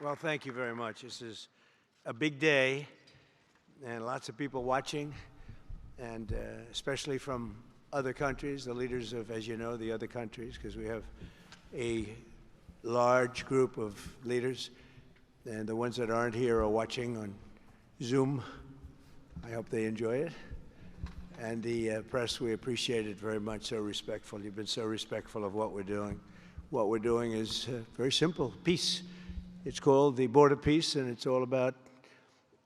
Well, thank you very much. This is a big day, and lots of people watching, and especially from other countries, the leaders of, as you know, the other countries, because we have a large group of leaders, and the ones that aren't here are watching on Zoom. I hope they enjoy it. And the press, we appreciate it very much, so respectful. You've been so respectful of what we're doing. What we're doing is very simple, peace. It's called the Border Peace, and it's all about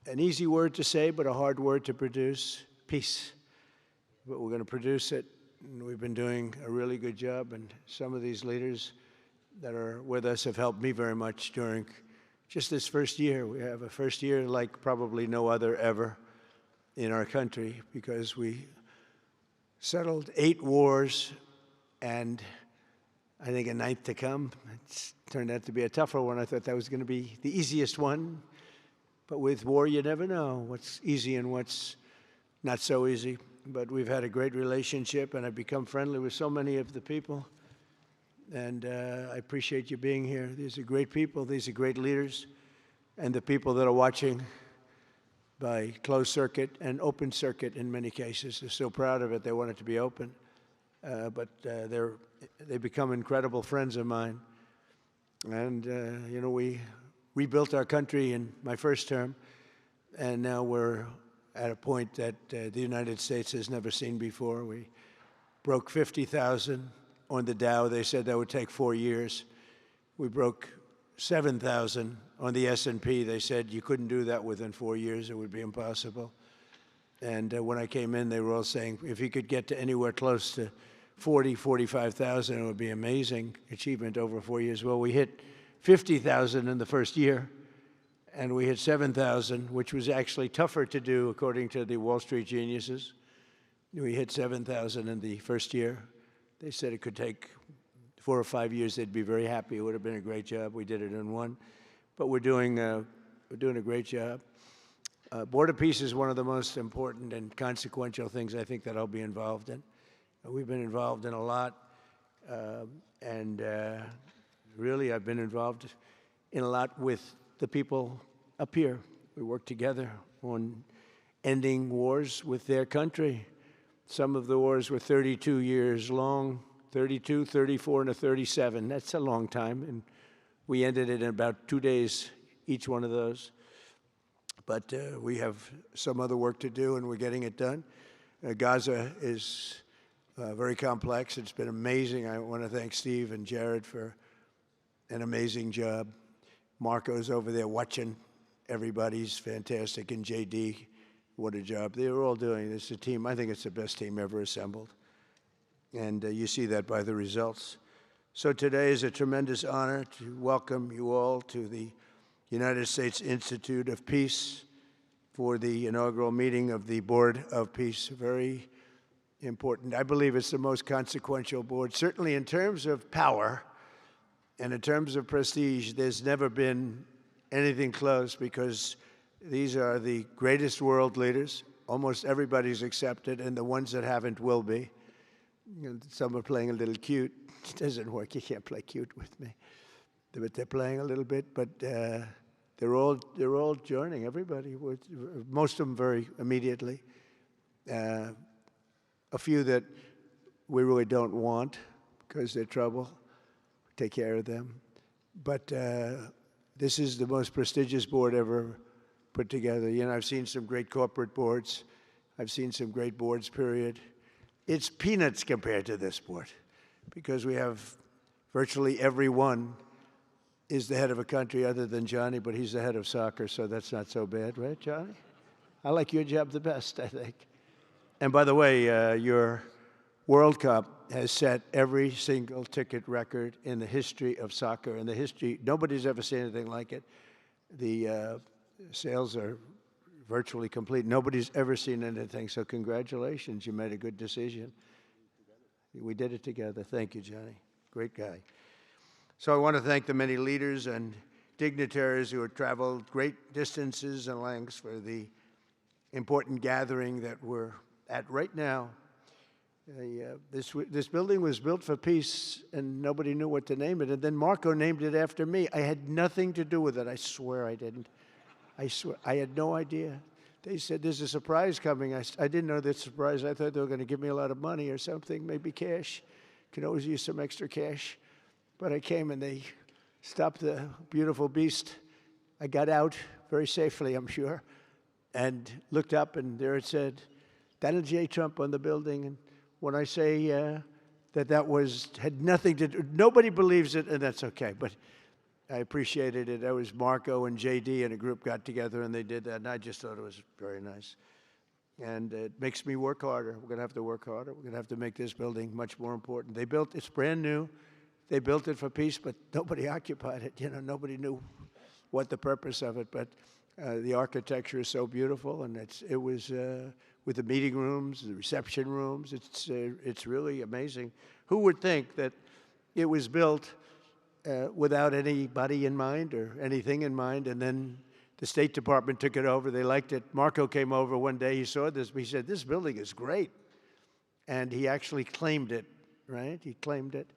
an easy word to say, but a hard word to produce, peace. But we're going to produce it, and we've been doing a really good job, and some of these leaders that are with us have helped me very much during just this first year. We have a first year like probably no other ever in our country, because we settled 8 wars and I think a 9th to come. It's turned out to be a tougher one. I thought that was going to be the easiest one. But with war, you never know what's easy and what's not so easy. But we've had a great relationship, and I've become friendly with so many of the people. And I appreciate you being here. These are great people. These are great leaders. And the people that are watching by closed circuit and open circuit in many cases, they're so proud of it. They want it to be open. But they become incredible friends of mine. And, you know, we rebuilt our country in my first term, and now we're at a point that the United States has never seen before. We broke 50,000 on the Dow. They said that would take 4 years. We broke 7,000 on the S&P. They said you couldn't do that within 4 years. It would be impossible. And when I came in, they were all saying, if you could get to anywhere close to 40, 45,000, it would be amazing achievement over 4 years. Well, we hit 50,000 in the first year, and we hit 7,000, which was actually tougher to do according to the Wall Street geniuses. We hit 7,000 in the first year. They said it could take 4 or 5 years. They'd be very happy. It would have been a great job. We did it in 1. But we're doing a great job. Border peace is one of the most important and consequential things I think that I'll be involved in. We've been involved in a lot, and really I've been involved in a lot with the people up here. We work together on ending wars with their country. Some of the wars were 32 years long, 32, 34, and a 37. That's a long time, and we ended it in about 2 days, each one of those. But we have some other work to do, and we're getting it done. Gaza is very complex. It's been amazing. I want to thank Steve and Jared for an amazing job. Marco's over there watching. Everybody's fantastic. And JD, what a job. They're all doing this. A team. I think it's the best team ever assembled. And you see that by the results. So today is a tremendous honor to welcome you all to the United States Institute of Peace for the inaugural meeting of the Board of Peace. Very important. I believe it's the most consequential board, certainly in terms of power and in terms of prestige. There's never been anything close, because these are the greatest world leaders. Almost everybody's accepted, and the ones that haven't will be. You know, some are playing a little cute. It doesn't work. You can't play cute with me. But they're playing a little bit, but they're all joining. Everybody, most of them very immediately. A few that we really don't want because they're trouble. Take care of them. But this is the most prestigious board ever put together. You know, I've seen some great corporate boards. I've seen some great boards, period. It's peanuts compared to this board, because we have virtually everyone is the head of a country other than Johnny, but he's the head of soccer, so that's not so bad, right, Johnny? I like your job the best, I think. And by the way, your World Cup has set every single ticket record in the history of soccer. In the history, nobody's ever seen anything like it. The sales are virtually complete. Nobody's ever seen anything, so congratulations. You made a good decision. We did it together. Thank you, Johnny. Great guy. So I want to thank the many leaders and dignitaries who have traveled great distances and lengths for the important gathering that we're at right now. This building was built for peace, and nobody knew what to name it. And then Marco named it after me. I had nothing to do with it. I swear I didn't. I swear. I had no idea. They said, there's a surprise coming. I didn't know that surprise. I thought they were going to give me a lot of money or something, maybe cash. Could always use some extra cash. But I came, and they stopped the beautiful beast. I got out very safely, I'm sure, and looked up, and there it said, Donald J. Trump on the building. And when I say that had nothing to do, nobody believes it, and that's okay. But I appreciated it. That was Marco and JD and a group got together, and they did that, and I just thought it was very nice. And it makes me work harder. We're going to have to work harder. We're going to have to make this building much more important. It's brand new. They built it for peace, but nobody occupied it. You know, nobody knew what the purpose of it. But the architecture is so beautiful, and it was with the meeting rooms, the reception rooms. It's really amazing. Who would think that it was built without anybody in mind or anything in mind, and then the State Department took it over. They liked it. Marco came over one day. He saw this. He said, this building is great. And he actually claimed it, right? He claimed it.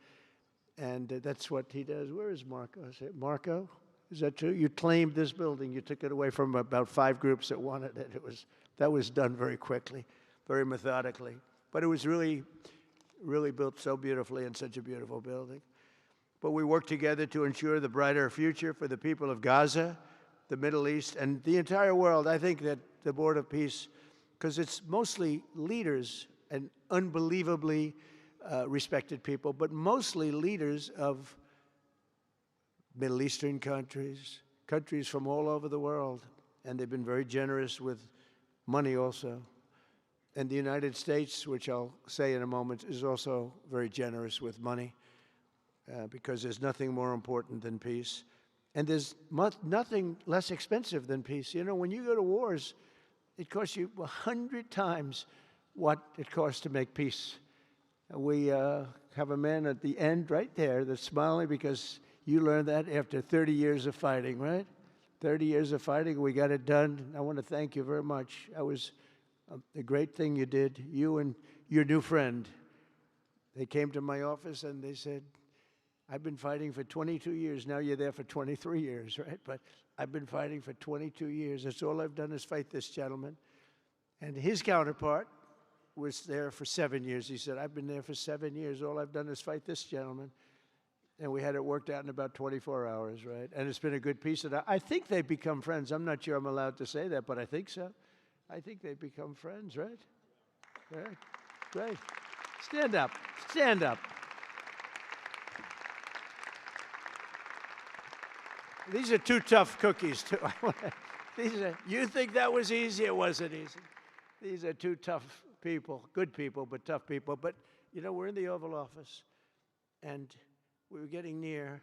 And that's what he does. Where is Marco? I said, Marco, is that true? You claimed this building. You took it away from about 5 groups that wanted it. That was done very quickly, very methodically. But it was really, really built so beautifully in such a beautiful building. But we worked together to ensure the brighter future for the people of Gaza, the Middle East, and the entire world. I think that the Board of Peace, because it's mostly leaders and unbelievably respected people, but mostly leaders of Middle Eastern countries, countries from all over the world, and they've been very generous with money also. And the United States, which I'll say in a moment, is also very generous with money. Because there's nothing more important than peace. And there's nothing less expensive than peace. You know, when you go to wars, it costs you 100 times what it costs to make peace. We have a man at the end right there that's smiling because you learned that after 30 years of fighting, right? 30 years of fighting, we got it done. I want to thank you very much. That was a great thing you did. You and your new friend, they came to my office and they said, I've been fighting for 22 years. Now you're there for 23 years, right? But I've been fighting for 22 years. That's all I've done is fight this gentleman. And his counterpart was there for 7 years. He said, I've been there for 7 years. All I've done is fight this gentleman. And we had it worked out in about 24 hours, right? And it's been a good peace. And I think they've become friends. I'm not sure I'm allowed to say that, but I think so. I think they've become friends, right? Right. Great. Stand up. Stand up. These are 2 tough cookies, too. You think that was easy? It wasn't easy. These are 2 tough people, good people, but tough people. But, you know, we're in the Oval Office, and we were getting near.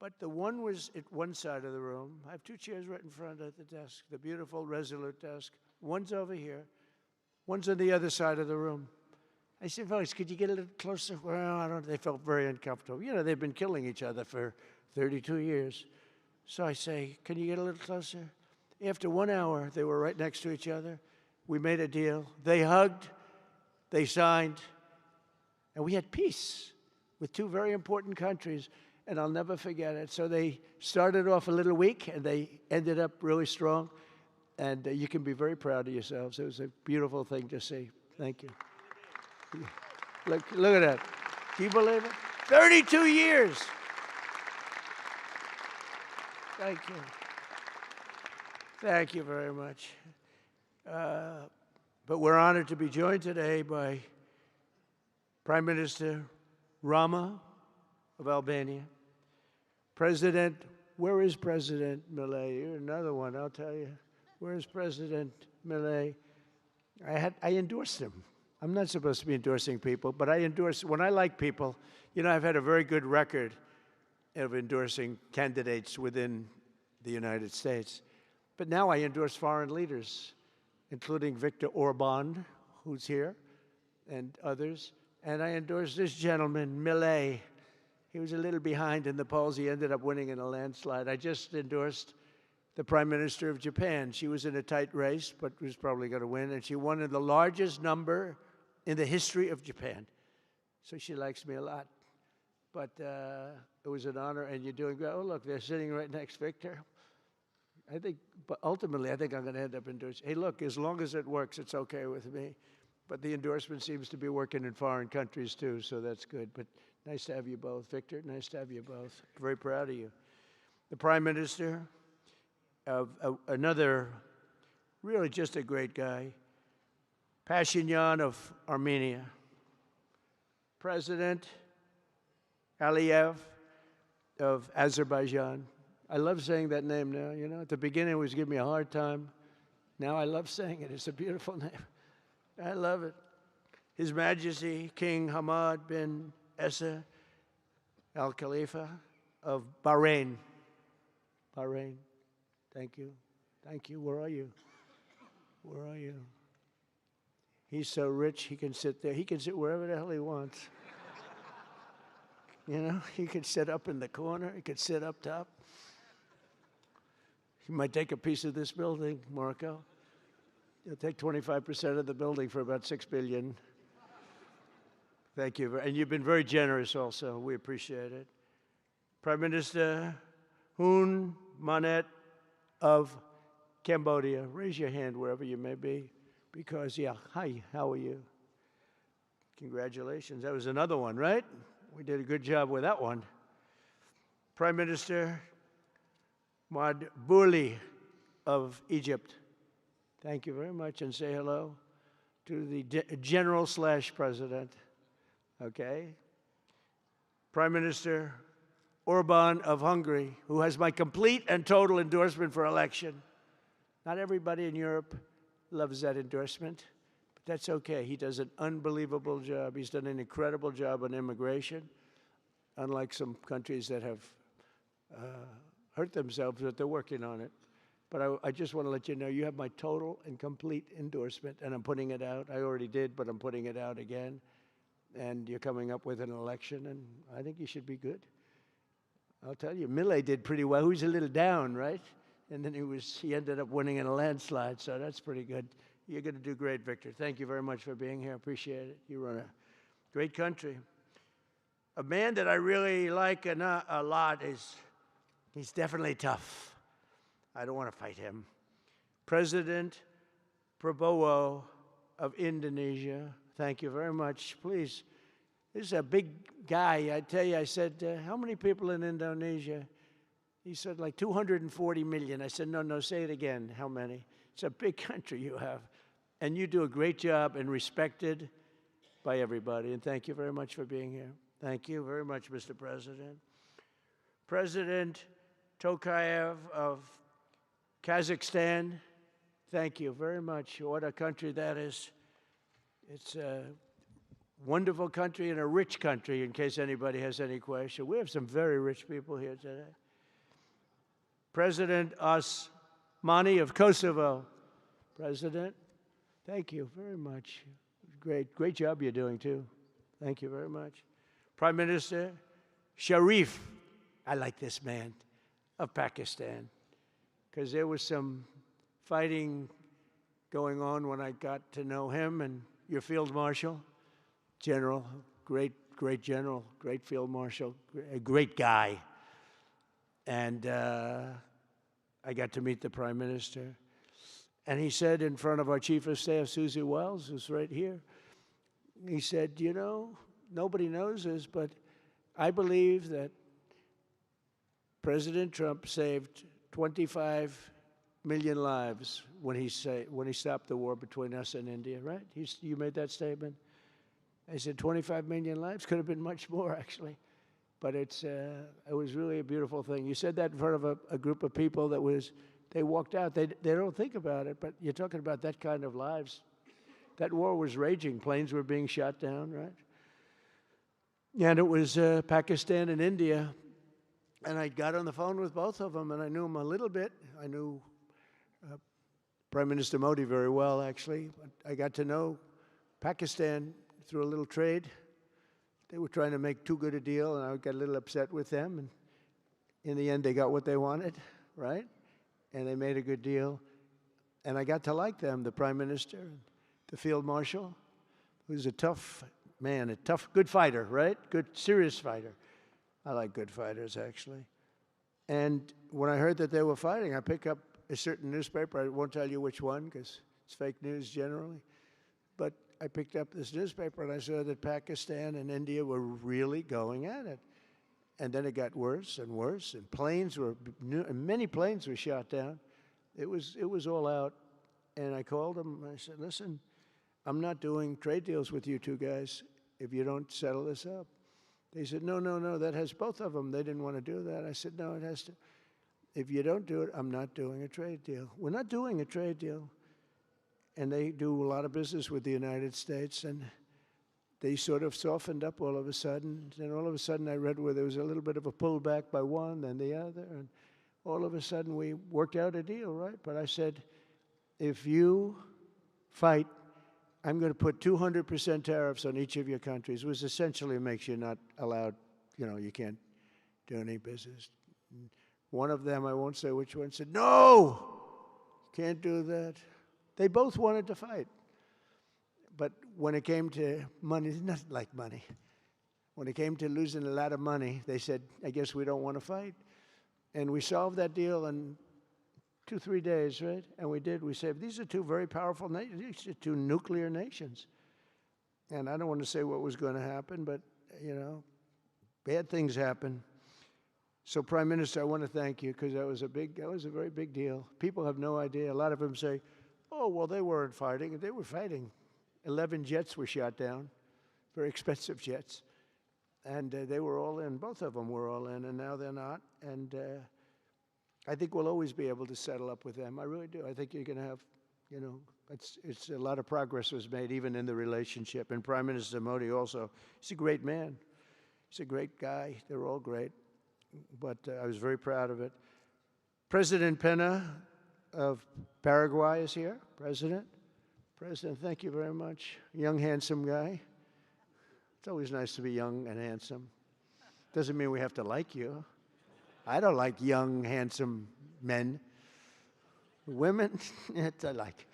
But the one was at one side of the room. I have 2 chairs right in front of the desk, the beautiful, resolute desk. One's over here. One's on the other side of the room. I said, folks, could you get a little closer? Well, I don't know. They felt very uncomfortable. You know, they've been killing each other for 32 years. So I say, can you get a little closer? After 1 hour, they were right next to each other. We made a deal. They hugged, they signed, and we had peace with 2 very important countries, and I'll never forget it. So they started off a little weak, and they ended up really strong, and you can be very proud of yourselves. It was a beautiful thing to see. Thank you. Look at that. Can you believe it? 32 years. Thank you. Thank you very much. But we're honored to be joined today by Prime Minister Rama of Albania. President, where is President Milei? You're another one, I'll tell you. Where is President Milei? I endorsed him. I'm not supposed to be endorsing people, but I endorse, when I like people, you know, I've had a very good record of endorsing candidates within the United States. But now I endorse foreign leaders, including Viktor Orban, who's here, and others. And I endorse this gentleman, Milei. He was a little behind in the polls. He ended up winning in a landslide. I just endorsed the Prime Minister of Japan. She was in a tight race, but was probably going to win. And she won in the largest number in the history of Japan. So she likes me a lot. But it was an honor, and you're doing great. Oh, look, they're sitting right next, Victor. I think, but ultimately, I think I'm going to end up endorsing. Hey, look, as long as it works, it's okay with me. But the endorsement seems to be working in foreign countries, too, so that's good. But nice to have you both. Victor, nice to have you both. Very proud of you. The Prime Minister of another, really just a great guy, Pashinyan of Armenia. President Aliyev of Azerbaijan. I love saying that name now, you know. At the beginning, it was giving me a hard time. Now I love saying it. It's a beautiful name. I love it. His Majesty, King Hamad bin Essa Al Khalifa of Bahrain. Bahrain. Thank you. Thank you. Where are you? Where are you? He's so rich, he can sit there. He can sit wherever the hell he wants. You know, he could sit up in the corner. He could sit up top. He might take a piece of this building, Marco. He'll take 25% of the building for about $6 billion. Thank you. And you've been very generous also. We appreciate it. Prime Minister Hun Manet of Cambodia. Raise your hand wherever you may be. Because, yeah, hi, how are you? Congratulations. That was another one, right? We did a good job with that one. Prime Minister Madbouli of Egypt. Thank you very much, and say hello to the General/President. Okay. Prime Minister Orban of Hungary, who has my complete and total endorsement for election. Not everybody in Europe loves that endorsement, but that's okay. He does an unbelievable job. He's done an incredible job on immigration, unlike some countries that have hurt themselves, but they're working on it. But I just want to let you know, you have my total and complete endorsement, and I'm putting it out. I already did, but I'm putting it out again. And you're coming up with an election, and I think you should be good. I'll tell you, Millet did pretty well. He was a little down, right? And then he ended up winning in a landslide, so that's pretty good. You're going to do great, Victor. Thank you very much for being here. Appreciate it. You run a great country. A man that I really like a lot is, he's definitely tough. I don't want to fight him. President Prabowo of Indonesia. Thank you very much. Please, this is a big guy. I tell you, I said, how many people in Indonesia? He said, like 240 million. I said, no, say it again. How many? It's a big country you have. And you do a great job and respected by everybody. And thank you very much for being here. Thank you very much, Mr. President. President Tokayev of Kazakhstan, thank you very much. What a country that is. It's a wonderful country and a rich country, in case anybody has any question. We have some very rich people here today. President Osmani of Kosovo. President, thank you very much. Great job you're doing, too. Thank you very much. Prime Minister Sharif, I like this man, of Pakistan, because there was some fighting going on when I got to know him, and your Field Marshal, General, great general, great Field Marshal, a great guy. And I got to meet the Prime Minister. And he said in front of our Chief of Staff, Susie Wells, who's right here, he said, you know, nobody knows this, but I believe that President Trump saved 25 million lives when he stopped the war between us and India, right? You made that statement? I said 25 million lives? Could have been much more, actually. But it was really a beautiful thing. You said that in front of a group of people they walked out. They don't think about it, but you're talking about that kind of lives. That war was raging. Planes were being shot down, right? And it was Pakistan and India. And I got on the phone with both of them, and I knew them a little bit. I knew Prime Minister Modi very well, actually. I got to know Pakistan through a little trade. They were trying to make too good a deal, and I got a little upset with them. And in the end, they got what they wanted, right? And they made a good deal. And I got to like them, the Prime Minister, the Field Marshal, who's a tough man, a tough, good fighter, right? Good, serious fighter. I like good fighters, actually. And when I heard that they were fighting, I picked up a certain newspaper. I won't tell you which one because it's fake news generally. But I picked up this newspaper and I saw that Pakistan and India were really going at it. And then it got worse and worse, and many planes were shot down. It was all out. And I called them and I said, listen, I'm not doing trade deals with you two guys if you don't settle this up. They said, no, that has both of them. They didn't want to do that. I said, no, it has to. If you don't do it, I'm not doing a trade deal. We're not doing a trade deal. And they do a lot of business with the United States, and they sort of softened up all of a sudden. Then all of a sudden I read where there was a little bit of a pullback by one and the other, and all of a sudden we worked out a deal, right? But I said, if you fight, I'm going to put 200% tariffs on each of your countries, which essentially makes you not allowed, you can't do any business. One of them, I won't say which one, said, no, can't do that. They both wanted to fight. But when it came to money, it's not like money. When it came to losing a lot of money, they said, I guess we don't want to fight. And we solved that deal in 2-3 days, right? And we did. We said, these are two very powerful nations. These are two nuclear nations. And I don't want to say what was going to happen, but, bad things happen. So, Prime Minister, I want to thank you because that was a very big deal. People have no idea. A lot of them say, oh, well, they weren't fighting. They were fighting. 11 jets were shot down, very expensive jets. And they were all in. Both of them were all in, and now they're not. And I think we'll always be able to settle up with them. I really do. I think you're going to have, it's a lot of progress was made even in the relationship. And Prime Minister Modi also, he's a great man. He's a great guy. They're all great. But I was very proud of it. President Pena of Paraguay is here. President, thank you very much. Young, handsome guy. It's always nice to be young and handsome. Doesn't mean we have to like you. I don't like young, handsome men. Women, I like.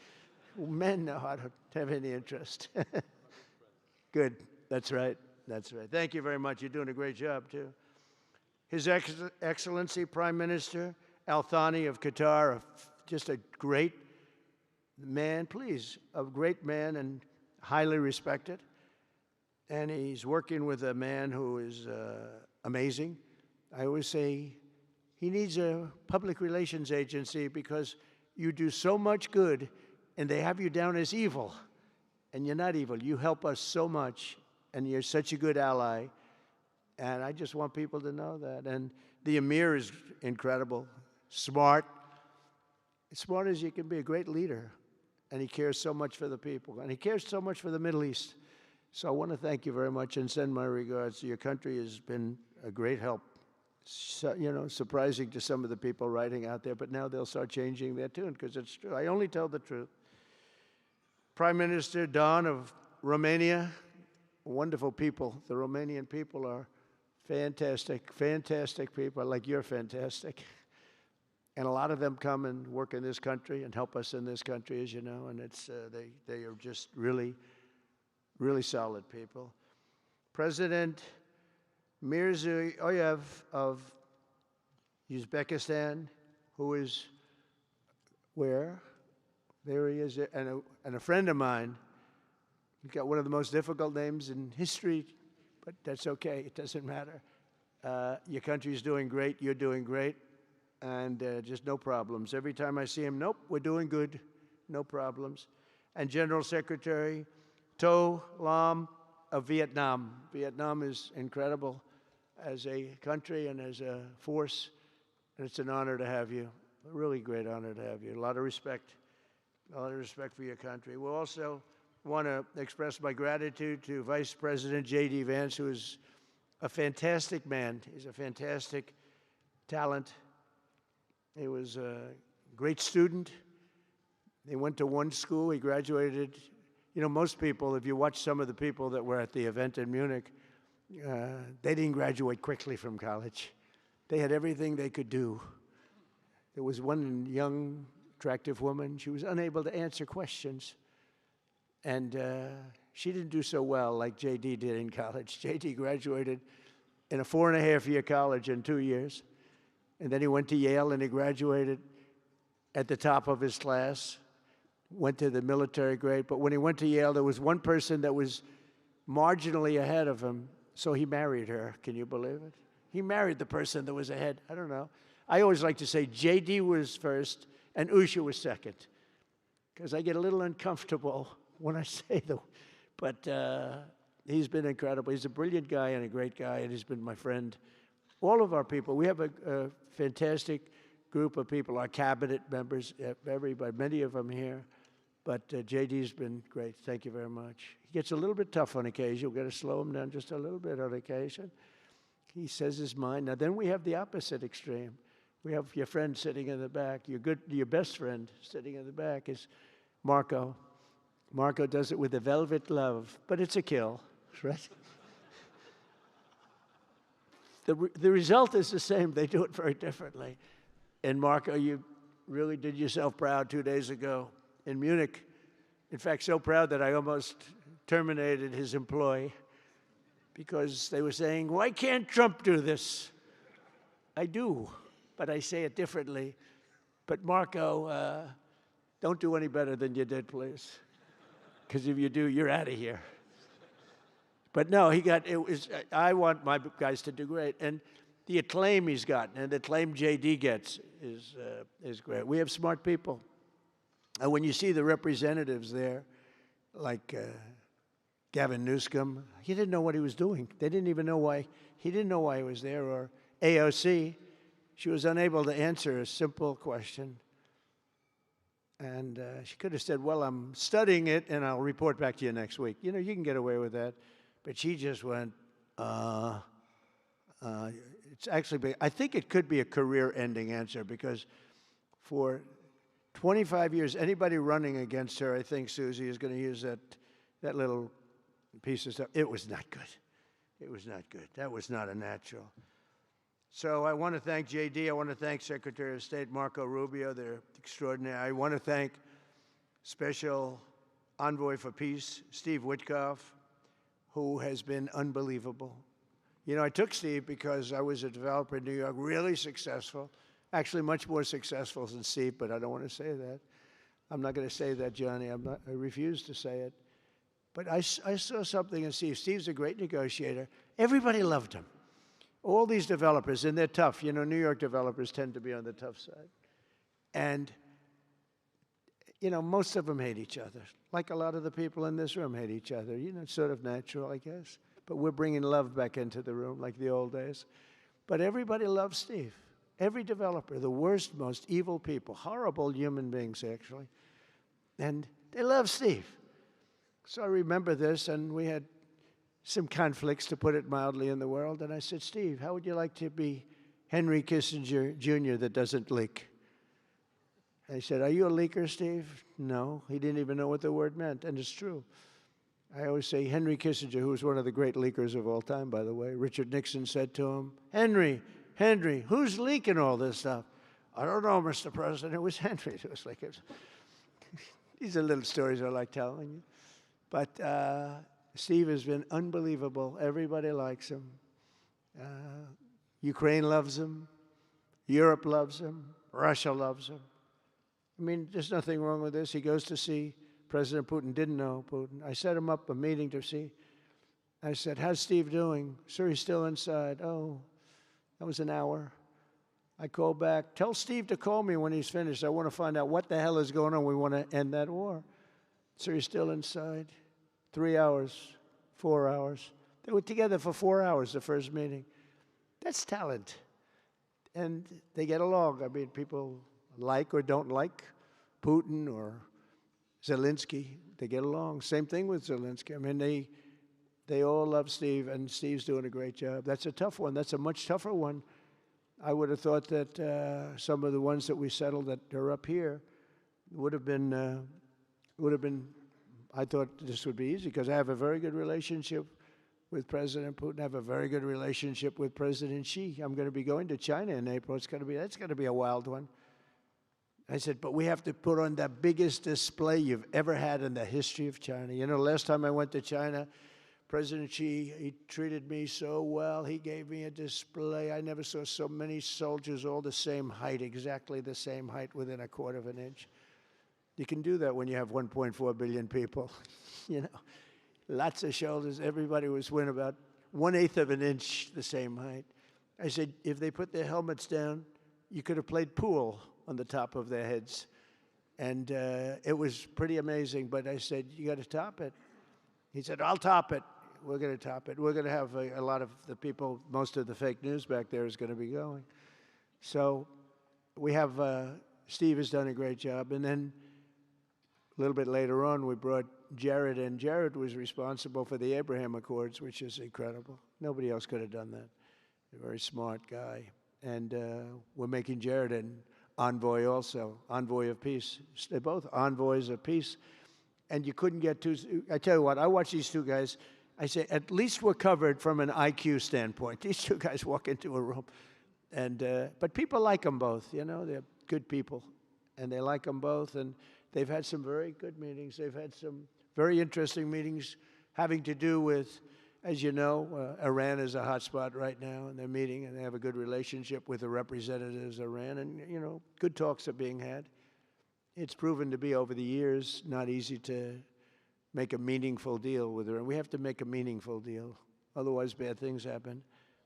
Men, no, I don't have any interest. Good, that's right. Thank you very much. You're doing a great job, too. His Excellency Prime Minister Al Thani of Qatar, just a great man, a great man and highly respected. And he's working with a man who is amazing. I always say he needs a public relations agency because you do so much good and they have you down as evil. And you're not evil. You help us so much and you're such a good ally. And I just want people to know that. And the Emir is incredible, smart as you can be, a great leader. And he cares so much for the people. And he cares so much for the Middle East. So I want to thank you very much and send my regards. Your country has been a great help. So, surprising to some of the people writing out there, but now they'll start changing their tune because it's true. I only tell the truth. Prime Minister Don of Romania, wonderful people. The Romanian people are fantastic people, like you're fantastic. And a lot of them come and work in this country and help us in this country, as you know, and it's they are just really, really solid people. President Mirziyoyev of Uzbekistan, who is where? There he is, and a friend of mine. He's got one of the most difficult names in history, but that's okay. It doesn't matter. Your country's doing great. You're doing great. And just no problems. Every time I see him, nope, we're doing good. No problems. And General Secretary To Lam of Vietnam. Vietnam is incredible as a country and as a force. And it's an honor to have you. A really great honor to have you. A lot of respect. A lot of respect for your country. We'll also want to express my gratitude to Vice President JD Vance, who is a fantastic man. He's a fantastic talent. He was a great student. He went to one school. He graduated. Most people, if you watch some of the people that were at the event in Munich, they didn't graduate quickly from college. They had everything they could do. There was one young, attractive woman. She was unable to answer questions. And she didn't do so well like JD did in college. JD graduated in a 4.5-year college in 2 years. And then he went to Yale and he graduated at the top of his class, went to the military grade. But when he went to Yale, there was one person that was marginally ahead of him, so he married her. Can you believe it? He married the person that was ahead. I don't know. I always like to say JD was first and Usha was second, because I get a little uncomfortable when I say them. But he's been incredible. He's a brilliant guy and a great guy, and he's been my friend. All of our people, we have a fantastic group of people, our cabinet members, everybody, many of them here. But JD's been great. Thank you very much. He gets a little bit tough on occasion. We've got to slow him down just a little bit on occasion. He says his mind. Now, then we have the opposite extreme. We have your friend sitting in the back. Your best friend sitting in the back is Marco. Marco does it with a velvet glove, but it's a kill, right? The result is the same. They do it very differently. And Marco, you really did yourself proud 2 days ago in Munich. In fact, so proud that I almost terminated his employ because they were saying, why can't Trump do this? I do, but I say it differently. But Marco, don't do any better than you did, please. Because if you do, you're out of here. But no, I want my guys to do great. And the acclaim he's gotten and the acclaim JD gets is great. We have smart people. And when you see the representatives there, like Gavin Newsom, he didn't know what he was doing. They didn't even know why. He didn't know why he was there. Or AOC, she was unable to answer a simple question. And she could have said, well, I'm studying it, and I'll report back to you next week. You know, you can get away with that. But she just went, it's actually, I think it could be a career-ending answer, because for 25 years, anybody running against her, I think Susie is going to use that little piece of stuff. It was not good. It was not good. That was not a natural. So I want to thank JD. I want to thank Secretary of State Marco Rubio. They're extraordinary. I want to thank Special Envoy for Peace, Steve Whitkoff, who has been unbelievable. You know, I took Steve because I was a developer in New York, really successful, actually much more successful than Steve, but I don't want to say that. I'm not going to say that, Johnny. I refuse to say it. But I saw something in Steve. Steve's a great negotiator. Everybody loved him. All these developers, and they're tough. You know, New York developers tend to be on the tough side. And, you know, most of them hate each other. Like a lot of the people in this room hate each other. You know, it's sort of natural, I guess. But we're bringing love back into the room like the old days. But everybody loves Steve. Every developer, the worst, most evil people, horrible human beings, actually. And they love Steve. So I remember this, and we had some conflicts, to put it mildly, in the world. And I said, Steve, how would you like to be Henry Kissinger Jr. that doesn't leak? And he said, are you a leaker, Steve? No. He didn't even know what the word meant, and it's true. I always say Henry Kissinger, who was one of the great leakers of all time, by the way. Richard Nixon said to him, Henry, who's leaking all this stuff? I don't know, Mr. President. It was Henry. It was like, these are little stories I like telling you. But Steve has been unbelievable. Everybody likes him. Ukraine loves him. Europe loves him. Russia loves him. I mean, there's nothing wrong with this. He goes to see President Putin. Didn't know Putin. I set him up a meeting to see. I said, how's Steve doing? Sir, he's still inside. Oh, that was an hour. I called back. Tell Steve to call me when he's finished. I want to find out what the hell is going on. We want to end that war. Sir, he's still inside. 3 hours, 4 hours. They were together for 4 hours, the first meeting. That's talent. And they get along. I mean, people like or don't like Putin or Zelensky. They get along. Same thing with Zelensky. I mean, they all love Steve, and Steve's doing a great job. That's a tough one. That's a much tougher one. I would have thought that some of the ones that we settled that are up here would have been, I thought this would be easy, because I have a very good relationship with President Putin. I have a very good relationship with President Xi. I'm going to be going to China in April. That's going to be a wild one. I said, but we have to put on the biggest display you've ever had in the history of China. You know, last time I went to China, President Xi, he treated me so well. He gave me a display. I never saw so many soldiers all the same height, exactly the same height within a quarter of an inch. You can do that when you have 1.4 billion people. You know, lots of shoulders. Everybody was within about 1/8 of an inch the same height. I said, if they put their helmets down, you could have played pool on the top of their heads. And it was pretty amazing. But I said, you got to top it. He said, I'll top it. We're going to top it. We're going to have a lot of the people, most of the fake news back there is going to be going. So we have, Steve has done a great job. And then a little bit later on, we brought Jared in. Jared was responsible for the Abraham Accords, which is incredible. Nobody else could have done that. A very smart guy. And we're making Jared an envoy also, envoy of peace. They're both envoys of peace. And you couldn't get two. I tell you what, I watch these two guys. I say, at least we're covered from an IQ standpoint. These two guys walk into a room. And, but people like them both, you know. They're good people. And they like them both. And they've had some very good meetings. They've had some very interesting meetings having to do with, as you know, Iran is a hot spot right now. And they're meeting. And they have a good relationship with the representatives of Iran. And, you know, good talks are being had. It's proven to be, over the years, not easy to make a meaningful deal with Iran. We have to make a meaningful deal. Otherwise, bad things happen.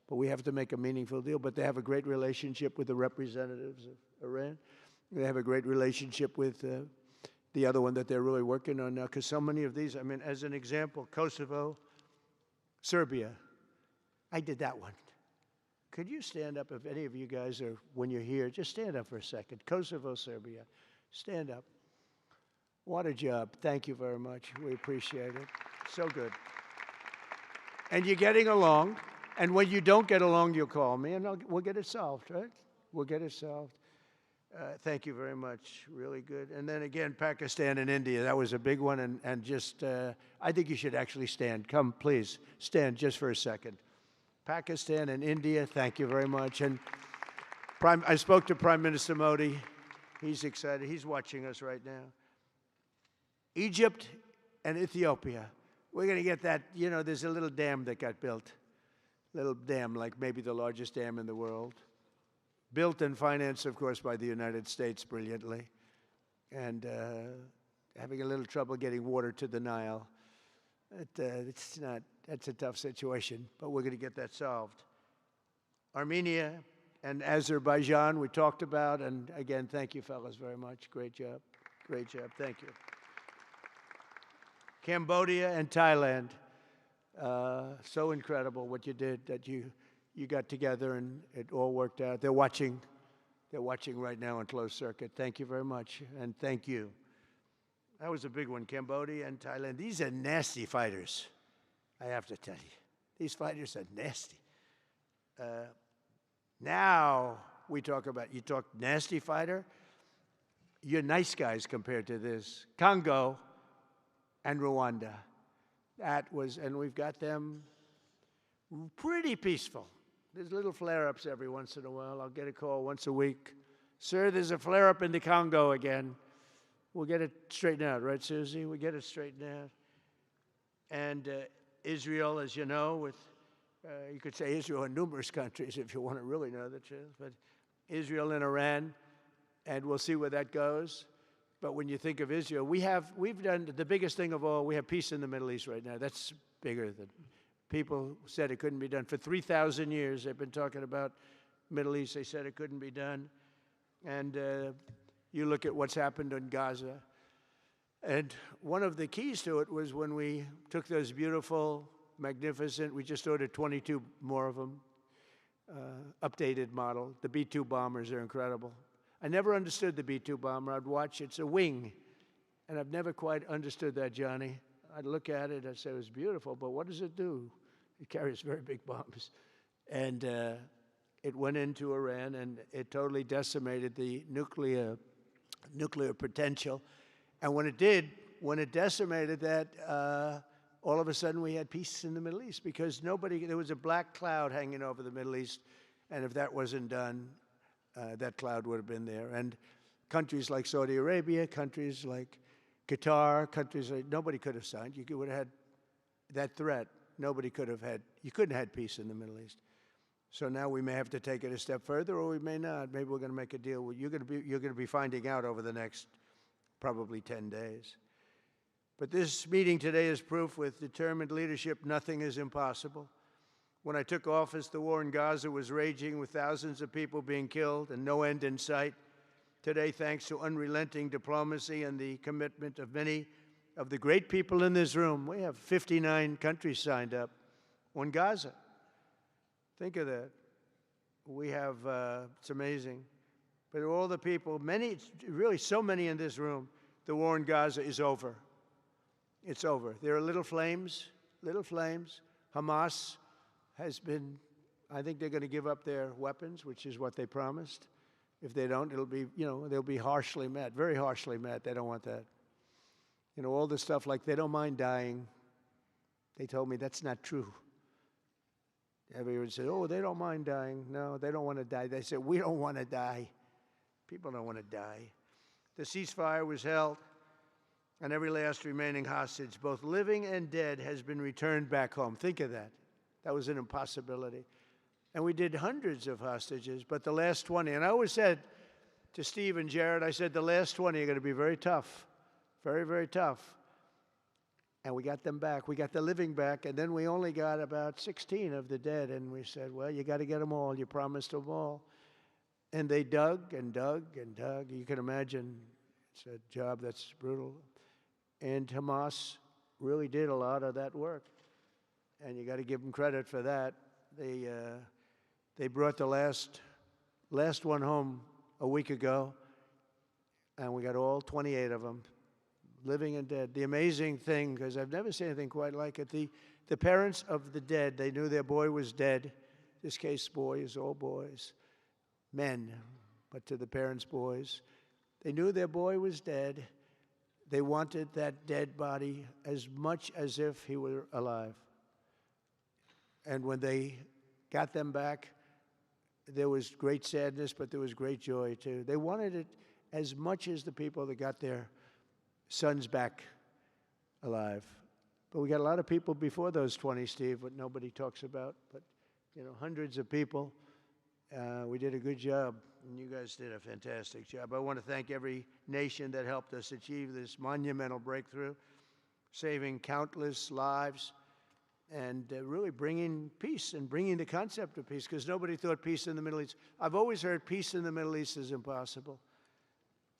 But we have to make a meaningful deal. But they have a great relationship with the representatives of Iran. They have a great relationship with the other one that they're really working on now. Because so many of these, I mean, as an example, Kosovo, Serbia. I did that one. Could you stand up, if any of you guys are, when you're here, just stand up for a second. Kosovo, Serbia. Stand up. What a job. Thank you very much. We appreciate it. So good. And you're getting along. And when you don't get along, you'll call me, and we'll get it solved, right? We'll get it solved. Thank you very much. Really good. And then again, Pakistan and India. That was a big one. And just, I think you should actually stand. Come, please, stand just for a second. Pakistan and India, thank you very much. And I spoke to Prime Minister Modi. He's excited. He's watching us right now. Egypt and Ethiopia. We're going to get that. You know, there's a little dam that got built. Little dam, like maybe the largest dam in the world. Built and financed, of course, by the United States brilliantly. And having a little trouble getting water to the Nile. It's not, that's a tough situation, but we're going to get that solved. Armenia and Azerbaijan, we talked about, and again, thank you, fellas, very much. Great job. Great job. Thank you. Cambodia and Thailand. So incredible what you did, that you got together and it all worked out. They're watching right now on closed circuit. Thank you very much, and thank you. That was a big one, Cambodia and Thailand. These are nasty fighters, I have to tell you. These fighters are nasty. Now we talk about, you talk nasty fighter, you're nice guys compared to this. Congo and Rwanda. That was, and we've got them pretty peaceful. There's little flare-ups every once in a while. I'll get a call once a week. Sir, there's a flare-up in the Congo again. We'll get it straightened out, right, Susie? We'll get it straightened out. And Israel, as you know, with, you could say Israel and numerous countries if you want to really know the truth, but Israel and Iran, and we'll see where that goes. But when you think of Israel, we've done the biggest thing of all. We have peace in the Middle East right now. That's bigger than people said it couldn't be done. For 3,000 years, they've been talking about Middle East. They said it couldn't be done. And you look at what's happened in Gaza. And one of the keys to it was when we took those beautiful, magnificent, we just ordered 22 more of them, updated model. The B-2 bombers are incredible. I never understood the B-2 bomber. I'd watch, it's a wing. And I've never quite understood that, Johnny. I'd look at it, I'd say it was beautiful, but what does it do? It carries very big bombs. And it went into Iran, and it totally decimated the nuclear potential. And when it did, when it decimated that, all of a sudden we had peace in the Middle East, because there was a black cloud hanging over the Middle East, and if that wasn't done, that cloud would have been there. And countries like Saudi Arabia, countries like Qatar, countries like, nobody could have signed. You would have had that threat. Nobody could have had, you couldn't have had peace in the Middle East. So now we may have to take it a step further, or we may not. Maybe we're going to make a deal. You're going to be finding out over the next probably 10 days. But this meeting today is proof with determined leadership, nothing is impossible. When I took office, the war in Gaza was raging with thousands of people being killed and no end in sight. Today, thanks to unrelenting diplomacy and the commitment of many of the great people in this room, we have 59 countries signed up on Gaza. Think of that. We have, it's amazing. But all the people, many, really so many in this room, the war in Gaza is over. It's over. There are little flames, little flames. Hamas has been, I think they're going to give up their weapons, which is what they promised. If they don't, it'll be, they'll be harshly met, very harshly met. They don't want that. All the stuff like they don't mind dying. They told me that's not true. Everyone said, oh, they don't mind dying. No, they don't want to die. They said, we don't want to die. People don't want to die. The ceasefire was held, and every last remaining hostage, both living and dead, has been returned back home. Think of that. That was an impossibility. And we did hundreds of hostages, but the last 20, and I always said to Steve and Jared, I said, the last 20 are going to be very tough, very, very tough. And we got them back. We got the living back, and then we only got about 16 of the dead, and we said, well, you got to get them all. You promised them all. And they dug and dug and dug. You can imagine it's a job that's brutal. And Hamas really did a lot of that work. And you got to give them credit for that. They brought the last one home a week ago, and we got all 28 of them, living and dead. The amazing thing, because I've never seen anything quite like it, the parents of the dead, they knew their boy was dead. This case, boys, all boys, men, but to the parents' boys. They knew their boy was dead. They wanted that dead body as much as if he were alive. And when they got them back, there was great sadness, but there was great joy, too. They wanted it as much as the people that got their sons back alive. But we got a lot of people before those 20, Steve, what nobody talks about. But, hundreds of people. We did a good job, and you guys did a fantastic job. I want to thank every nation that helped us achieve this monumental breakthrough, saving countless lives, and really bringing peace and bringing the concept of peace, because nobody thought peace in the Middle East. I've always heard peace in the Middle East is impossible,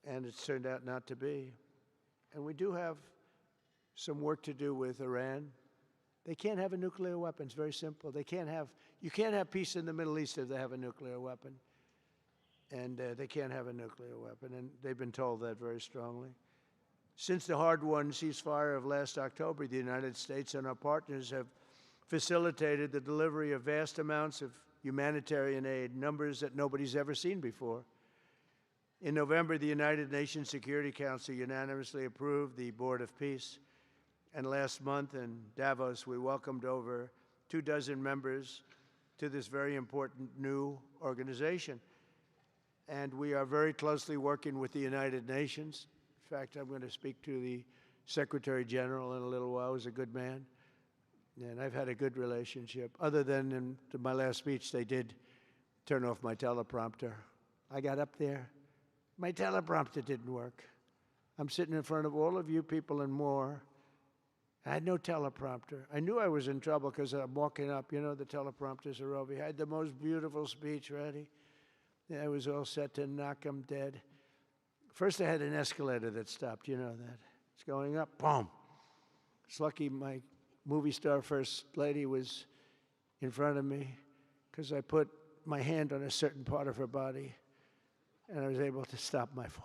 and it's turned out not to be. And we do have some work to do with Iran. They can't have a nuclear weapon. It's very simple. You can't have peace in the Middle East if they have a nuclear weapon. And they can't have a nuclear weapon, and they've been told that very strongly. Since the hard-won ceasefire of last October, the United States and our partners have facilitated the delivery of vast amounts of humanitarian aid, numbers that nobody's ever seen before. In November, the United Nations Security Council unanimously approved the Board of Peace. And last month in Davos, we welcomed over 24 members to this very important new organization. And we are very closely working with the United Nations. In fact, I'm going to speak to the Secretary General in a little while. He's a good man. And I've had a good relationship. Other than in my last speech, they did turn off my teleprompter. I got up there. My teleprompter didn't work. I'm sitting in front of all of you people and more. I had no teleprompter. I knew I was in trouble because I'm walking up. The teleprompters are over here. I had the most beautiful speech ready. I was all set to knock them dead. First, I had an escalator that stopped. You know that. It's going up. Boom. It's lucky my movie star first lady was in front of me because I put my hand on a certain part of her body, and I was able to stop my fall.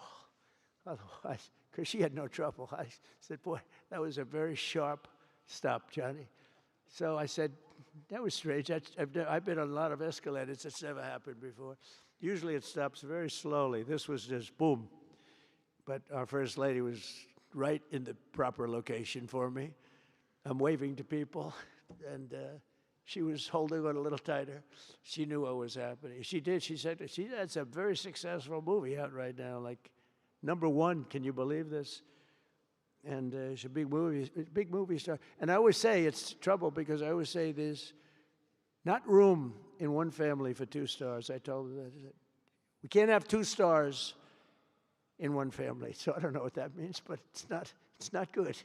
Otherwise, because she had no trouble. I said, boy, that was a very sharp stop, Johnny. So I said, that was strange. I've been on a lot of escalators. It's never happened before. Usually it stops very slowly. This was just boom. But our First Lady was right in the proper location for me. I'm waving to people, and she was holding on a little tighter. She knew what was happening. She did. She said, that's a very successful movie out right now. Like, #1. Can you believe this? And she's a big movie star. And I always say it's trouble because I always say there's not room in one family for 2 stars. I told her that. We can't have 2 stars in one family. So I don't know what that means, but it's not good.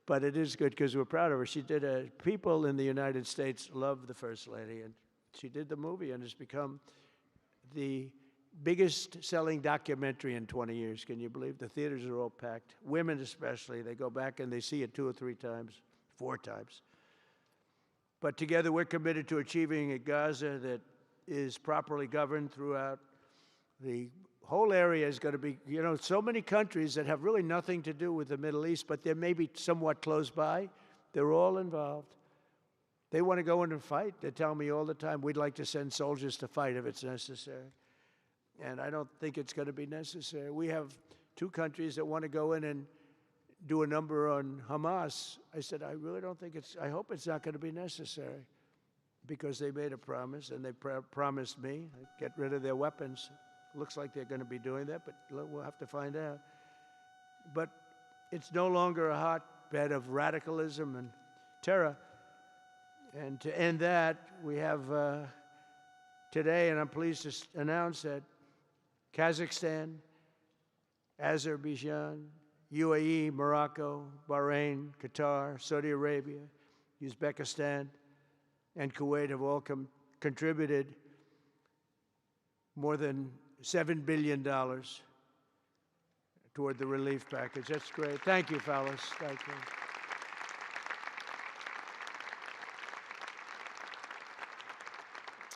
But it is good because we're proud of her. She did people in the United States love the First Lady, and she did the movie, and it's become the biggest selling documentary in 20 years. Can you believe? The theaters are all packed. Women especially, they go back and they see it 2 or 3 times, 4 times. But together we're committed to achieving a Gaza that is properly governed throughout. The whole area is going to be, so many countries that have really nothing to do with the Middle East, but they're maybe somewhat close by. They're all involved. They want to go in and fight. They tell me all the time, we'd like to send soldiers to fight if it's necessary. And I don't think it's going to be necessary. We have 2 countries that want to go in and do a number on Hamas. I said, I really don't think I hope it's not going to be necessary, because they made a promise, and they promised me get rid of their weapons. Looks like they're going to be doing that, but we'll have to find out. But it's no longer a hotbed of radicalism and terror. And to end that, we have today, and I'm pleased to announce that Kazakhstan, Azerbaijan, UAE, Morocco, Bahrain, Qatar, Saudi Arabia, Uzbekistan, and Kuwait have all contributed more than $7 billion toward the relief package. That's great. Thank you, fellas. Thank you.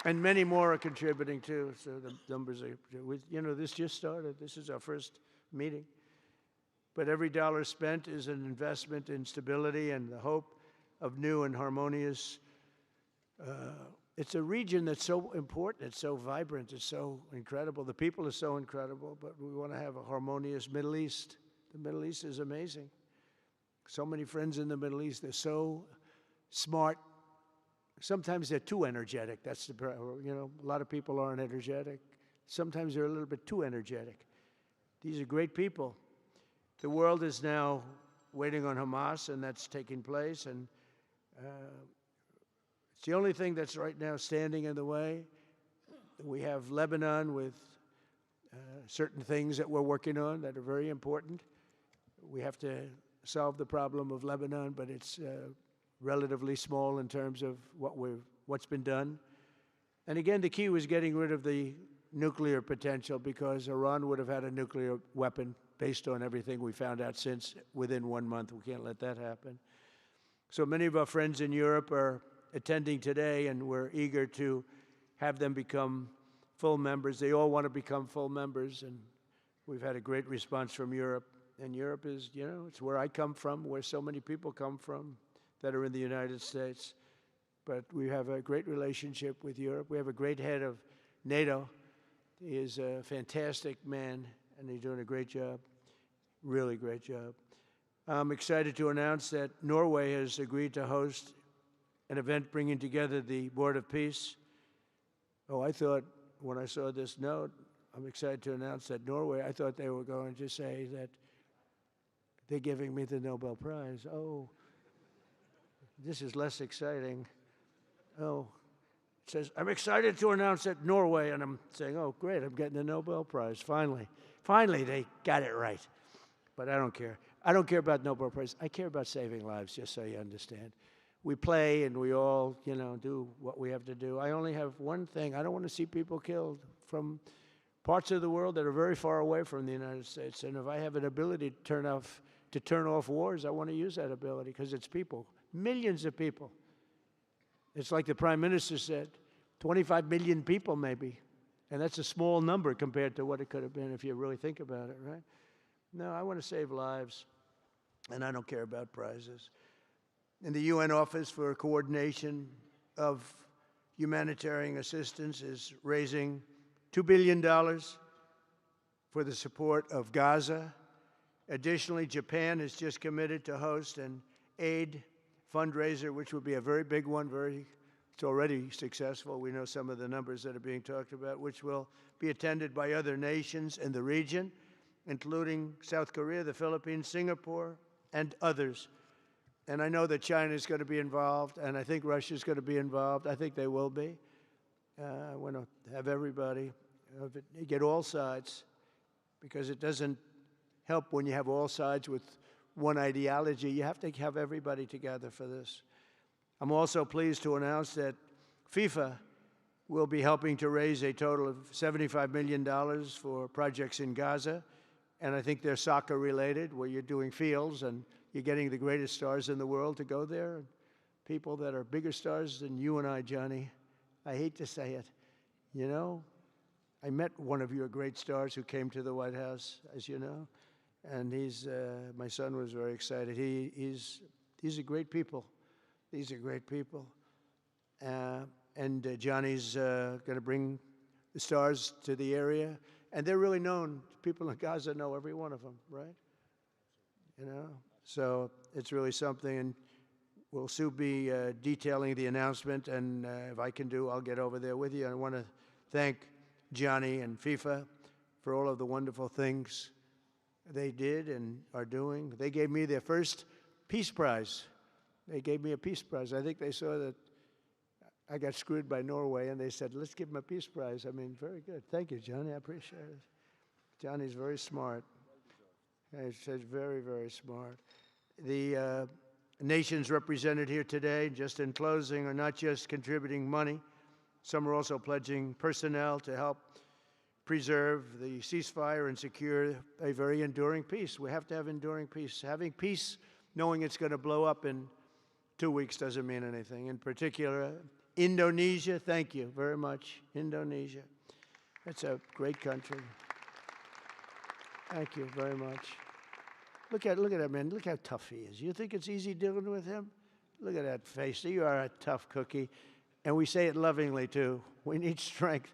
And many more are contributing too. So the numbers are, this just started. This is our first meeting. But every dollar spent is an investment in stability and the hope of new and harmonious. It's a region that's so important. It's so vibrant. It's so incredible. The people are so incredible, but we want to have a harmonious Middle East. The Middle East is amazing. So many friends in the Middle East. They're so smart. Sometimes they're too energetic. That's the problem. A lot of people aren't energetic. Sometimes they're a little bit too energetic. These are great people. The world is now waiting on Hamas, and that's taking place. And it's the only thing that's right now standing in the way. We have Lebanon with certain things that we're working on that are very important. We have to solve the problem of Lebanon, but it's relatively small in terms of what's been done. And again, the key was getting rid of the nuclear potential, because Iran would have had a nuclear weapon based on everything we found out since within 1 month. We can't let that happen. So many of our friends in Europe are attending today, and we're eager to have them become full members. They all want to become full members, and we've had a great response from Europe. And Europe is, it's where I come from, where so many people come from that are in the United States. But we have a great relationship with Europe. We have a great head of NATO. He is a fantastic man, and he's doing a great job, really great job. I'm excited to announce that Norway has agreed to host an event bringing together the Board of Peace. Oh, I thought when I saw this note, I'm excited to announce that Norway, I thought they were going to say that they're giving me the Nobel Prize. Oh, this is less exciting. Oh, it says, I'm excited to announce that Norway, and I'm saying, oh, great, I'm getting the Nobel Prize, finally. Finally, they got it right. But I don't care. I don't care about Nobel Prize. I care about saving lives, just so you understand. We play and we all, do what we have to do. I only have one thing. I don't want to see people killed from parts of the world that are very far away from the United States. And if I have an ability to turn off wars, I want to use that ability, because it's people, millions of people. It's like the Prime Minister said, 25 million people maybe. And that's a small number compared to what it could have been if you really think about it, right? No, I want to save lives, and I don't care about prizes. And the UN Office for Coordination of Humanitarian Assistance is raising $2 billion for the support of Gaza. Additionally, Japan has just committed to host an aid fundraiser, which would be a very big one. It's already successful. We know some of the numbers that are being talked about, which will be attended by other nations in the region. including South Korea, the Philippines, Singapore, and others. And I know that China is going to be involved, and I think Russia is going to be involved. I think they will be. I want to have everybody, get all sides, because it doesn't help when you have all sides with one ideology. You have to have everybody together for this. I'm also pleased to announce that FIFA will be helping to raise a total of $75 million for projects in Gaza. And I think they're soccer related, where you're doing fields and you're getting the greatest stars in the world to go there. People that are bigger stars than you and I, Johnny. I hate to say it. You know, I met one of your great stars who came to the White House, as you know. And my son was very excited. These are great people. These are great people. And Johnny's going to bring the stars to the area. And they're really known. People in Gaza know every one of them, right? You know? So it's really something. And we'll soon be detailing the announcement. And if I can I'll get over there with you. I want to thank Johnny and FIFA for all of the wonderful things they did and are doing. They gave me their first Peace Prize. They gave me a Peace Prize. I think they saw that I got screwed by Norway, and they said, let's give him a Peace Prize. I mean, very good. Thank you, Johnny. I appreciate it. Johnny's very smart. He's very, very smart. The nations represented here today, just in closing, are not just contributing money. Some are also pledging personnel to help preserve the ceasefire and secure a very enduring peace. We have to have enduring peace. Having peace, knowing it's going to blow up in 2 weeks, doesn't mean anything. In particular, Indonesia, thank you very much. Indonesia. It's a great country. Thank you very much. Look at that man. Look how tough he is. You think it's easy dealing with him? Look at that face. You are a tough cookie. And we say it lovingly, too. We need strength.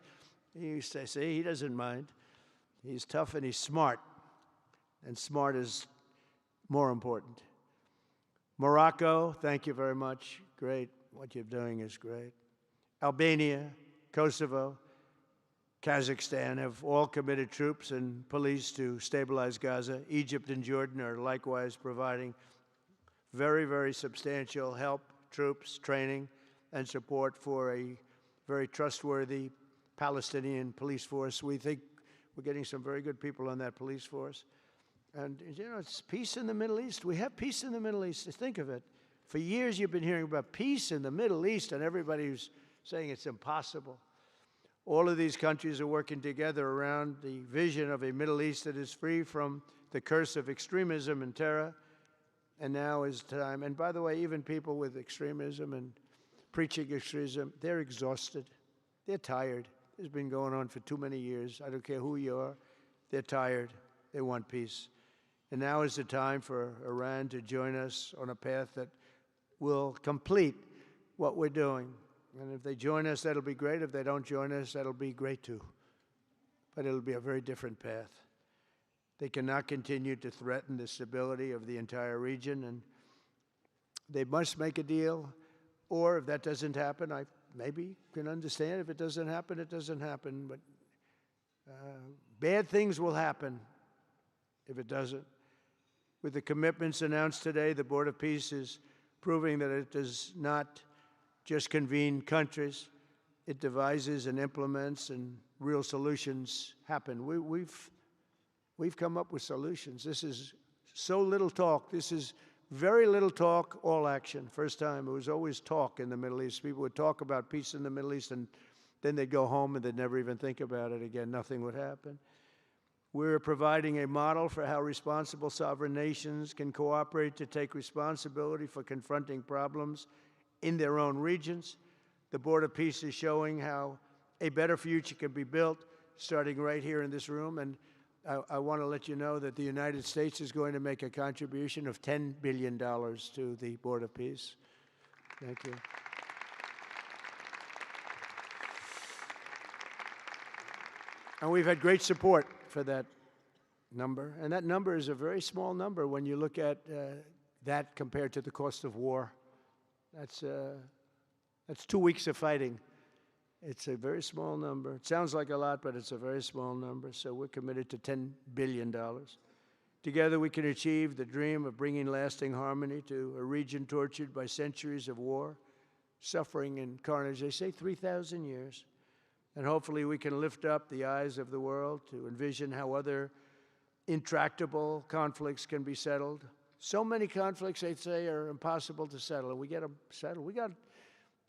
You say, see, he doesn't mind. He's tough and he's smart. And smart is more important. Morocco, thank you very much. Great. What you're doing is great. Albania, Kosovo, Kazakhstan have all committed troops and police to stabilize Gaza. Egypt and Jordan are likewise providing very, very substantial help, troops, training, and support for a very trustworthy Palestinian police force. We think we're getting some very good people on that police force. And, you know, it's peace in the Middle East. We have peace in the Middle East. Think of it. For years you've been hearing about peace in the Middle East, and everybody's saying it's impossible. All of these countries are working together around the vision of a Middle East that is free from the curse of extremism and terror. And now is time. And by the way, even people with extremism and preaching extremism, they're exhausted. They're tired. It's been going on for too many years. I don't care who you are. They're tired. They want peace. And now is the time for Iran to join us on a path that will complete what we're doing. And if they join us, that'll be great. If they don't join us, that'll be great too. But it'll be a very different path. They cannot continue to threaten the stability of the entire region, and they must make a deal. Or if that doesn't happen, I maybe can understand. If it doesn't happen, it doesn't happen. But bad things will happen if it doesn't. With the commitments announced today, the Board of Peace is proving that it does not just convene countries. It devises and implements, and real solutions happen. We've come up with solutions. This is so little talk. This is very little talk, all action. First time, it was always talk in the Middle East. People would talk about peace in the Middle East, and then they'd go home and they'd never even think about it again. Nothing would happen. We're providing a model for how responsible sovereign nations can cooperate to take responsibility for confronting problems in their own regions. The Board of Peace is showing how a better future can be built, starting right here in this room. And I want to let you know that the United States is going to make a contribution of $10 billion to the Board of Peace. Thank you. And we've had great support for that number. And that number is a very small number when you look at that compared to the cost of war. That's 2 weeks of fighting. It's a very small number. It sounds like a lot, but it's a very small number. So we're committed to $10 billion. Together we can achieve the dream of bringing lasting harmony to a region tortured by centuries of war, suffering, and carnage. They say 3,000 years. And hopefully we can lift up the eyes of the world to envision how other intractable conflicts can be settled. So many conflicts, they say, are impossible to settle, and we get them settled. We got,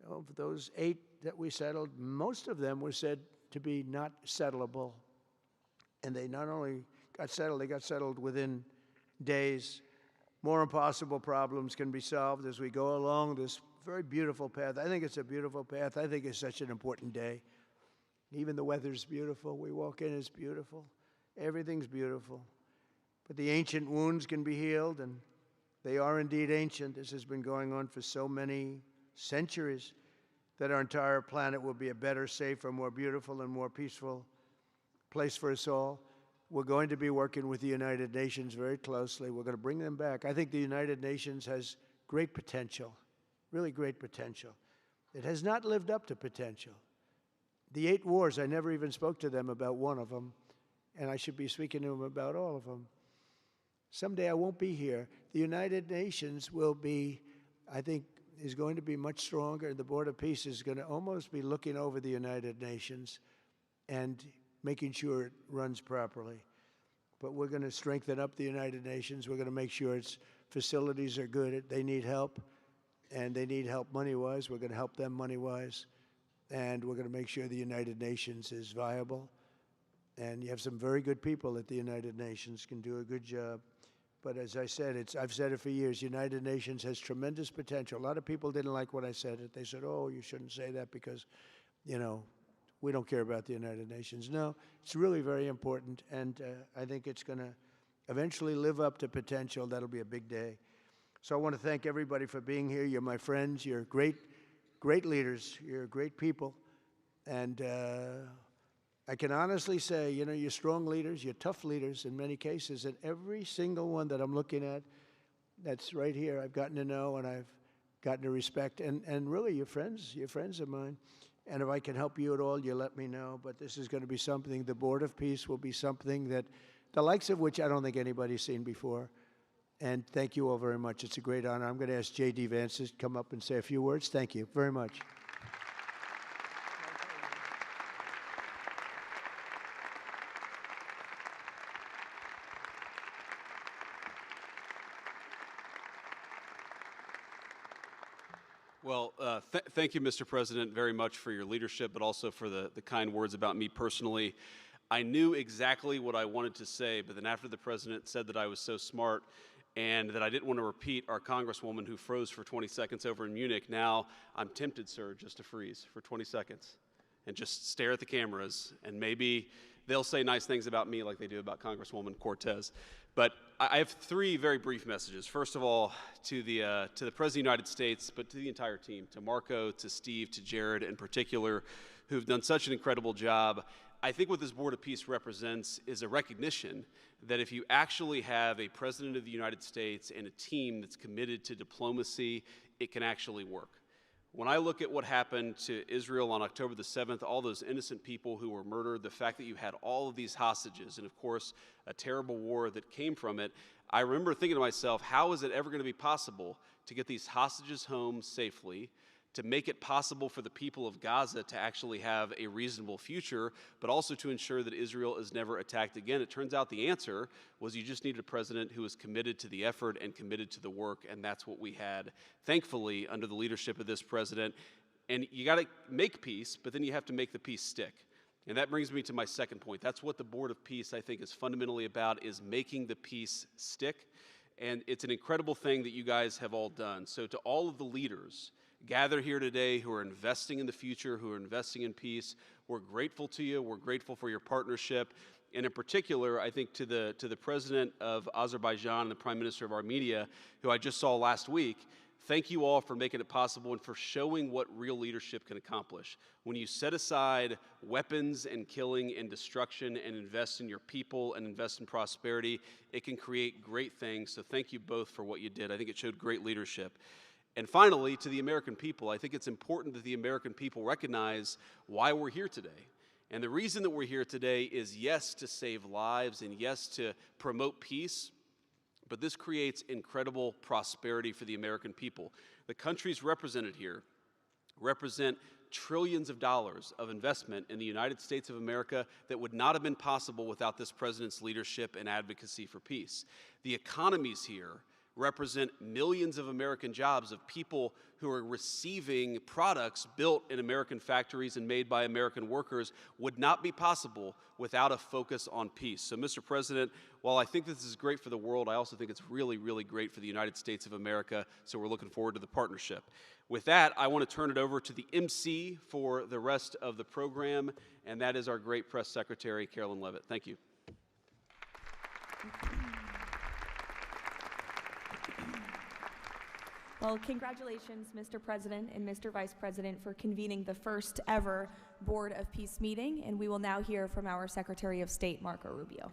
of those 8 that we settled, most of them were said to be not settleable. And they not only got settled, they got settled within days. More impossible problems can be solved as we go along this very beautiful path. I think it's a beautiful path. I think it's such an important day. Even the weather's beautiful. We walk in, it's beautiful. Everything's beautiful. But the ancient wounds can be healed, and they are indeed ancient. This has been going on for so many centuries that our entire planet will be a better, safer, more beautiful, and more peaceful place for us all. We're going to be working with the United Nations very closely. We're going to bring them back. I think the United Nations has great potential, really great potential. It has not lived up to potential. The 8 wars, I never even spoke to them about one of them, and I should be speaking to them about all of them. Someday I won't be here. The United Nations will be, I think, is going to be much stronger. The Board of Peace is going to almost be looking over the United Nations and making sure it runs properly. But we're going to strengthen up the United Nations. We're going to make sure its facilities are good. They need help, and they need help money-wise. We're going to help them money-wise. And we're going to make sure the United Nations is viable. And you have some very good people at the United Nations, can do a good job. But as I said, I've said it for years, United Nations has tremendous potential. A lot of people didn't like when I said it. They said, oh, you shouldn't say that because, you know, we don't care about the United Nations. No, it's really very important, and I think it's going to eventually live up to potential. That'll be a big day. So I want to thank everybody for being here. You're my friends. You're great leaders. You're great people. And I can honestly say, you know, you're strong leaders, you're tough leaders in many cases, and every single one that I'm looking at that's right here, I've gotten to know and I've gotten to respect, and really you're friends of mine. And if I can help you at all, you let me know. But this is going to be something, the Board of Peace will be something that, the likes of which I don't think anybody's seen before. And thank you all very much. It's a great honor. I'm going to ask JD Vance to come up and say a few words. Thank you very much. Well, thank you, Mr. President, very much for your leadership, but also for the kind words about me personally. I knew exactly what I wanted to say, but then after the President said that I was so smart and that I didn't want to repeat our Congresswoman who froze for 20 seconds over in Munich, now I'm tempted, sir, just to freeze for 20 seconds and just stare at the cameras, and maybe they'll say nice things about me like they do about Congresswoman Cortez. But I have 3 very brief messages. First of all, to the President of the United States, but to the entire team, to Marco, to Steve, to Jared in particular, who've done such an incredible job. I think what this Board of Peace represents is a recognition that if you actually have a President of the United States and a team that's committed to diplomacy, it can actually work. When I look at what happened to Israel on October the 7th, all those innocent people who were murdered, the fact that you had all of these hostages, and of course, a terrible war that came from it, I remember thinking to myself, how is it ever going to be possible to get these hostages home safely, to make it possible for the people of Gaza to actually have a reasonable future, but also to ensure that Israel is never attacked again? It turns out the answer was you just needed a president who was committed to the effort and committed to the work, and that's what we had, thankfully, under the leadership of this president. And you got to make peace, but then you have to make the peace stick. And that brings me to my second point. That's what the Board of Peace, I think, is fundamentally about, is making the peace stick. And it's an incredible thing that you guys have all done. So to all of the leaders gathered here today who are investing in the future, who are investing in peace, we're grateful to you. We're grateful for your partnership. And in particular, I think to the President of Azerbaijan and the Prime Minister of Armenia, who I just saw last week, thank you all for making it possible and for showing what real leadership can accomplish. When you set aside weapons and killing and destruction and invest in your people and invest in prosperity, it can create great things. So thank you both for what you did. I think it showed great leadership. And finally, to the American people, I think it's important that the American people recognize why we're here today. And the reason that we're here today is, yes, to save lives and yes, to promote peace, but this creates incredible prosperity for the American people. The countries represented here represent trillions of dollars of investment in the United States of America that would not have been possible without this president's leadership and advocacy for peace. The economies here represent millions of American jobs of people who are receiving products built in American factories and made by American workers would not be possible without a focus on peace. So, Mr. President, while I think this is great for the world, I also think it's really, really great for the United States of America, so we're looking forward to the partnership. With that, I want to turn it over to the MC for the rest of the program, and that is our great press secretary, Carolyn Levitt. Thank you. Well, congratulations, Mr. President and Mr. Vice President, for convening the first ever Board of Peace meeting, and we will now hear from our Secretary of State, Marco Rubio.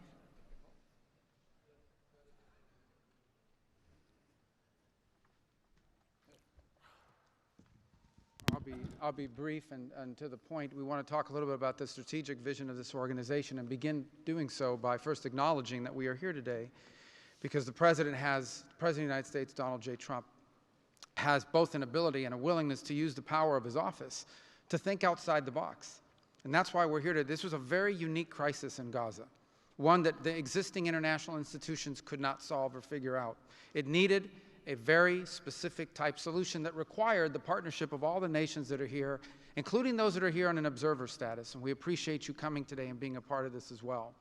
I'll be brief and to the point. We want to talk a little bit about the strategic vision of this organization and begin doing so by first acknowledging that we are here today because the President of the United States, Donald J. Trump, has both an ability and a willingness to use the power of his office to think outside the box. And that's why we're here today. This was a very unique crisis in Gaza, one that the existing international institutions could not solve or figure out. It needed a very specific type solution that required the partnership of all the nations that are here, including those that are here on an observer status. And we appreciate you coming today and being a part of this as well.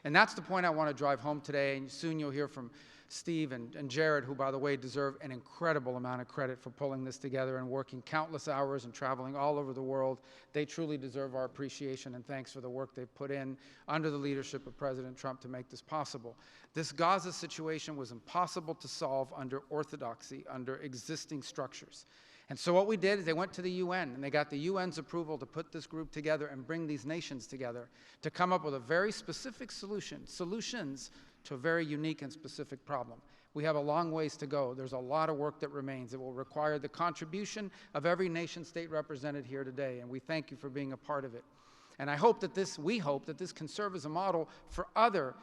And that's the point I want to drive home today. And soon you'll hear from Steve and Jared, who, by the way, deserve an incredible amount of credit for pulling this together and working countless hours and traveling all over the world. They truly deserve our appreciation and thanks for the work they've put in under the leadership of President Trump to make this possible. This Gaza situation was impossible to solve under orthodoxy, under existing structures. And so what we did is they went to the UN, and they got the UN's approval to put this group together and bring these nations together to come up with a very specific solutions to a very unique and specific problem. We have a long ways to go. There's a lot of work that remains. It will require the contribution of every nation state represented here today, and we thank you for being a part of it. And we hope that this can serve as a model for other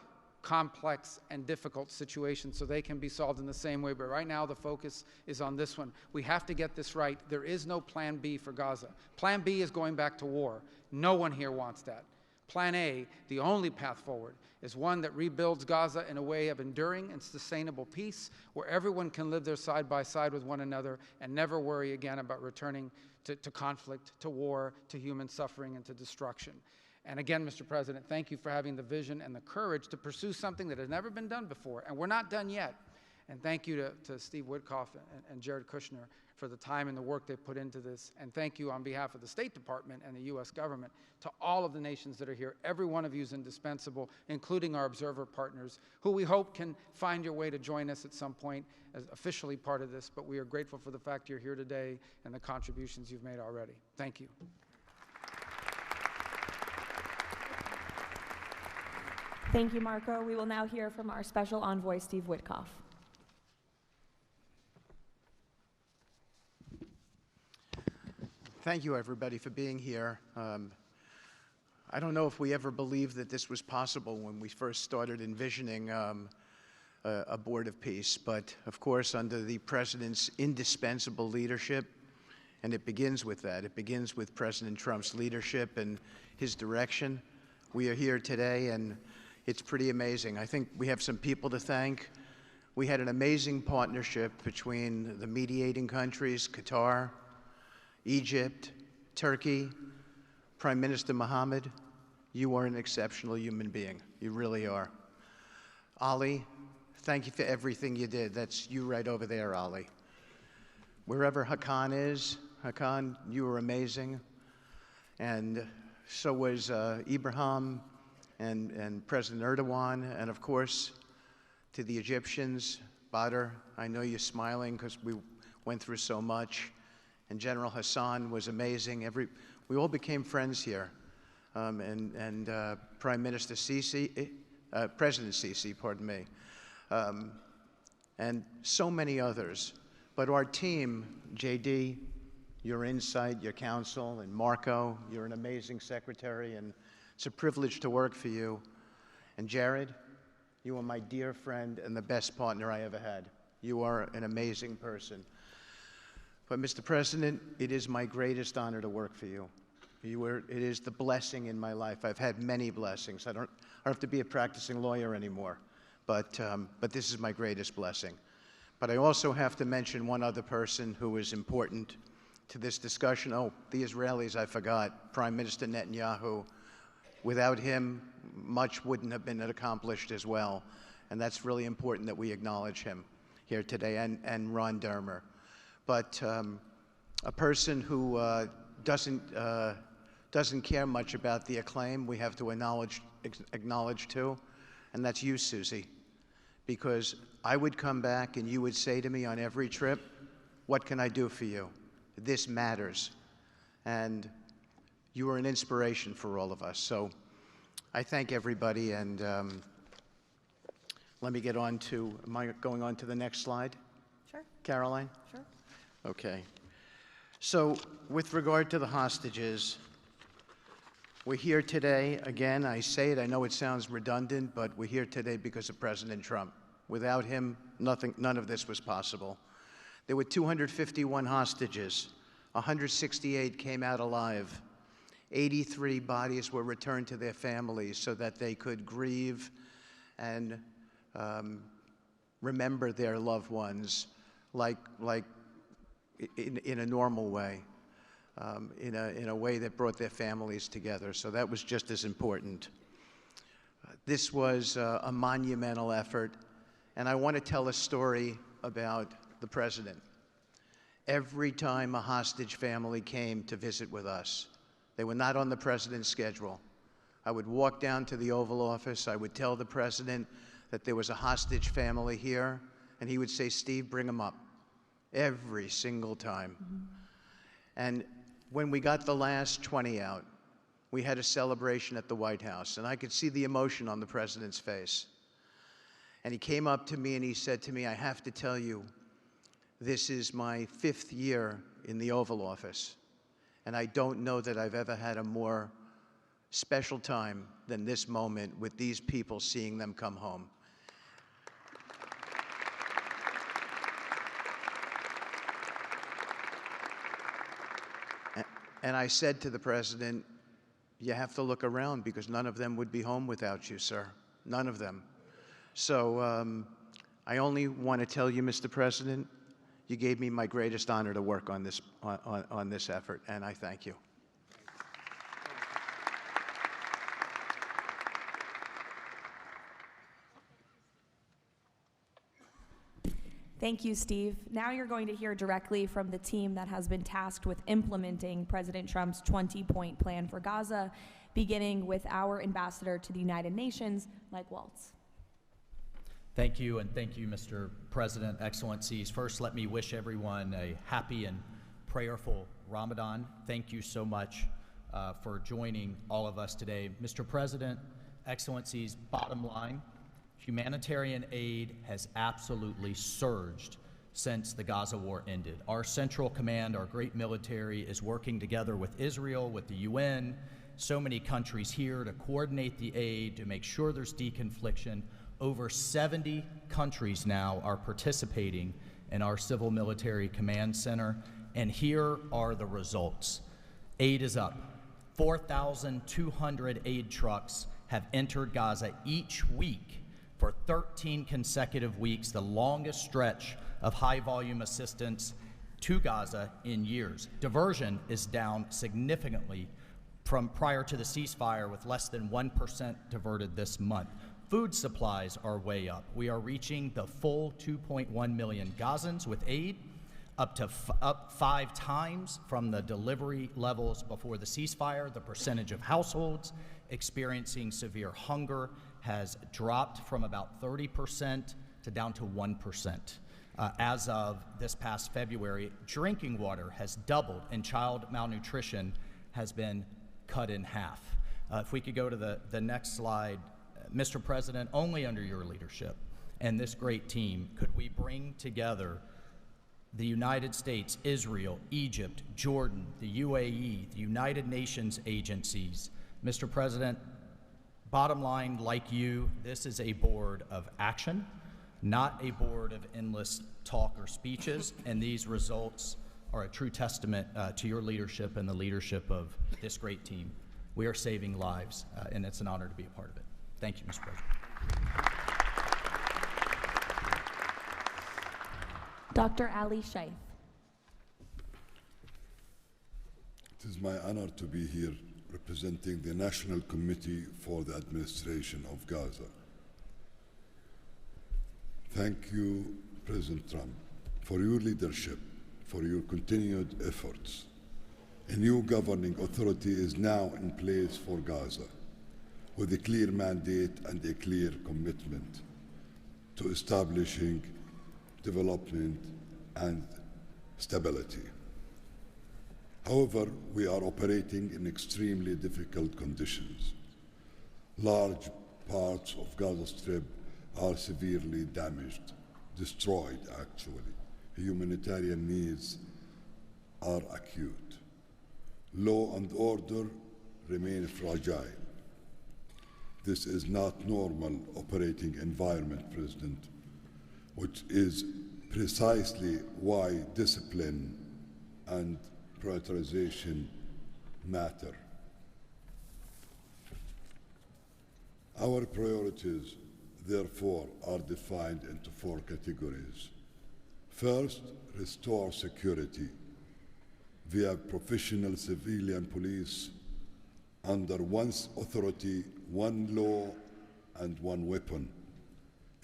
complex and difficult situations so they can be solved in the same way. But right now the focus is on this one. We have to get this right. There is no plan B for Gaza. Plan B is going back to war. No one here wants that. Plan A, the only path forward, is one that rebuilds Gaza in a way of enduring and sustainable peace where everyone can live there side by side with one another and never worry again about returning to conflict, to war, to human suffering, and to destruction. And again, Mr. President, thank you for having the vision and the courage to pursue something that has never been done before, and we're not done yet. And thank you to Steve Whitkoff and Jared Kushner for the time and the work they put into this. And thank you on behalf of the State Department and the U.S. government to all of the nations that are here. Every one of you is indispensable, including our observer partners, who we hope can find your way to join us at some point as officially part of this. But we are grateful for the fact you're here today and the contributions you've made already. Thank you. Thank you, Marco. We will now hear from our special envoy, Steve Whitkoff. Thank you, everybody, for being here. I don't know if we ever believed that this was possible when we first started envisioning a board of peace, but of course, under the President's indispensable leadership, and it begins with that. It begins with President Trump's leadership and his direction. We are here today, and it's pretty amazing. I think we have some people to thank. We had an amazing partnership between the mediating countries, Qatar, Egypt, Turkey, Prime Minister Mohammed. You are an exceptional human being. You really are. Ali, thank you for everything you did. That's you right over there, Ali. Wherever Hakan is, Hakan, you were amazing. And so was Ibrahim and President Erdogan, and of course, to the Egyptians, Badr, I know you're smiling because we went through so much, and General Hassan was amazing. We all became friends here, and Prime Minister Sisi, President Sisi, pardon me, and so many others. But our team, JD, your insight, your counsel, and Marco, you're an amazing secretary, and it's a privilege to work for you. And Jared, you are my dear friend and the best partner I ever had. You are an amazing person. But Mr. President, it is my greatest honor to work for you. It is the blessing in my life. I've had many blessings. I don't have to be a practicing lawyer anymore, but this is my greatest blessing. But I also have to mention one other person who is important to this discussion. Oh, the Israelis, I forgot. Prime Minister Netanyahu. Without him, much wouldn't have been accomplished as well. And that's really important that we acknowledge him here today, and Ron Dermer. But a person who doesn't care much about the acclaim we have to acknowledge too, and that's you, Susie. Because I would come back and you would say to me on every trip, what can I do for you? This matters. And you are an inspiration for all of us. So I thank everybody, and let me get on to, am I going on to the next slide? Sure. Caroline? Sure. Okay. So with regard to the hostages, we're here today, again, I say it, I know it sounds redundant, but we're here today because of President Trump. Without him, none of this was possible. There were 251 hostages. 168 came out alive. 83 bodies were returned to their families so that they could grieve and remember their loved ones like in a normal way. In a way that brought their families together. So that was just as important. This was a monumental effort, and I want to tell a story about the president. Every time a hostage family came to visit with us, they were not on the president's schedule. I would walk down to the Oval Office, I would tell the president that there was a hostage family here, and he would say, Steve, bring them up. Every single time. Mm-hmm. And when we got the last 20 out, we had a celebration at the White House, and I could see the emotion on the president's face. And he came up to me and he said to me, I have to tell you, this is my 5th year in the Oval Office, and I don't know that I've ever had a more special time than this moment with these people, seeing them come home. And I said to the president, you have to look around because none of them would be home without you, sir. None of them. So I only want to tell you, Mr. President, you gave me my greatest honor to work on this effort, and I thank you. Thank you, Steve. Now you're going to hear directly from the team that has been tasked with implementing President Trump's 20-point plan for Gaza, beginning with our ambassador to the United Nations, Mike Waltz. Thank you, and thank you, Mr. President, Excellencies. First, let me wish everyone a happy and prayerful Ramadan. Thank you so much for joining all of us today. Mr. President, Excellencies, bottom line, humanitarian aid has absolutely surged since the Gaza war ended. Our Central Command, our great military, is working together with Israel, with the UN, so many countries here to coordinate the aid, to make sure there's deconfliction. Over 70 countries now are participating in our Civil Military Command Center, and here are the results. Aid is up. 4,200 aid trucks have entered Gaza each week for 13 consecutive weeks, the longest stretch of high-volume assistance to Gaza in years. Diversion is down significantly from prior to the ceasefire, with less than 1% diverted this month. Food supplies are way up. We are reaching the full 2.1 million Gazans with aid, up 5 times from the delivery levels before the ceasefire. The percentage of households experiencing severe hunger has dropped from about 30% to down to 1%. As of this past February, drinking water has doubled, and child malnutrition has been cut in half. If we could go to the next slide. Mr. President, only under your leadership and this great team could we bring together the United States, Israel, Egypt, Jordan, the UAE, the United Nations agencies. Mr. President, bottom line, like you, this is a board of action, not a board of endless talk or speeches, and these results are a true testament to your leadership and the leadership of this great team. We are saving lives, and it's an honor to be a part of it. Thank you, Mr. President. Dr. Ali Shaith. It is my honor to be here representing the National Committee for the Administration of Gaza. Thank you, President Trump, for your leadership, for your continued efforts. A new governing authority is now in place for Gaza, with a clear mandate and a clear commitment to establishing development and stability. However, we are operating in extremely difficult conditions. Large parts of Gaza Strip are severely damaged, destroyed actually. Humanitarian needs are acute. Law and order remain fragile. This is not normal operating environment, President, which is precisely why discipline and prioritization matter. Our priorities, therefore, are defined into 4 categories. First, restore security via professional civilian police under one authority, one law, and one weapon,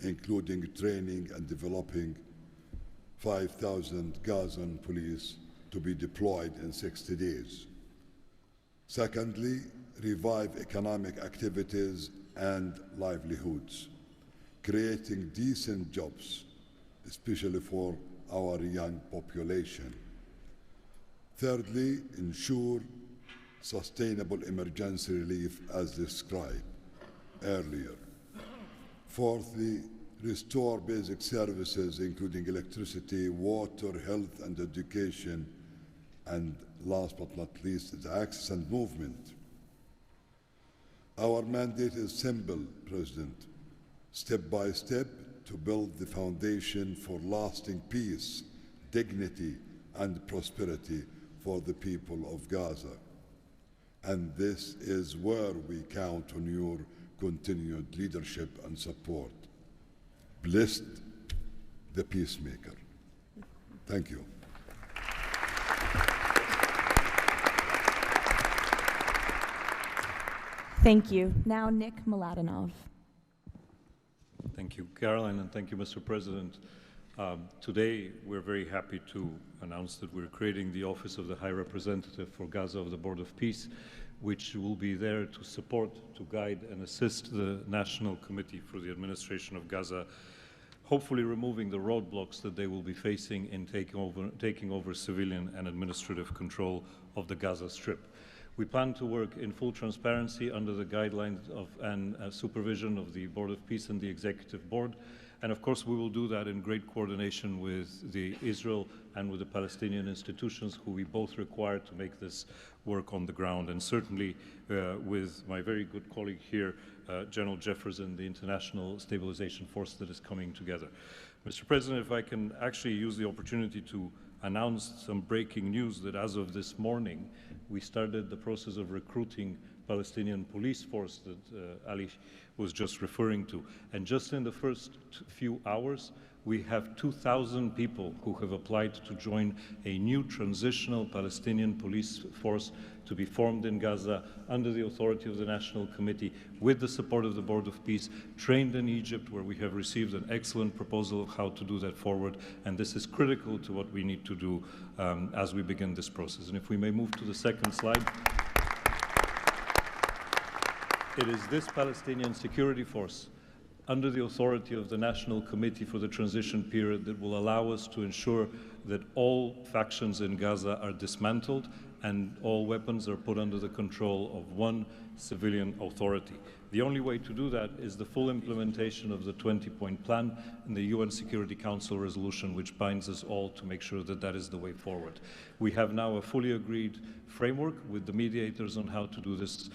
including training and developing 5,000 Gazan police to be deployed in 60 days. Secondly, revive economic activities and livelihoods, creating decent jobs, especially for our young population. Thirdly, ensure sustainable emergency relief as described earlier. Fourthly, restore basic services including electricity, water, health, and education. And last but not least, the access and movement. Our mandate is simple, President. Step by step, to build the foundation for lasting peace, dignity, and prosperity for the people of Gaza. And this is where we count on your continued leadership and support. Blessed the peacemaker. Thank you. Thank you. Now, Nickolay Mladenov. Thank you, Caroline, and thank you, Mr. President. Today, we're very happy to announce that we're creating the Office of the High Representative for Gaza of the Board of Peace, which will be there to support, to guide, and assist the National Committee for the Administration of Gaza, hopefully removing the roadblocks that they will be facing in taking over civilian and administrative control of the Gaza Strip. We plan to work in full transparency under the guidelines of and supervision of the Board of Peace and the Executive Board. And of course, we will do that in great coordination with the Israel and with the Palestinian institutions, who we both require to make this work on the ground. And certainly with my very good colleague here, General Jefferson, the International Stabilization Force that is coming together. Mr. President, if I can actually use the opportunity to announce some breaking news that as of this morning, we started the process of recruiting Palestinian police force that Ali was just referring to. And just in the first few hours, we have 2,000 people who have applied to join a new transitional Palestinian police force to be formed in Gaza under the authority of the National Committee, with the support of the Board of Peace, trained in Egypt, where we have received an excellent proposal of how to do that forward. And this is critical to what we need to do as we begin this process. And if we may move to the second slide. It is this Palestinian security force, under the authority of the National Committee for the Transition Period, that will allow us to ensure that all factions in Gaza are dismantled and all weapons are put under the control of one civilian authority. The only way to do that is the full implementation of the 20-point plan and the UN Security Council resolution, which binds us all to make sure that that is the way forward. We have now a fully agreed framework with the mediators on how to do this,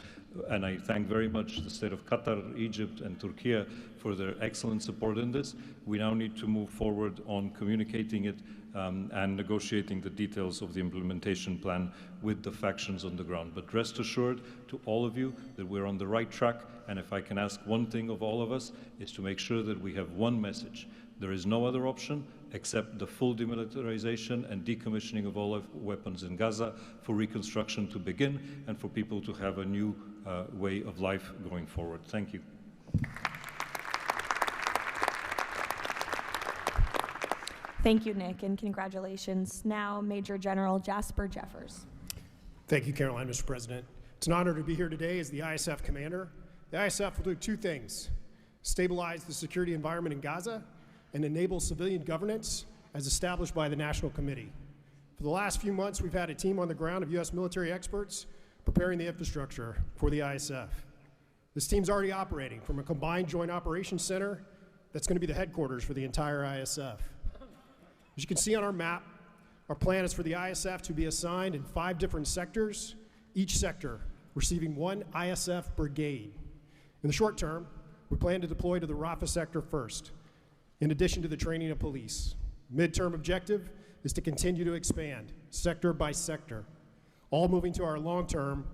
and I thank very much the state of Qatar, Egypt, and Turkey for their excellent support in this. We now need to move forward on communicating it and negotiating the details of the implementation plan with the factions on the ground. But rest assured to all of you that we're on the right track, and if I can ask one thing of all of us, is to make sure that we have one message. There is no other option except the full demilitarization and decommissioning of all weapons in Gaza for reconstruction to begin and for people to have a new way of life going forward. Thank you. Thank you, Nick, and congratulations. Now, Major General Jasper Jeffers. Thank you, Caroline, Mr. President. It's an honor to be here today as the ISF commander. The ISF will do two things: stabilize the security environment in Gaza and enable civilian governance as established by the National Committee. For the last few months, we've had a team on the ground of U.S. military experts preparing the infrastructure for the ISF. This team's already operating from a combined joint operations center that's going to be the headquarters for the entire ISF. As you can see on our map, our plan is for the ISF to be assigned in 5 different sectors, each sector receiving 1 ISF brigade. In the short term, we plan to deploy to the Rafah sector first, in addition to the training of police. Midterm objective is to continue to expand, sector by sector, all moving to our long-term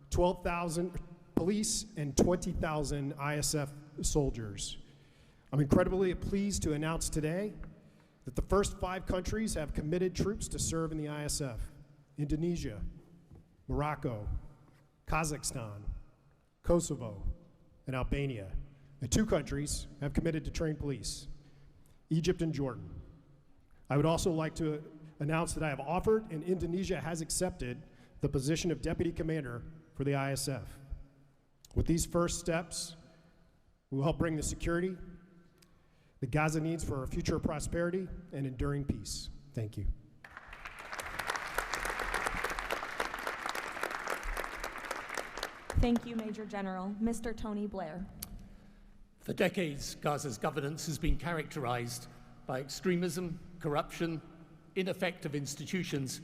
12,000 police and 20,000 ISF soldiers. I'm incredibly pleased to announce today that the first 5 countries have committed troops to serve in the ISF: Indonesia, Morocco, Kazakhstan, Kosovo, and Albania. And 2 countries have committed to train police: Egypt and Jordan. I would also like to announce that I have offered and Indonesia has accepted the position of Deputy Commander for the ISF. With these first steps, we will help bring the security that Gaza needs for our future prosperity and enduring peace. Thank you. Thank you, Major General. Mr. Tony Blair. For decades, Gaza's governance has been characterized by extremism, corruption, ineffective institutions,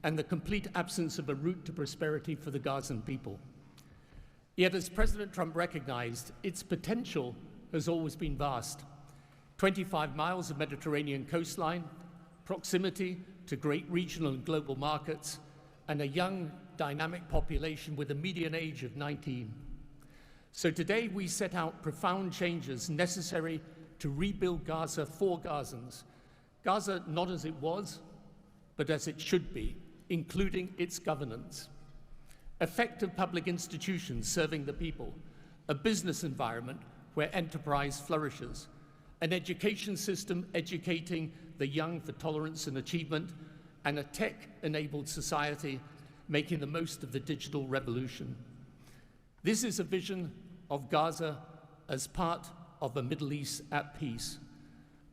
and the complete absence of a route to prosperity for the Gazan people. Yet, as President Trump recognized, its potential has always been vast. 25 miles of Mediterranean coastline, proximity to great regional and global markets, and a young, dynamic population with a median age of 19. So today we set out profound changes necessary to rebuild Gaza for Gazans. Gaza not as it was, but as it should be, including its governance. Effective public institutions serving the people, a business environment where enterprise flourishes, an education system educating the young for tolerance and achievement, and a tech-enabled society making the most of the digital revolution. This is a vision of Gaza as part of a Middle East at peace.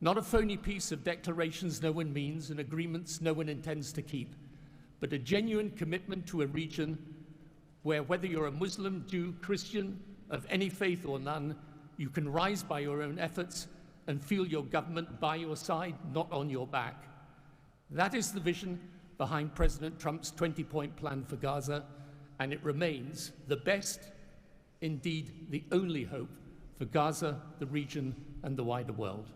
Not a phony piece of declarations no one means and agreements no one intends to keep, but a genuine commitment to a region where, whether you're a Muslim, Jew, Christian, of any faith or none, you can rise by your own efforts and feel your government by your side, not on your back. That is the vision behind President Trump's 20-point plan for Gaza, and it remains the best, indeed the only hope for Gaza, the region, and the wider world.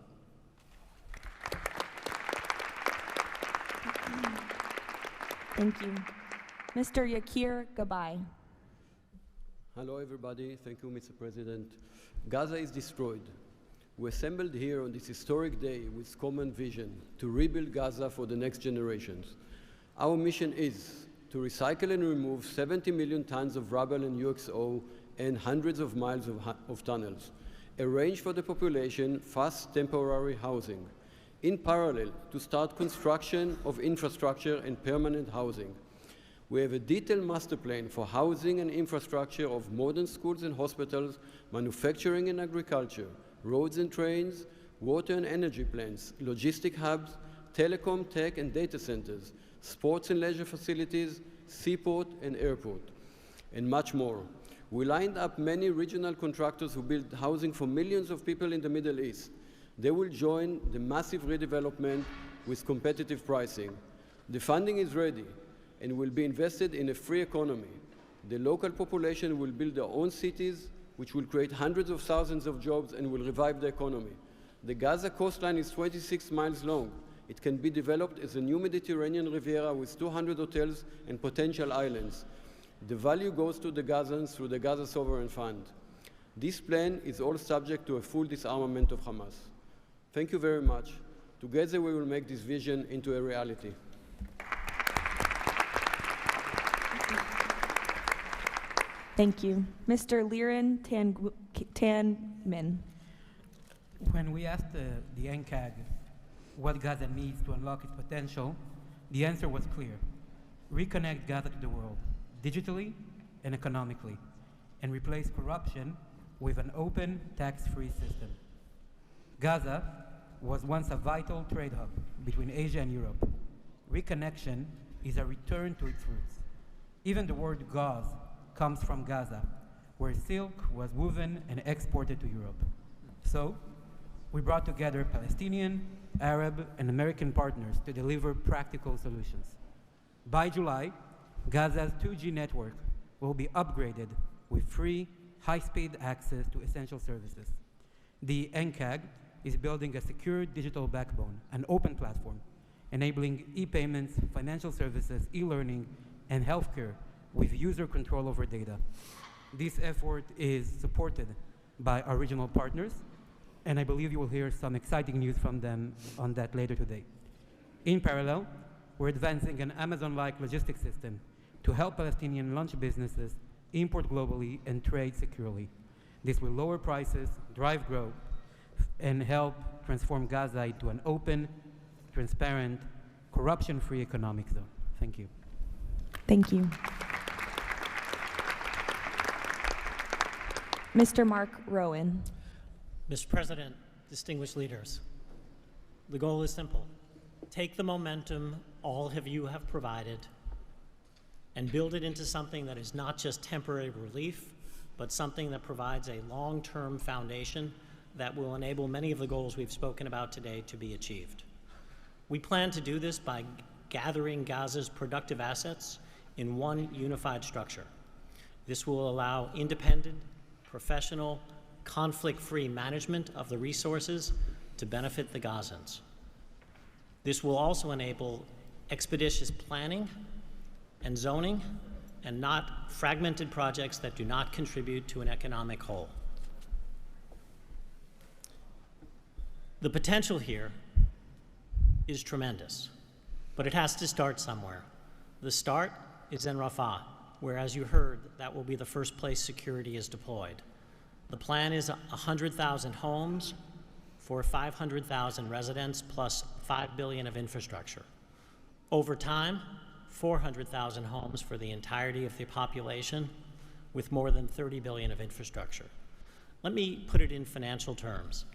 Thank you. Mr. Yakir Gabay. Hello, everybody. Thank you, Mr. President. Gaza is destroyed. We assembled here on this historic day with common vision to rebuild Gaza for the next generations. Our mission is to recycle and remove 70 million tons of rubble and UXO and hundreds of miles of tunnels, arrange for the population fast temporary housing, in parallel to start construction of infrastructure and permanent housing. We have a detailed master plan for housing and infrastructure of modern schools and hospitals, manufacturing and agriculture, roads and trains, water and energy plants, logistic hubs, telecom, tech, and data centers, sports and leisure facilities, seaport and airport, and much more. We lined up many regional contractors who build housing for millions of people in the Middle East. They will join the massive redevelopment with competitive pricing. The funding is ready and will be invested in a free economy. The local population will build their own cities, which will create hundreds of thousands of jobs and will revive the economy. The Gaza coastline is 26 miles long. It can be developed as a new Mediterranean Riviera with 200 hotels and potential islands. The value goes to the Gazans through the Gaza Sovereign Fund. This plan is all subject to a full disarmament of Hamas. Thank you very much. Together we will make this vision into a reality. Thank you. Mr. Liren Tanman. When we asked the NCAG what Gaza needs to unlock its potential, the answer was clear. Reconnect Gaza to the world, digitally and economically, and replace corruption with an open, tax-free system. Gaza was once a vital trade hub between Asia and Europe. Reconnection is a return to its roots. Even the word gauze comes from Gaza, where silk was woven and exported to Europe. So, we brought together Palestinian, Arab, and American partners to deliver practical solutions. By July, Gaza's 2G network will be upgraded with free, high-speed access to essential services. The NCAG is building a secure digital backbone, an open platform, enabling e-payments, financial services, e-learning, and healthcare with user control over data. This effort is supported by our regional partners, and I believe you will hear some exciting news from them on that later today. In parallel, we're advancing an Amazon-like logistics system to help Palestinian launch businesses import globally and trade securely. This will lower prices, drive growth, and help transform Gaza into an open, transparent, corruption-free economic zone. Thank you. Thank you. Mr. Mark Rowan. Mr. President, distinguished leaders, the goal is simple. Take the momentum all of you have provided and build it into something that is not just temporary relief, but something that provides a long-term foundation that will enable many of the goals we've spoken about today to be achieved. We plan to do this by gathering Gaza's productive assets in one unified structure. This will allow independent, professional, conflict-free management of the resources to benefit the Gazans. This will also enable expeditious planning and zoning and not fragmented projects that do not contribute to an economic whole. The potential here is tremendous, but it has to start somewhere. The start is in Rafah, where, as you heard, that will be the first place security is deployed. The plan is 100,000 homes for 500,000 residents plus $5 billion of infrastructure. Over time, 400,000 homes for the entirety of the population with more than $30 billion of infrastructure. Let me put it in financial terms.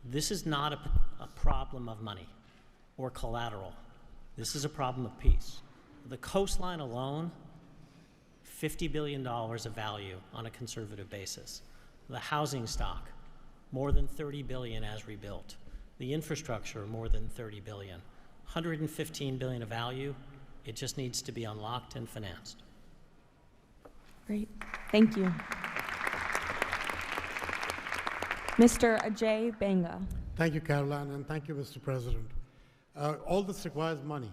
This is not a problem of money or collateral. This is a problem of peace. The coastline alone, $50 billion of value on a conservative basis. The housing stock, more than $30 billion as rebuilt. The infrastructure, more than $30 billion. $115 billion of value. It just needs to be unlocked and financed. Great. Thank you. Mr. Ajay Banga. Thank you, Caroline, and thank you, Mr. President. All this requires money.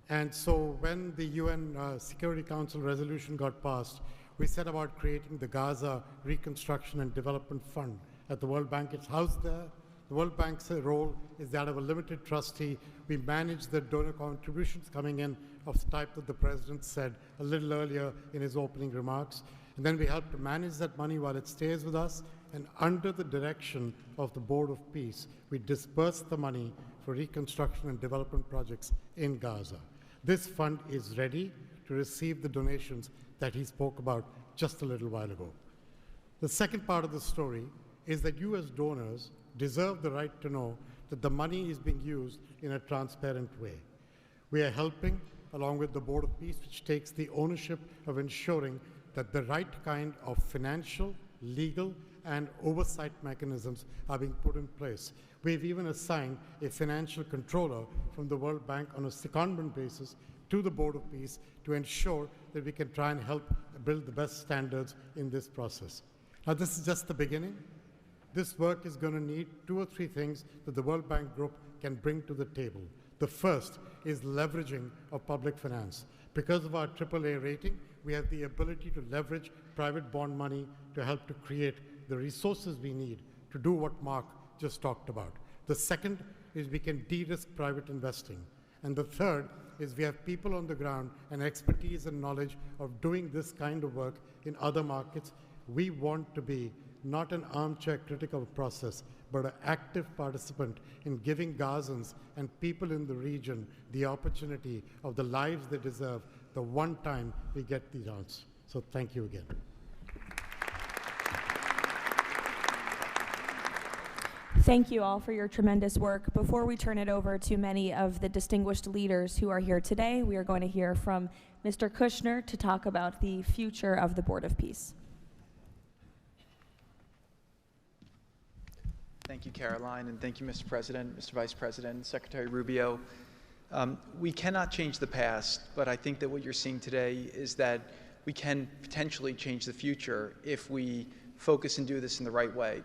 And so when the UN Security Council resolution got passed, we set about creating the Gaza Reconstruction and Development Fund at the World Bank. It's housed there. The World Bank's role is that of a limited trustee. We manage the donor contributions coming in of the type that the President said a little earlier in his opening remarks. And then we help to manage that money while it stays with us. And under the direction of the Board of Peace, we disperse the money for reconstruction and development projects in Gaza. This fund is ready to receive the donations that he spoke about just a little while ago. The second part of the story is that you as donors deserve the right to know that the money is being used in a transparent way. We are helping, along with the Board of Peace, which takes the ownership of ensuring that the right kind of financial, legal, and oversight mechanisms are being put in place. We've even assigned a financial controller from the World Bank on a secondment basis to the Board of Peace to ensure that we can try and help build the best standards in this process. Now, this is just the beginning. This work is going to need 2 or 3 things that the World Bank Group can bring to the table. The first is leveraging of public finance. Because of our AAA rating, we have the ability to leverage private bond money to help to create the resources we need to do what Mark just talked about. The second is we can de-risk private investing. And the third is we have people on the ground and expertise and knowledge of doing this kind of work in other markets. We want to be not an armchair critic of a process, but an active participant in giving Gazans and people in the region the opportunity of the lives they deserve the one time we get the chance. So thank you again. Thank you all for your tremendous work. Before we turn it over to many of the distinguished leaders who are here today, we are going to hear from Mr. Kushner to talk about the future of the Board of Peace. Thank you, Caroline, and thank you, Mr. President, Mr. Vice President, Secretary Rubio. We cannot change the past, but I think that what you're seeing today is that we can potentially change the future if we focus and do this in the right way.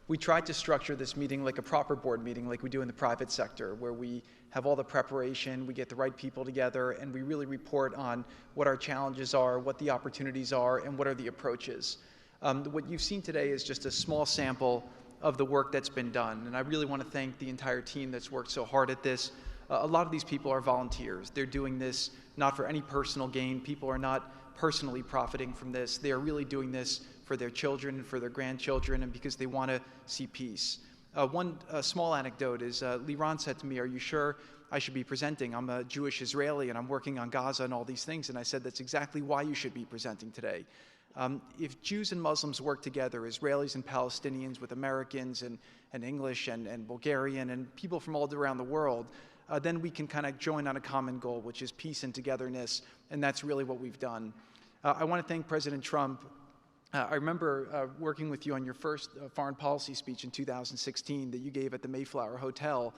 We tried to structure this meeting like a proper board meeting, like we do in the private sector, where we have all the preparation, we get the right people together, and we really report on what our challenges are, what the opportunities are, and what are the approaches. What you've seen today is just a small sample of the work that's been done, and I really want to thank the entire team that's worked so hard at this. A lot of these people are volunteers. They're doing this not for any personal gain. People are not personally profiting from this. They are really doing this for their children and for their grandchildren and because they want to see peace. One small anecdote is Liran said to me, "Are you sure I should be presenting? I'm a Jewish Israeli and I'm working on Gaza and all these things." And I said, "That's exactly why you should be presenting today." If Jews and Muslims work together, Israelis and Palestinians with Americans and English and Bulgarian and people from all around the world, then we can kind of join on a common goal, which is peace and togetherness, and that's really what we've done. I want to thank President Trump. I remember working with you on your first foreign policy speech in 2016 that you gave at the Mayflower Hotel,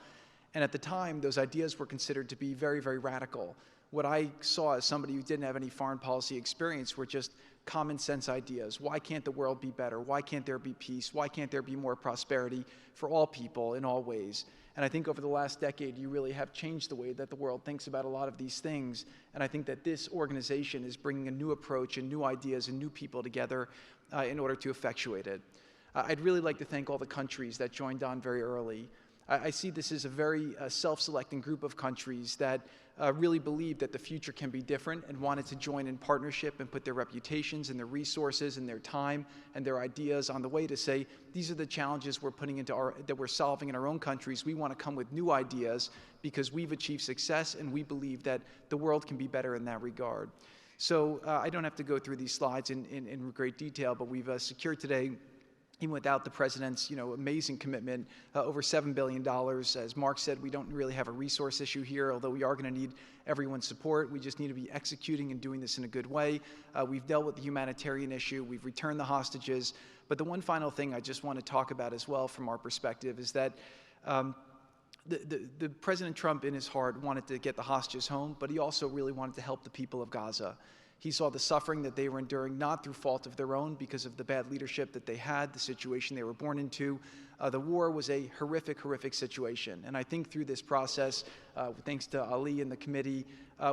and at the time, those ideas were considered to be very, very radical. What I saw as somebody who didn't have any foreign policy experience were just common sense ideas. Why can't the world be better? Why can't there be peace? Why can't there be more prosperity for all people in all ways? And I think over the last decade, you really have changed the way that the world thinks about a lot of these things. And I think that this organization is bringing a new approach and new ideas and new people together in order to effectuate it. I'd really like to thank all the countries that joined on very early. I see this as a very self-selecting group of countries that really believe that the future can be different and wanted to join in partnership and put their reputations and their resources and their time and their ideas on the way to say, these are the challenges we're putting into that we're solving in our own countries. We want to come with new ideas because we've achieved success and we believe that the world can be better in that regard. So I don't have to go through these slides in great detail, but we've secured today, even without the president's amazing commitment, over $7 billion. As Mark said, we don't really have a resource issue here, although we are going to need everyone's support. We just need to be executing and doing this in a good way. We've dealt with the humanitarian issue. We've returned the hostages. But the one final thing I just want to talk about as well from our perspective is that the President Trump in his heart wanted to get the hostages home, but he also really wanted to help the people of Gaza. He saw the suffering that they were enduring, not through fault of their own, because of the bad leadership that they had, the situation they were born into. The war was a horrific, horrific situation. And I think through this process, thanks to Ali and the committee,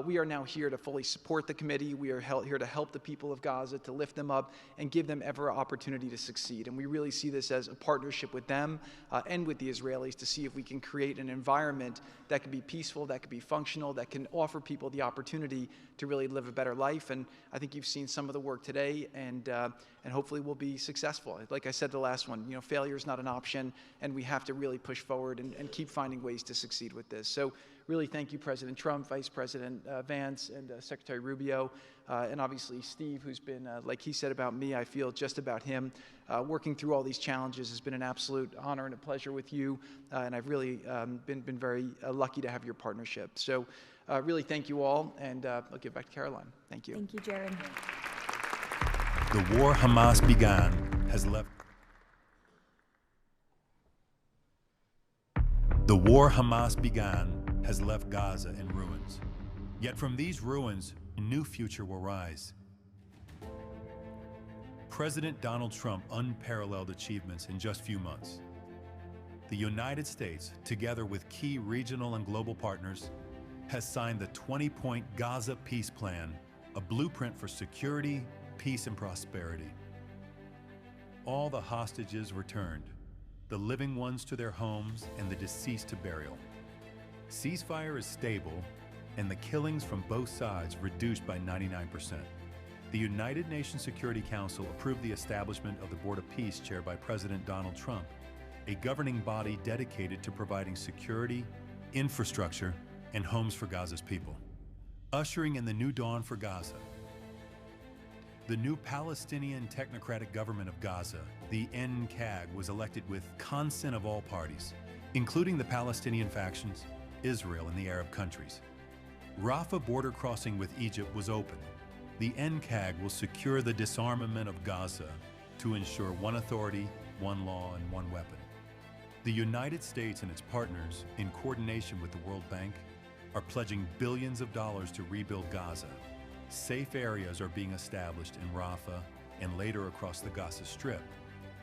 we are now here to fully support the committee. We are here to help the people of Gaza, to lift them up and give them every opportunity to succeed. And we really see this as a partnership with them and with the Israelis to see if we can create an environment that can be peaceful, that can be functional, that can offer people the opportunity to really live a better life. And I think you've seen some of the work today, and hopefully we'll be successful. Like I said, the last one, failure is not an option. option, and we have to really push forward and keep finding ways to succeed with this. So really thank you, President Trump, Vice President Vance, and Secretary Rubio, and obviously Steve, who's been, like he said about me, I feel just about him. Working through all these challenges has been an absolute honor and a pleasure with you, and I've really been very lucky to have your partnership. So really thank you all, and I'll give back to Caroline. Thank you. Thank you, Jared. The war Hamas began has left. The war Hamas began has left Gaza in ruins. Yet from these ruins, a new future will rise. President Donald Trump's unparalleled achievements in just a few months. The United States, together with key regional and global partners, has signed the 20-point Gaza Peace Plan, a blueprint for security, peace, and prosperity. All the hostages returned, the living ones to their homes and the deceased to burial. Ceasefire is stable, and the killings from both sides reduced by 99%. The United Nations Security Council approved the establishment of the Board of Peace chaired by President Donald Trump, a governing body dedicated to providing security, infrastructure, and homes for Gaza's people, ushering in the new dawn for Gaza. The new Palestinian technocratic government of Gaza, the NCAG, was elected with consent of all parties, including the Palestinian factions, Israel, and the Arab countries. Rafah border crossing with Egypt was open. The NCAG will secure the disarmament of Gaza to ensure one authority, one law, and one weapon. The United States and its partners, in coordination with the World Bank, are pledging billions of dollars to rebuild Gaza. Safe areas are being established in Rafah and later across the Gaza Strip,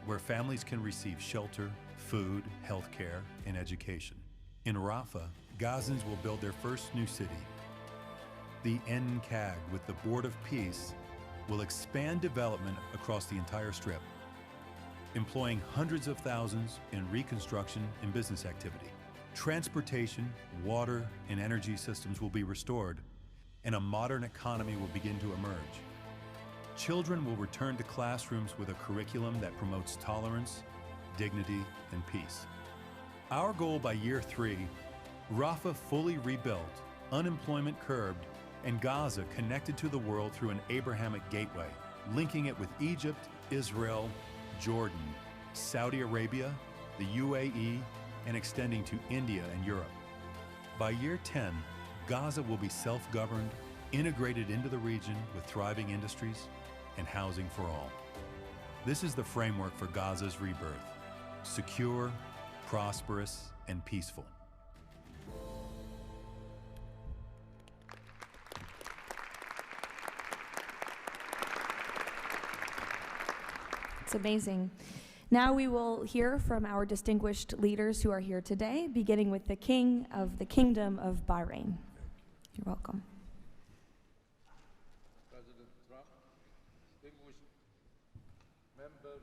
where families can receive shelter, food, health care, and education. In Rafah, Gazans will build their first new city. The NCAG, with the Board of Peace, will expand development across the entire Strip, employing hundreds of thousands in reconstruction and business activity. Transportation, water, and energy systems will be restored, and a modern economy will begin to emerge. Children will return to classrooms with a curriculum that promotes tolerance, dignity, and peace. Our goal by year 3, Rafah fully rebuilt, unemployment curbed, and Gaza connected to the world through an Abrahamic gateway, linking it with Egypt, Israel, Jordan, Saudi Arabia, the UAE, and extending to India and Europe. By year 10, Gaza will be self-governed, integrated into the region with thriving industries and housing for all. This is the framework for Gaza's rebirth: secure, prosperous, and peaceful. It's amazing. Now we will hear from our distinguished leaders who are here today, beginning with the King of the Kingdom of Bahrain. You're welcome. President Trump, distinguished members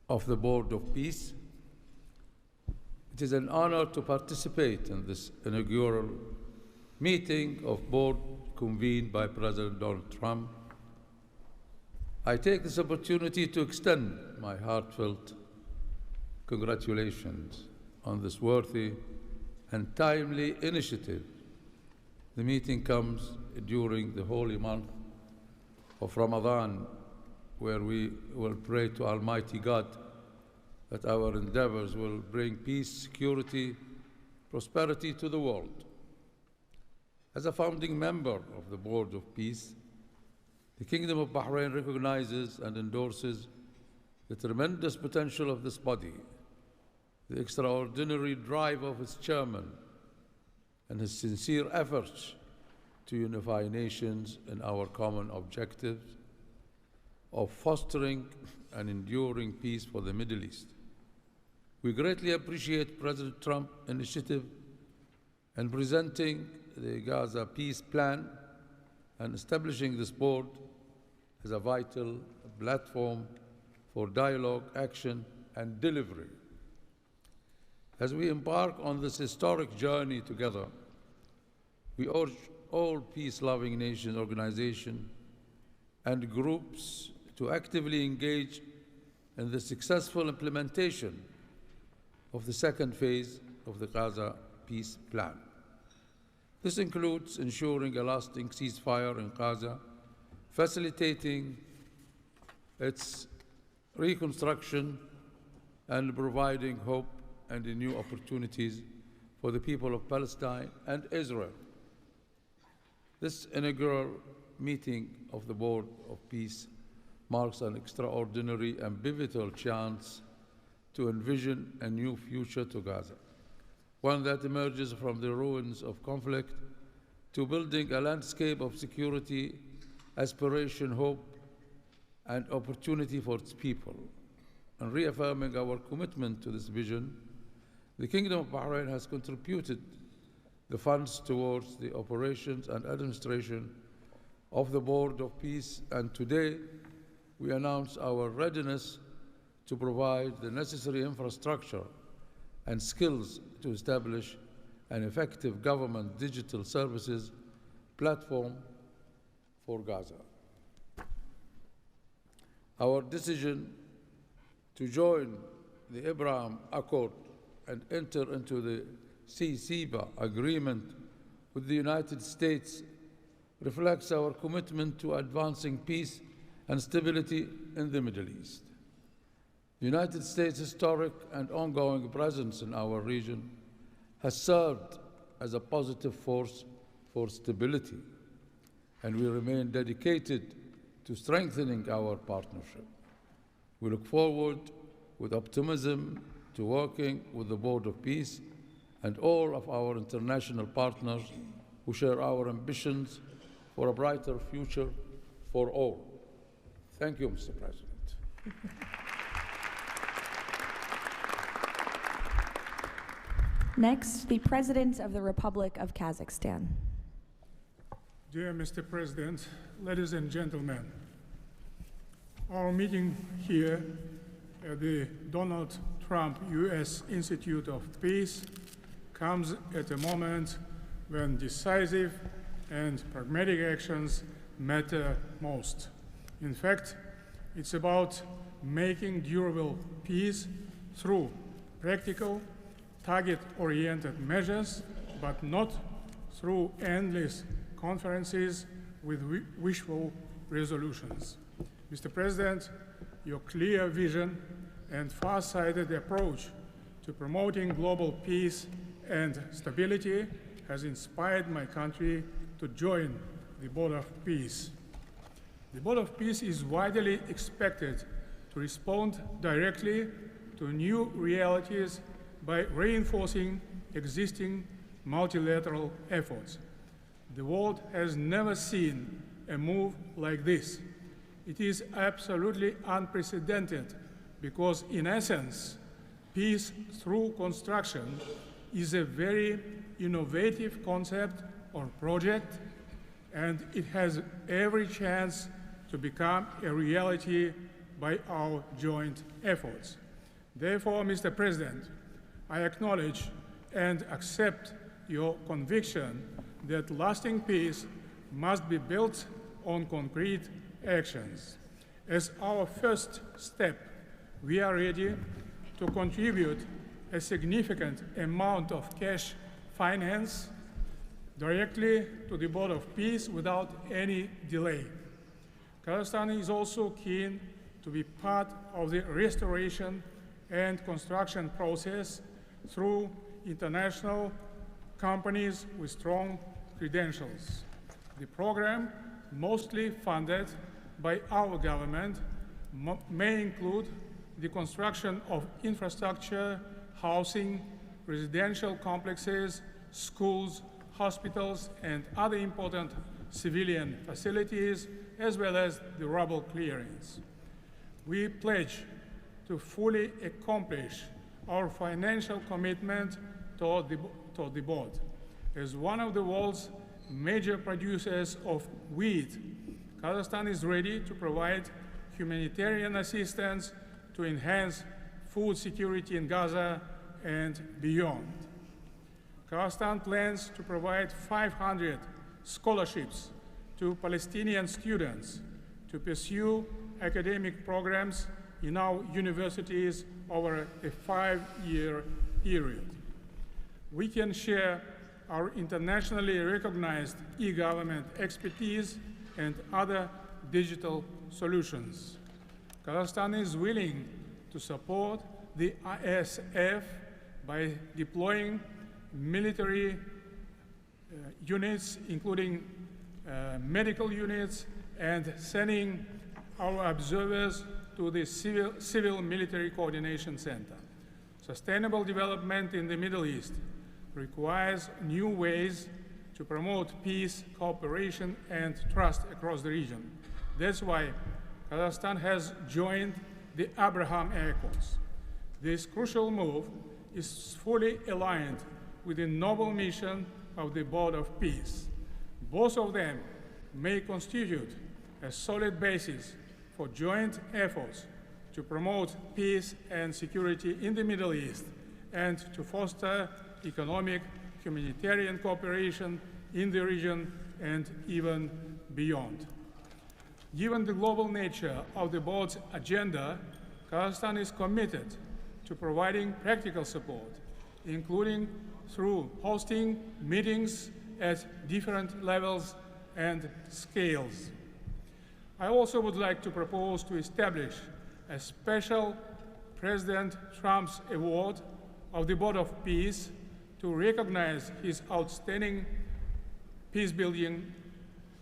of the Board of Peace, it is an honor to participate in this inaugural meeting of board convened by President Donald Trump. I take this opportunity to extend my heartfelt congratulations on this worthy and timely initiative. The meeting comes during the holy month of Ramadan, where we will pray to Almighty God that our endeavors will bring peace, security, prosperity to the world. As a founding member of the Board of Peace, the Kingdom of Bahrain recognizes and endorses the tremendous potential of this body, the extraordinary drive of its chairman, and his sincere efforts to unify nations in our common objectives of fostering and enduring peace for the Middle East. We greatly appreciate President Trump's initiative in presenting the Gaza Peace Plan and establishing this board as a vital platform for dialogue, action, and delivery. As we embark on this historic journey together, we urge all peace-loving nation organizations and groups to actively engage in the successful implementation of the second phase of the Gaza peace plan. This includes ensuring a lasting ceasefire in Gaza, facilitating its reconstruction, and providing hope and new opportunities for the people of Palestine and Israel. This inaugural meeting of the Board of Peace marks an extraordinary and pivotal chance to envision a new future to Gaza, one that emerges from the ruins of conflict to building a landscape of security, aspiration, hope, and opportunity for its people. And reaffirming our commitment to this vision, the Kingdom of Bahrain has contributed the funds towards the operations and administration of the Board of Peace, and today we announce our readiness to provide the necessary infrastructure and skills to establish an effective government digital services platform for Gaza. Our decision to join the Abraham Accord and enter into the ceasefire agreement with the United States reflects our commitment to advancing peace and stability in the Middle East. The United States' historic and ongoing presence in our region has served as a positive force for stability, and we remain dedicated to strengthening our partnership. We look forward with optimism to working with the Board of Peace and all of our international partners who share our ambitions for a brighter future for all. Thank you, Mr. President. Next, the President of the Republic of Kazakhstan. Dear Mr. President, ladies and gentlemen, our meeting here at the Donald Trump U.S. Institute of Peace comes at a moment when decisive and pragmatic actions matter most. In fact, it's about making durable peace through practical, target-oriented measures, but not through endless conferences with wishful resolutions. Mr. President, your clear vision and far-sighted approach to promoting global peace and stability has inspired my country to join the Board of Peace. The Board of Peace is widely expected to respond directly to new realities by reinforcing existing multilateral efforts. The world has never seen a move like this. It is absolutely unprecedented because, in essence, peace through construction is a very innovative concept or project, and it has every chance to become a reality by our joint efforts. Therefore, Mr. President, I acknowledge and accept your conviction that lasting peace must be built on concrete actions. As our first step, we are ready to contribute a significant amount of cash finance directly to the Board of Peace without any delay. Kazakhstan is also keen to be part of the restoration and construction process through international companies with strong credentials. The program, mostly funded by our government, may include the construction of infrastructure, housing, residential complexes, schools, hospitals, and other important civilian facilities, as well as the rubble clearance. We pledge to fully accomplish our financial commitment toward the board. As one of the world's major producers of wheat, Kazakhstan is ready to provide humanitarian assistance to enhance food security in Gaza and beyond. Kazakhstan plans to provide 500 scholarships to Palestinian students to pursue academic programs in our universities over a 5-year period. We can share our internationally recognized e-government expertise and other digital solutions. Kazakhstan is willing to support the ISF by deploying military units, including medical units, and sending our observers to the Civil Military Coordination Center. Sustainable development in the Middle East requires new ways to promote peace, cooperation, and trust across the region. That's why Kazakhstan has joined the Abraham Accords. This crucial move is fully aligned with the noble mission of the Board of Peace. Both of them may constitute a solid basis for joint efforts to promote peace and security in the Middle East and to foster economic, humanitarian cooperation in the region and even beyond. Given the global nature of the board's agenda, Kazakhstan is committed to providing practical support, including through hosting meetings at different levels and scales. I also would like to propose to establish a special President Trump's Award of the Board of Peace to recognize his outstanding peace-building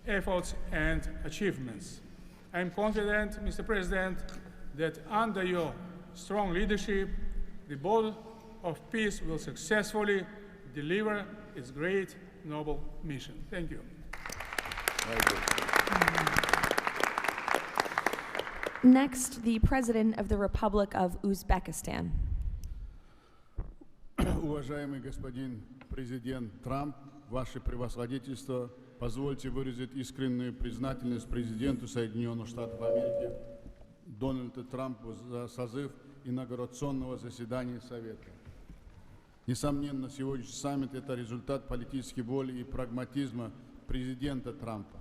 efforts and achievements. I am confident, Mr. President, that under your strong leadership, the Board of Peace will successfully deliver its great, noble mission. Thank you. Next, the President of the Republic of Uzbekistan. Уважаемый господин президент Трамп, ваше превосходительство, позвольте выразить искреннюю признательность президенту Соединенных Штатов Америки Дональду Трампу за созыв инаугурационного заседания Совета. Несомненно, сегодняшний саммит – это результат политической воли и прагматизма президента Трампа.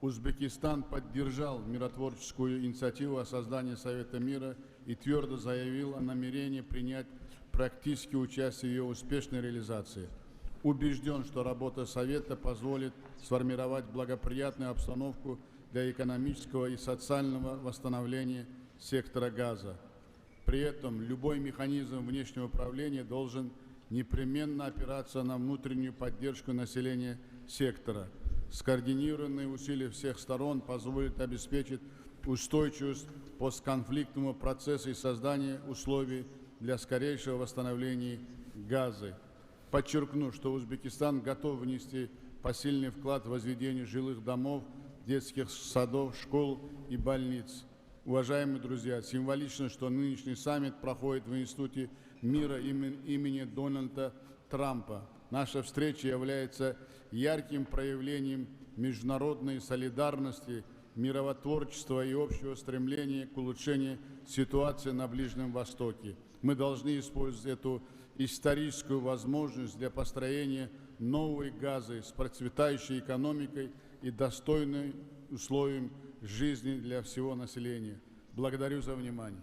Узбекистан поддержал миротворческую инициативу о создании Совета мира и твердо заявил о намерении принять практическое участие в ее успешной реализации. Убежден, что работа Совета позволит сформировать благоприятную обстановку для экономического и социального восстановления сектора Газа. При этом любой механизм внешнего управления должен непременно опираться на внутреннюю поддержку населения сектора. Скоординированные усилия всех сторон позволят обеспечить устойчивость постконфликтного процесса и создание условий для скорейшего восстановления Газы. Подчеркну, что Узбекистан готов внести посильный вклад в возведение жилых домов, детских садов, школ и больниц. Уважаемые друзья, символично, что нынешний саммит проходит в Институте мира имени Дональда Трампа. Наша встреча является ярким проявлением международной солидарности, миротворчества и общего стремления к улучшению ситуации на Ближнем Востоке. Мы должны использовать эту историческую возможность для построения новой Газы с процветающей экономикой и достойным условием жизни для всего населения. Благодарю за внимание.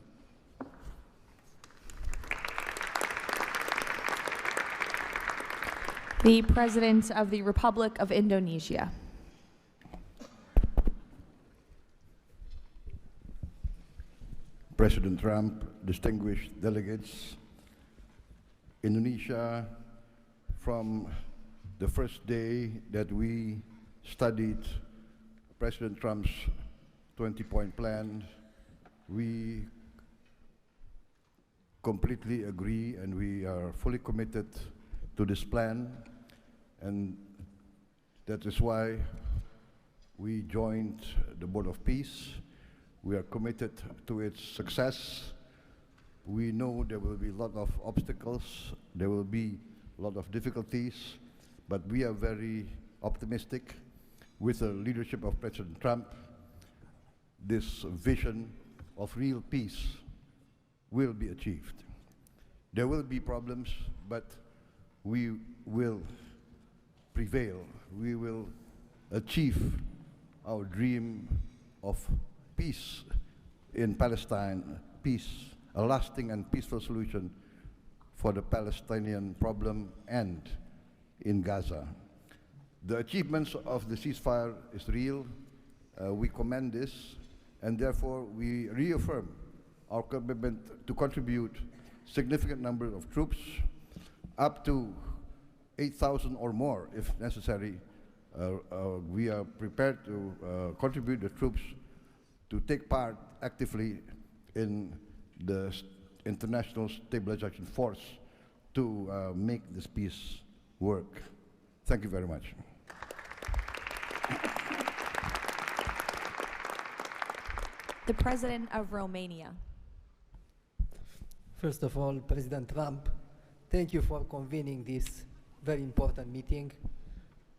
The President of the Republic of Indonesia. President Trump, distinguished delegates, Indonesia, from the first day that we studied President Trump's 20-point plan, we completely agree and we are fully committed to this plan, and that is why we joined the Board of Peace. We are committed to its success. We know there will be a lot of obstacles, there will be a lot of difficulties, but we are very optimistic. With the leadership of President Trump, this vision of real peace will be achieved. There will be problems, but we will prevail. We will achieve our dream of peace in Palestine peace, a lasting and peaceful solution for the Palestinian problem and in Gaza. The achievements of the ceasefire is real. We commend this, and therefore we reaffirm our commitment to contribute significant number of troops, up to 8,000 or more if necessary. We are prepared to contribute the troops to take part actively in the international stabilization force to make this peace work. Thank you very much. The President of Romania. First of all, President Trump, thank you for convening this very important meeting,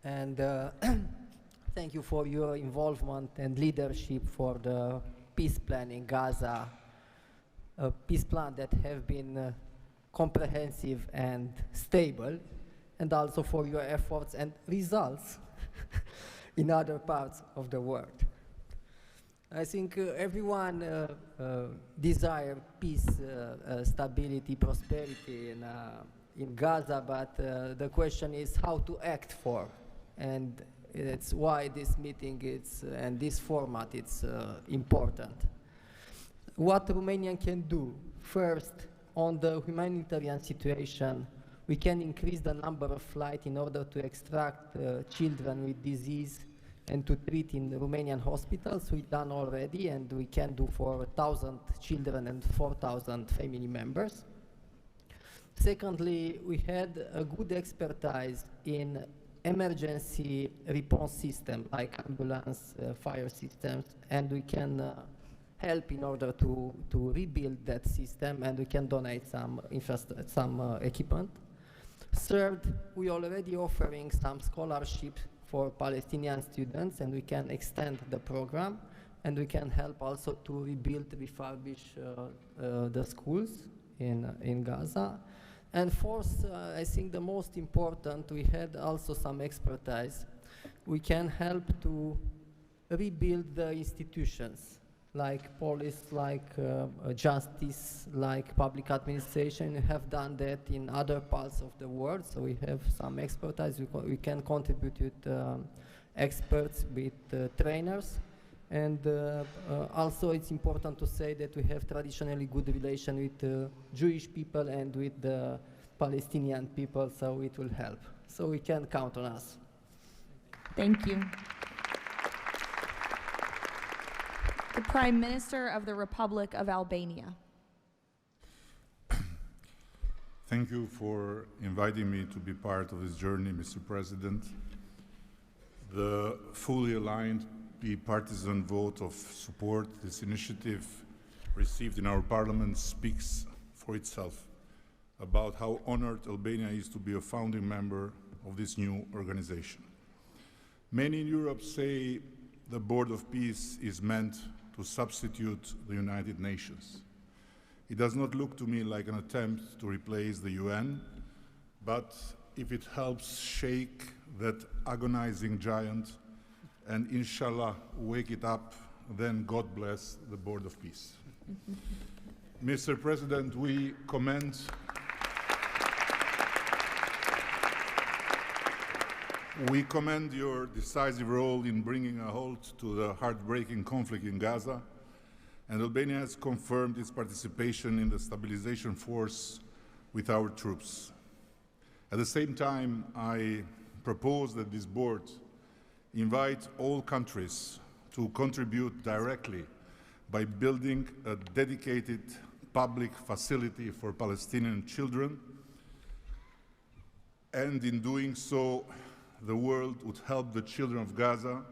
and thank you for your involvement and leadership for the peace plan in Gaza, a peace plan that have been comprehensive and stable, and also for your efforts and results in other parts of the world. I think everyone desires peace, stability, prosperity in Gaza, but the question is how to act for, and it's why this meeting and this format is important. What Romania can do, first, on the humanitarian situation, we can increase the number of flights in order to extract children with disease and to treat in Romanian hospitals. We've done already, and we can do for 1,000 children and 4,000 family members. Secondly, we had a good expertise in emergency response system like ambulance, fire systems, and we can help in order to rebuild that system, and we can donate some equipment. Third, we are already offering some scholarships for Palestinian students, and we can extend the program, and we can help also to rebuild, refurbish the schools in Gaza. And fourth, I think the most important, we had also some expertise. We can help to rebuild the institutions, like police, like justice, like public administration. We have done that in other parts of the world, so we have some expertise. We can contribute with experts, with trainers, and also it's important to say that we have traditionally good relation with Jewish people and with the Palestinian people, so it will help. So we can count on us. Thank you. The Prime Minister of the Republic of Albania. Thank you for inviting me to be part of this journey, Mr. President. The fully aligned bipartisan vote of support this initiative received in our parliament speaks for itself about how honored Albania is to be a founding member of this new organization. Many in Europe say the Board of Peace is meant to substitute the United Nations. It does not look to me like an attempt to replace the UN, but if it helps shake that agonizing giant and inshallah wake it up, then God bless the Board of Peace. Mr. President, we commend your decisive role in bringing a halt to the heartbreaking conflict in Gaza, and Albania has confirmed its participation in the stabilization force with our troops. At the same time, I propose that this board invite all countries to contribute directly by building a dedicated public facility for Palestinian children, and in doing so, the world would help the children of Gaza,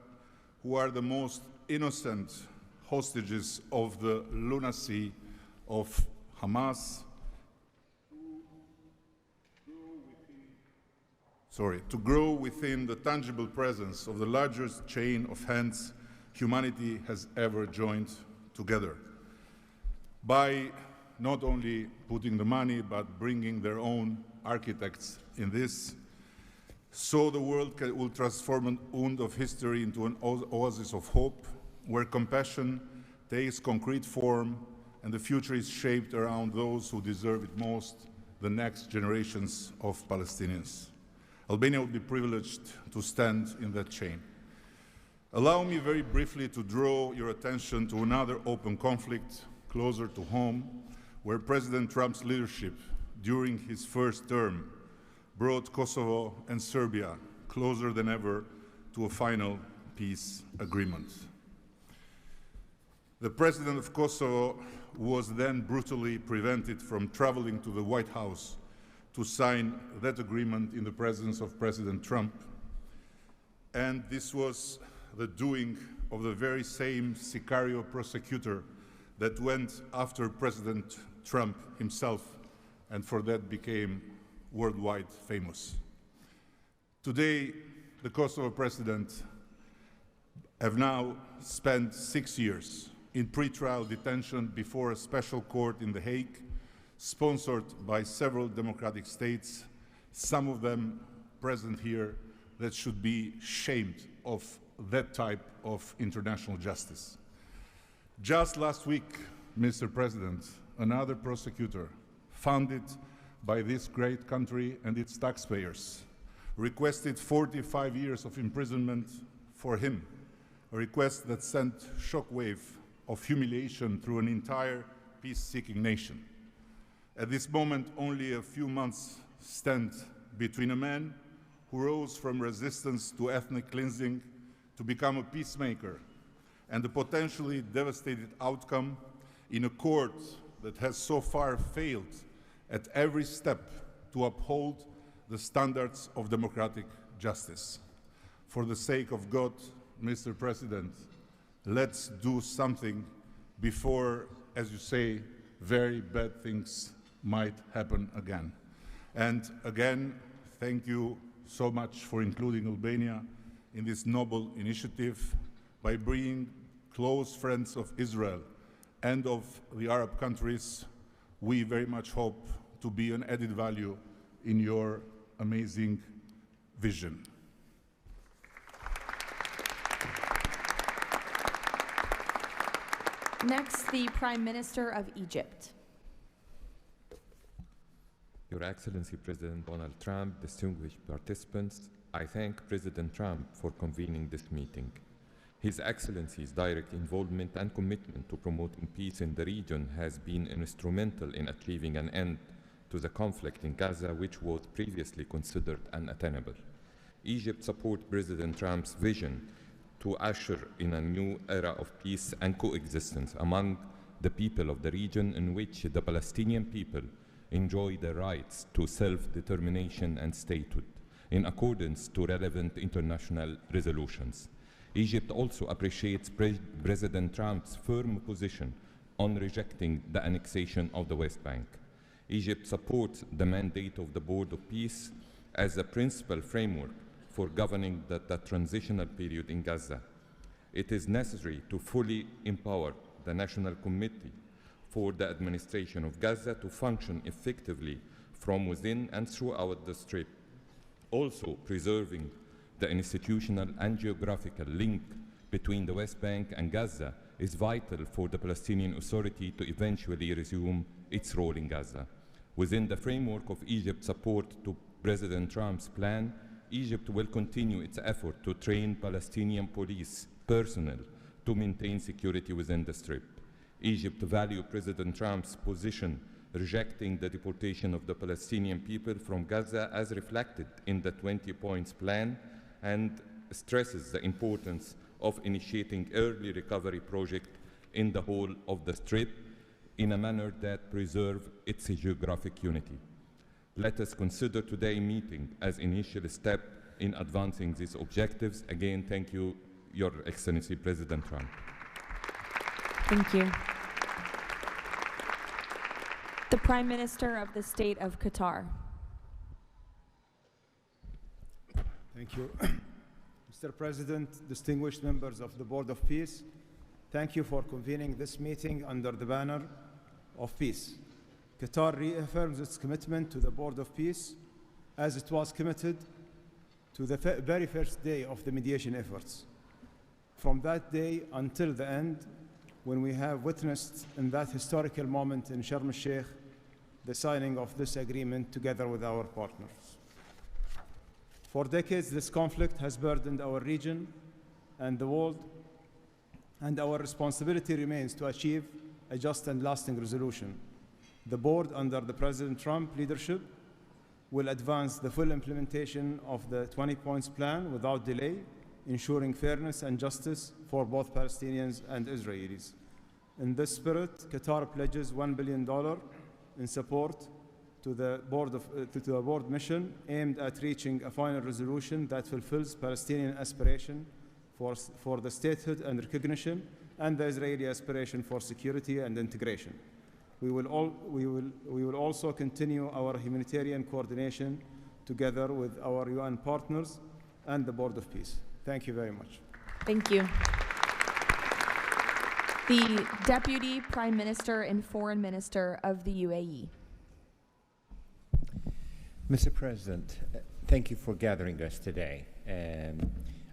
who are the most innocent hostages of the lunacy of Hamas, to grow within the tangible presence of the largest chain of hands humanity has ever joined together, by not only putting the money, but bringing their own architects in this, so the world will transform an wound of history into an oasis of hope, where compassion takes concrete form and the future is shaped around those who deserve it most, the next generations of Palestinians. Albania will be privileged to stand in that chain. Allow me very briefly to draw your attention to another open conflict closer to home, where President Trump's leadership during his first term brought Kosovo and Serbia closer than ever to a final peace agreement. The president of Kosovo was then brutally prevented from traveling to the White House to sign that agreement in the presence of President Trump. And this was the doing of the very same Sicario prosecutor that went after President Trump himself, and for that became worldwide famous. Today, the Kosovo president have now spent 6 years in pretrial detention before a special court in The Hague, sponsored by several democratic states, some of them present here, that should be shamed of that type of international justice. Just last week, Mr. President, another prosecutor, funded by this great country and its taxpayers, requested 45 years of imprisonment for him, a request that sent shockwave of humiliation through an entire peace-seeking nation. At this moment, only a few months stand between a man who rose from resistance to ethnic cleansing to become a peacemaker and the potentially devastating outcome in a court that has so far failed at every step to uphold the standards of democratic justice. For the sake of God, Mr. President, let's do something before, as you say, very bad things might happen again. And again, thank you so much for including Albania in this noble initiative by bringing close friends of Israel and of the Arab countries. We very much hope to be an added value in your amazing vision. Next, the Prime Minister of Egypt. Your Excellency President Donald Trump, distinguished participants, I thank President Trump for convening this meeting. His Excellency's direct involvement and commitment to promoting peace in the region has been instrumental in achieving an end to the conflict in Gaza, which was previously considered unattainable. Egypt supports President Trump's vision to usher in a new era of peace and coexistence among the people of the region, in which the Palestinian people enjoy the rights to self-determination and statehood, in accordance to relevant international resolutions. Egypt also appreciates President Trump's firm position on rejecting the annexation of the West Bank. Egypt supports the mandate of the Board of Peace as a principal framework for governing the transitional period in Gaza. It is necessary to fully empower the National Committee for the administration of Gaza to function effectively from within and throughout the Strip. Also, preserving the institutional and geographical link between the West Bank and Gaza is vital for the Palestinian Authority to eventually resume its role in Gaza. Within the framework of Egypt's support to President Trump's plan, Egypt will continue its effort to train Palestinian police personnel to maintain security within the Strip. Egypt values President Trump's position rejecting the deportation of the Palestinian people from Gaza as reflected in the 20 points plan, and stresses the importance of initiating early recovery projects in the whole of the Strip in a manner that preserves its geographic unity. Let us consider today's meeting as an initial step in advancing these objectives. Again, thank you, Your Excellency President Trump. Thank you. The Prime Minister of the State of Qatar. Thank you. Mr. President, distinguished members of the Board of Peace, thank you for convening this meeting under the banner of peace. Qatar reaffirms its commitment to the Board of Peace as it was committed to the very first day of the mediation efforts. From that day until the end, when we have witnessed in that historical moment in Sharm el-Sheikh the signing of this agreement together with our partners. For decades, this conflict has burdened our region and the world, and our responsibility remains to achieve a just and lasting resolution. The board, under the President Trump leadership, will advance the full implementation of the 20 points plan without delay, ensuring fairness and justice for both Palestinians and Israelis. In this spirit, Qatar pledges $1 billion in support to the board mission aimed at reaching a final resolution that fulfills Palestinian aspiration for the statehood and recognition, and the Israeli aspiration for security and integration. We will also continue our humanitarian coordination together with our UN partners and the Board of Peace. Thank you very much. Thank you. The Deputy Prime Minister and Foreign Minister of the UAE. Mr. President, thank you for gathering us today.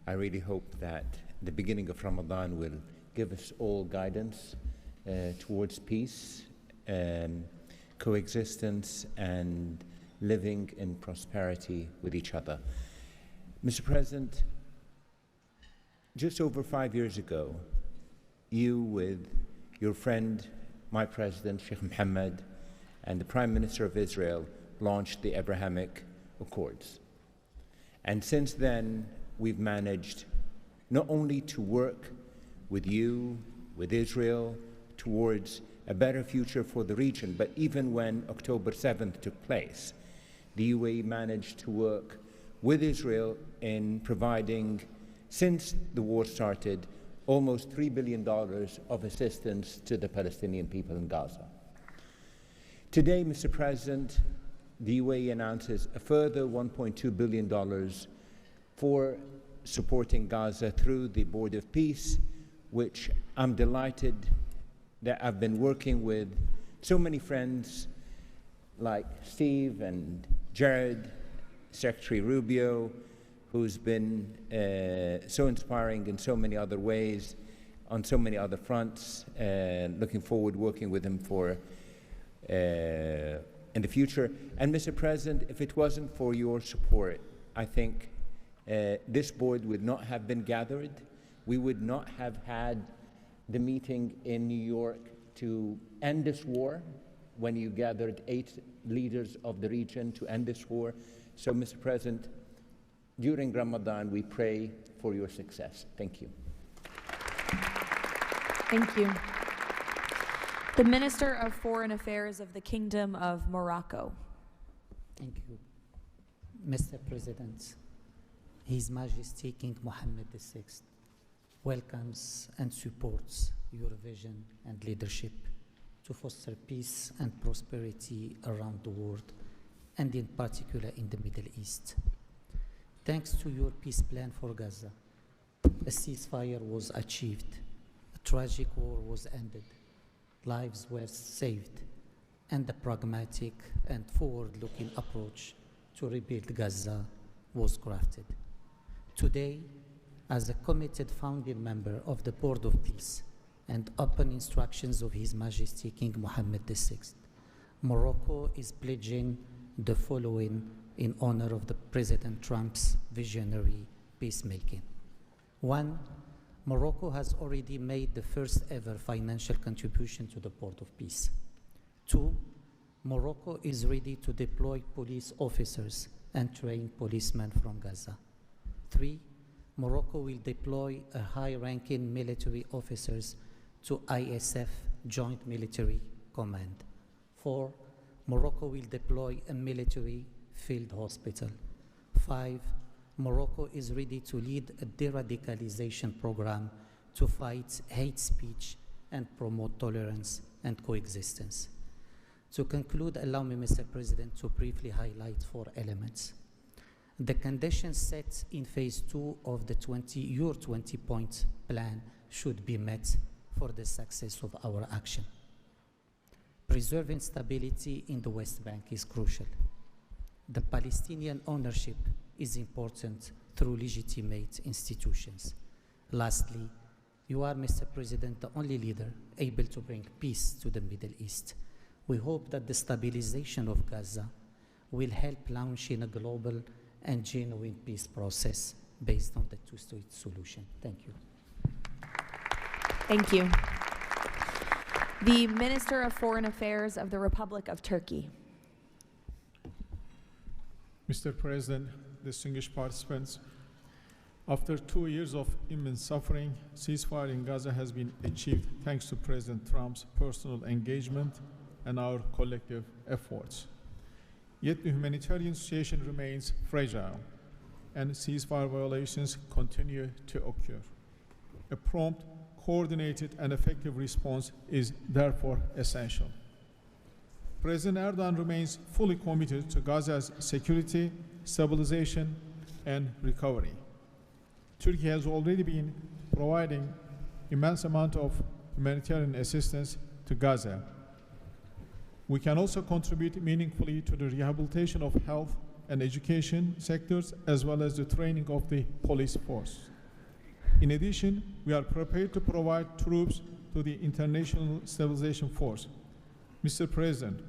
I really hope that the beginning of Ramadan will give us all guidance towards peace, coexistence, and living in prosperity with each other. Mr. President, just over 5 years ago, you with your friend, my president, Sheikh Mohammed, and the Prime Minister of Israel launched the Abrahamic Accords. And since then, we've managed not only to work with you, with Israel, towards a better future for the region, but even when October 7th took place, the UAE managed to work with Israel in providing, since the war started, almost $3 billion of assistance to the Palestinian people in Gaza. Today, Mr. President, the UAE announces a further $1.2 billion for supporting Gaza through the Board of Peace, which I'm delighted that I've been working with so many friends like Steve and Jared, Secretary Rubio, who's been so inspiring in so many other ways, on so many other fronts, and looking forward working with him for in the future. And Mr. President, if it wasn't for your support, I think this board would not have been gathered. We would not have had the meeting in New York to end this war, when you gathered 8 leaders of the region to end this war. So, Mr. President, during Ramadan, we pray for your success. Thank you. Thank you. The Minister of Foreign Affairs of the Kingdom of Morocco. Thank you. Mr. President, His Majesty King Mohammed VI welcomes and supports your vision and leadership to foster peace and prosperity around the world, and in particular in the Middle East. Thanks to your peace plan for Gaza, a ceasefire was achieved, a tragic war was ended, lives were saved, and a pragmatic and forward-looking approach to rebuild Gaza was crafted. Today, as a committed founding member of the Board of Peace and upon instructions of His Majesty King Mohammed VI, Morocco is pledging the following in honor of the President Trump's visionary peacemaking. 1, Morocco has already made the first ever financial contribution to the Board of Peace. 2, Morocco is ready to deploy police officers and train policemen from Gaza. 3, Morocco will deploy a high-ranking military officers to ISF Joint Military Command. 4, Morocco will deploy a military field hospital. 5, Morocco is ready to lead a de-radicalization program to fight hate speech and promote tolerance and coexistence. To conclude, allow me, Mr. President, to briefly highlight 4 elements. The conditions set in phase 2 of the your 20-point plan should be met for the success of our action. Preserving stability in the West Bank is crucial. The Palestinian ownership is important through legitimate institutions. Lastly, You are, Mr. President, the only leader able to bring peace to the Middle East. We hope that the stabilization of Gaza will help launching a global and genuine peace process based on the two-state solution. Thank you. Thank you. The Minister of Foreign Affairs of the Republic of Turkey. Mr. President, distinguished participants, after 2 years of immense suffering, ceasefire in Gaza has been achieved thanks to President Trump's personal engagement and our collective efforts. Yet the humanitarian situation remains fragile, and ceasefire violations continue to occur. A prompt, coordinated, and effective response is therefore essential. President Erdogan remains fully committed to Gaza's security, stabilization, and recovery. Turkey has already been providing immense amount of humanitarian assistance to Gaza. We can also contribute meaningfully to the rehabilitation of health and education sectors, as well as the training of the police force. In addition, we are prepared to provide troops to the International Stabilization Force. Mr. President,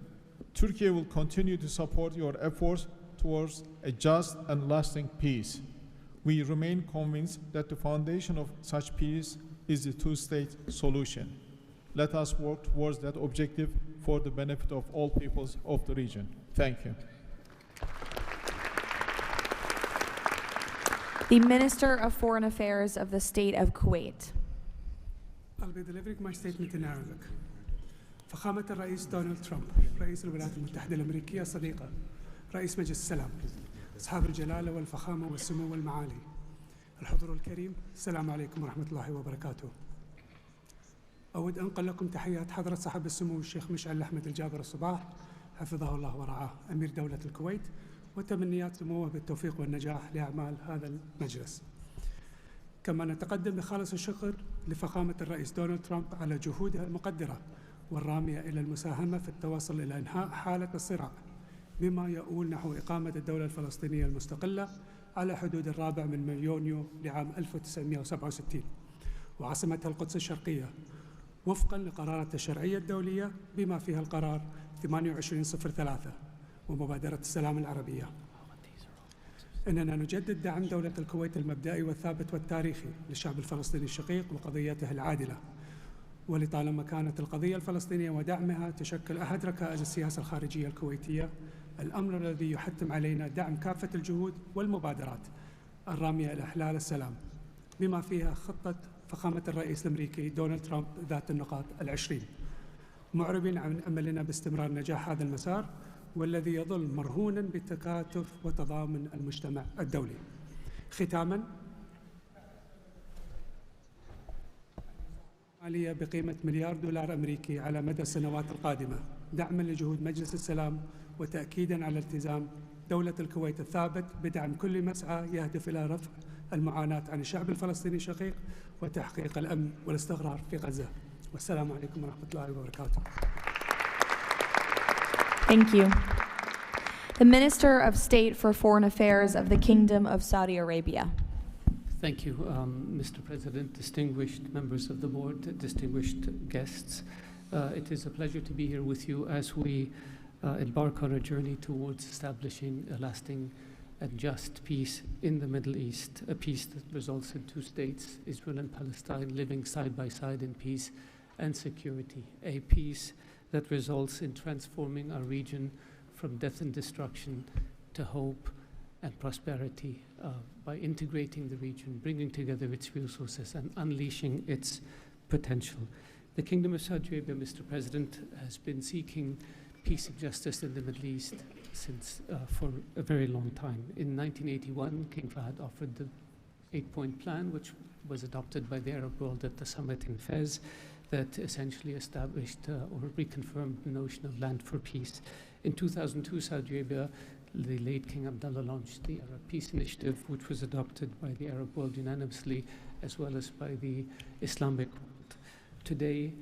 Turkey will continue to support your efforts towards a just and lasting peace. We remain convinced that the foundation of such peace is the two-state solution. Let us work towards that objective for the benefit of all peoples of the region. Thank you. The Minister of Foreign Affairs of the State of Kuwait. I'll be delivering my statement in Arabic. فخامة الرئيس دونالد ترامب، رئيس الولايات المتحدة الأمريكية الصديقة، رئيس مجلس السلام، أصحاب الجلالة والفخامة والسمو والمعالي، الحضور الكريم، السلام عليكم ورحمة الله وبركاته. أود أنقل لكم تحيات حضرة صاحب السمو الشيخ مشعل أحمد الجابر الصباح، حفظه الله ورعاه، أمير دولة الكويت، وتمنيات سموه بالتوفيق والنجاح لأعمال هذا المجلس. كما نتقدم بخالص الشكر لفخامة الرئيس دونالد ترامب على جهودها المقدرة والرامية إلى المساهمة في التوصل إلى إنهاء حالة الصراع، بما يؤول نحو إقامة الدولة الفلسطينية المستقلة على حدود 4 من يونيو لعام 1967 وعاصمتها القدس الشرقية، وفقا لقرارات الشرعية الدولية بما فيها القرار 2803 ومبادرة السلام العربية. إننا نجدد دعم دولة الكويت المبدئي والثابت والتاريخي للشعب الفلسطيني الشقيق وقضيته العادلة، ولطالما كانت القضية الفلسطينية ودعمها تشكل أحد ركائز السياسة الخارجية الكويتية، الأمر الذي يحتم علينا دعم كافة الجهود والمبادرات الرامية إلى إحلال السلام، بما فيها خطة فخامة الرئيس الأمريكي دونالد ترامب ذات النقاط 20، معربين عن أملنا باستمرار نجاح هذا المسار، والذي يظل مرهونا بالتكاتف وتضامن المجتمع الدولي. ختاما، مالية بقيمة $1 مليار أمريكي على مدى السنوات القادمة، دعما لجهود مجلس السلام وتأكيدا على التزام دولة الكويت الثابت بدعم كل مسعى يهدف إلى رفع المعاناة عن الشعب الفلسطيني الشقيق وتحقيق الأمن والاستقرار في غزة. والسلام عليكم ورحمة الله وبركاته. Thank you. The Minister of State for Foreign Affairs of the Kingdom of Saudi Arabia. Thank you, Mr. President, distinguished members of the board, distinguished guests. It is a pleasure to be here with you as we embark on a journey towards establishing a lasting and just peace in the Middle East, a peace that results in two states, Israel and Palestine, living side by side in peace and security, a peace that results in transforming our region from death and destruction to hope and prosperity by integrating the region, bringing together its resources and unleashing its potential. The Kingdom of Saudi Arabia, Mr. President, has been seeking peace and justice in the Middle East since for a very long time. In 1981, King Fahd offered the 8-point plan, which was adopted by the Arab world at the summit in Fez, that essentially established or reconfirmed the notion of land for peace. In 2002, Saudi Arabia, the late King Abdullah, launched the Arab Peace Initiative, which was adopted by the Arab world unanimously, as well as by the Islamic world. Today,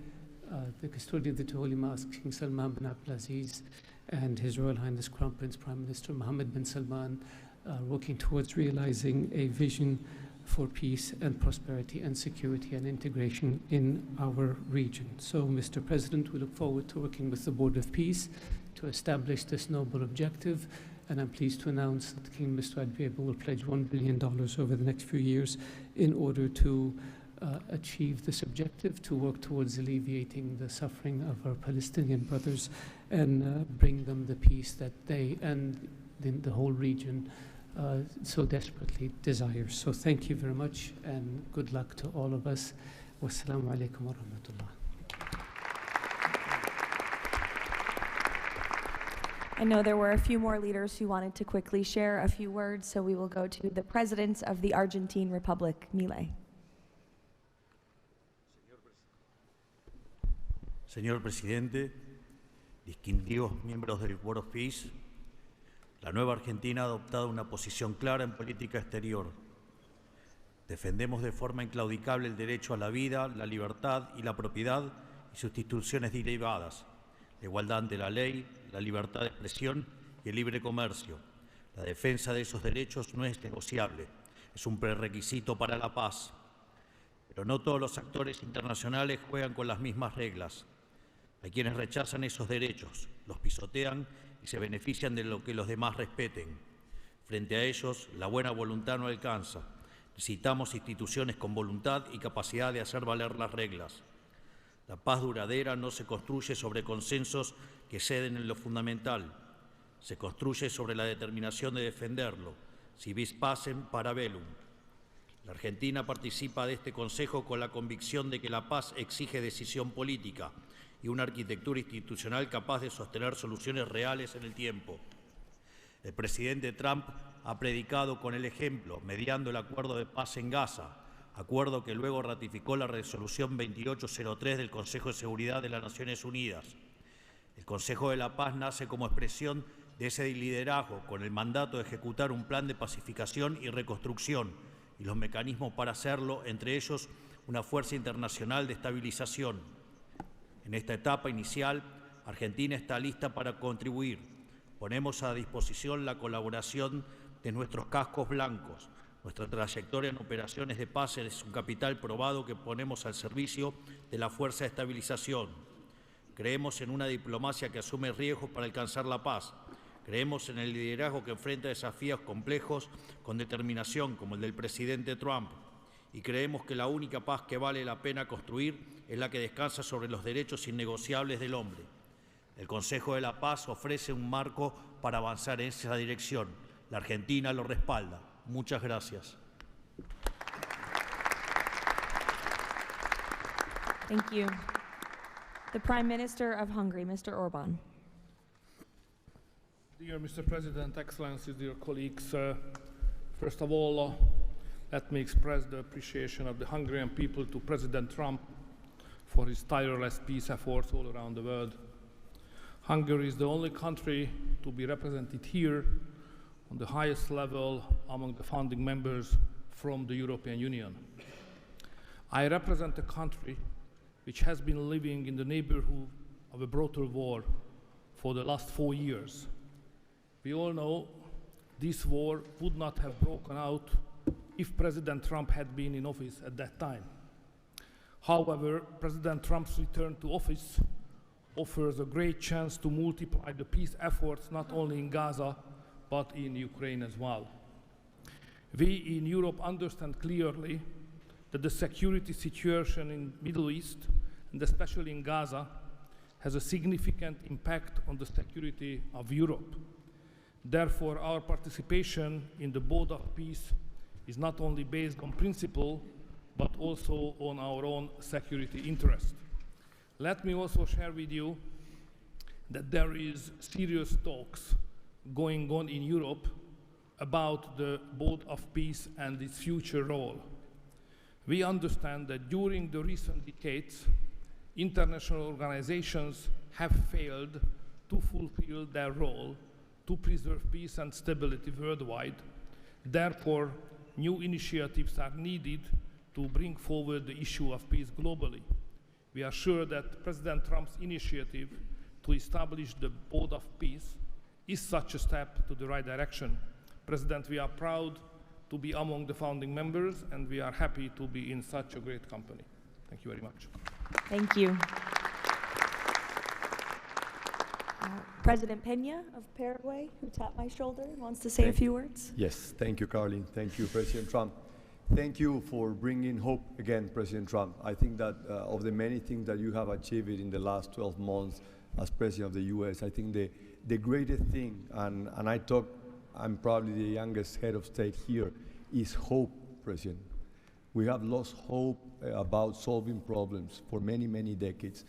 the custodian of the two Holy Mosques, King Salman bin Abdulaziz, and His Royal Highness Crown Prince Prime Minister Mohammed bin Salman are working towards realizing a vision for peace and prosperity and security and integration in our region. So, Mr. President, we look forward to working with the Board of Peace to establish this noble objective, and I'm pleased to announce that King Mr. Adbeba will pledge $1 billion over the next few years in order to achieve this objective, to work towards alleviating the suffering of our Palestinian brothers and bring them the peace that they and the whole region so desperately desires. So thank you very much and good luck to all of us. Wassalamu alaikum wa rahmatullah. I know there were a few more leaders who wanted to quickly share a few words, so we will go to the President of the Argentine Republic, Milei. Señor Presidente, distinguidos miembros del Board of Peace, la nueva Argentina ha adoptado una posición clara en política exterior. Defendemos de forma inclaudicable el derecho a la vida, la libertad y la propiedad y sus instituciones derivadas, la igualdad ante la ley, la libertad de expresión y el libre comercio. La defensa de esos derechos no es negociable, es un prerequisito para la paz. Pero no todos los actores internacionales juegan con las mismas reglas. Hay quienes rechazan esos derechos, los pisotean y se benefician de lo que los demás respeten. Frente a ellos, la buena voluntad no alcanza. Necesitamos instituciones con voluntad y capacidad de hacer valer las reglas. La paz duradera no se construye sobre consensos que ceden en lo fundamental. Se construye sobre la determinación de defenderlo. Si vis pacem, para bellum. La Argentina participa de este Consejo con la convicción de que la paz exige decisión política y una arquitectura institucional capaz de sostener soluciones reales en el tiempo. El presidente Trump ha predicado con el ejemplo, mediando el acuerdo de paz en Gaza, acuerdo que luego ratificó la resolución 2803 del Consejo de Seguridad de las Naciones Unidas. El Consejo de la Paz nace como expresión de ese liderazgo con el mandato de ejecutar un plan de pacificación y reconstrucción y los mecanismos para hacerlo, entre ellos una fuerza internacional de estabilización. En esta etapa inicial, Argentina está lista para contribuir. Ponemos a disposición la colaboración de nuestros cascos blancos. Nuestra trayectoria en operaciones de paz es un capital probado que ponemos al servicio de la fuerza de estabilización. Creemos en una diplomacia que asume riesgos para alcanzar la paz. Creemos en el liderazgo que enfrenta desafíos complejos con determinación, como el del presidente Trump. Y creemos que la única paz que vale la pena construir es la que descansa sobre los derechos innegociables del hombre. El Consejo de la Paz ofrece un marco para avanzar en esa dirección. La Argentina lo respalda. Muchas gracias. Thank you. The Prime Minister of Hungary, Mr. Orbán. Dear Mr. President, Excellencies, dear colleagues, first of all, let me express the appreciation of the Hungarian people to President Trump for his tireless peace efforts all around the world. Hungary is the only country to be represented here on the highest level among the founding members from the European Union. I represent a country which has been living in the neighborhood of a brutal war for the last 4 years. We all know this war would not have broken out if President Trump had been in office at that time. However, President Trump's return to office offers a great chance to multiply the peace efforts not only in Gaza, but in Ukraine as well. We in Europe understand clearly that the security situation in the Middle East, and especially in Gaza, has a significant impact on the security of Europe. Therefore, our participation in the Board of Peace is not only based on principle, but also on our own security interest. Let me also share with you that there is serious talks going on in Europe about the Board of Peace and its future role. We understand that during the recent decades, international organizations have failed to fulfill their role to preserve peace and stability worldwide. Therefore, new initiatives are needed to bring forward the issue of peace globally. We are sure that President Trump's initiative to establish the Board of Peace is such a step to the right direction. President, we are proud to be among the founding members, and we are happy to be in such a great company. Thank you very much. Thank you. President Peña of Paraguay, who tapped my shoulder, wants to say a few words. Yes, thank you, Caroline. Thank you, President Trump. Thank you for bringing hope again, President Trump. I think that of the many things that you have achieved in the last 12 months as President of the U.S., I think the greatest thing, and I'm probably the youngest head of state here, is hope, President. We have lost hope about solving problems for many, many decades.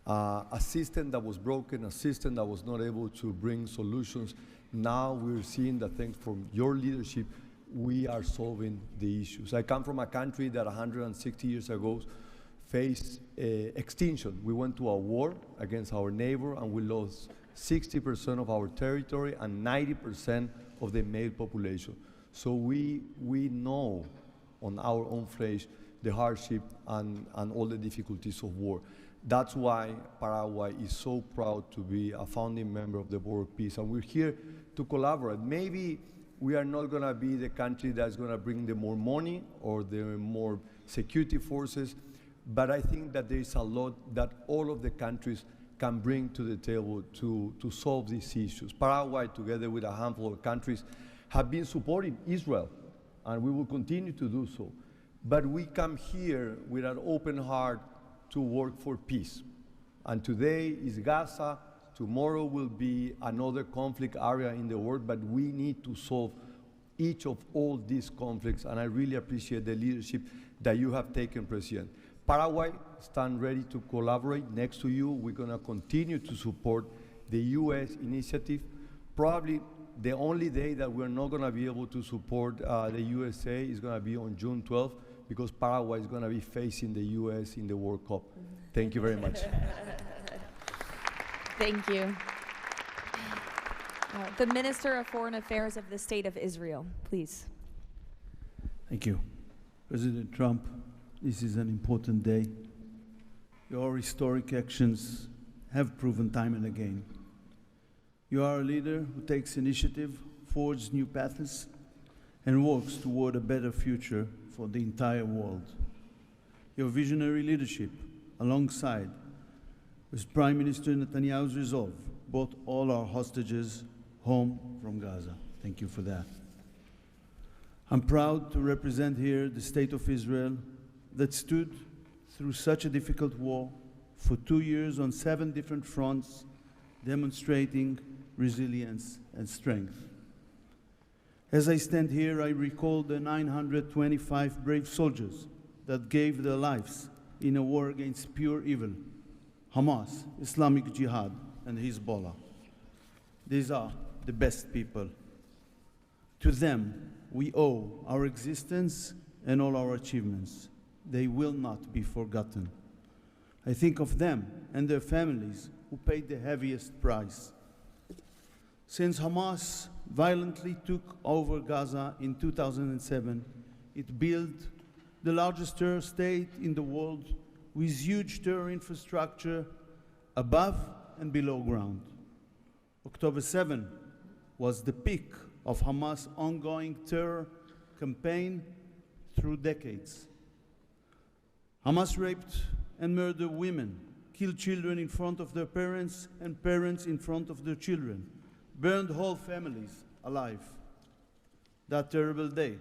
A system that was broken, a system that was not able to bring solutions. Now we're seeing that thanks from your leadership, we are solving the issues. I come from a country that 160 years ago faced extinction. We went to a war against our neighbor and we lost 60% of our territory and 90% of the male population. So we know on our own flesh the hardship and all the difficulties of war. That's why Paraguay is so proud to be a founding member of the Board of Peace, and we're here to collaborate. Maybe we are not going to be the country that's going to bring the more money or the more security forces, but I think that there is a lot that all of the countries can bring to the table to solve these issues. Paraguay, together with a handful of countries, have been supporting Israel, and we will continue to do so. But we come here with an open heart to work for peace. And today is Gaza, tomorrow will be another conflict area in the world, but we need to solve each of all these conflicts, and I really appreciate the leadership that you have taken, President. Paraguay stands ready to collaborate next to you. We're going to continue to support the U.S. initiative. Probably the only day that we're not going to be able to support the USA is going to be on June 12th, because Paraguay is going to be facing the U.S. in the World Cup. Thank you very much. Thank you. The Minister of Foreign Affairs of the State of Israel, please. Thank you. President Trump, this is an important day. Your historic actions have proven time and again. You are a leader who takes initiative, forges new paths, and works toward a better future for the entire world. Your visionary leadership, alongside with Prime Minister Netanyahu's resolve, brought all our hostages home from Gaza. Thank you for that. I'm proud to represent here the State of Israel that stood through such a difficult war for 2 years on 7 different fronts, demonstrating resilience and strength. As I stand here, I recall the 925 brave soldiers that gave their lives in a war against pure evil, Hamas, Islamic Jihad, and Hezbollah. These are the best people. To them, we owe our existence and all our achievements. They will not be forgotten. I think of them and their families who paid the heaviest price. Since Hamas violently took over Gaza in 2007, it built the largest terror state in the world with huge terror infrastructure above and below ground. October 7 was the peak of Hamas' ongoing terror campaign through decades. Hamas raped and murdered women, killed children in front of their parents and parents in front of their children, burned whole families alive. That terrible day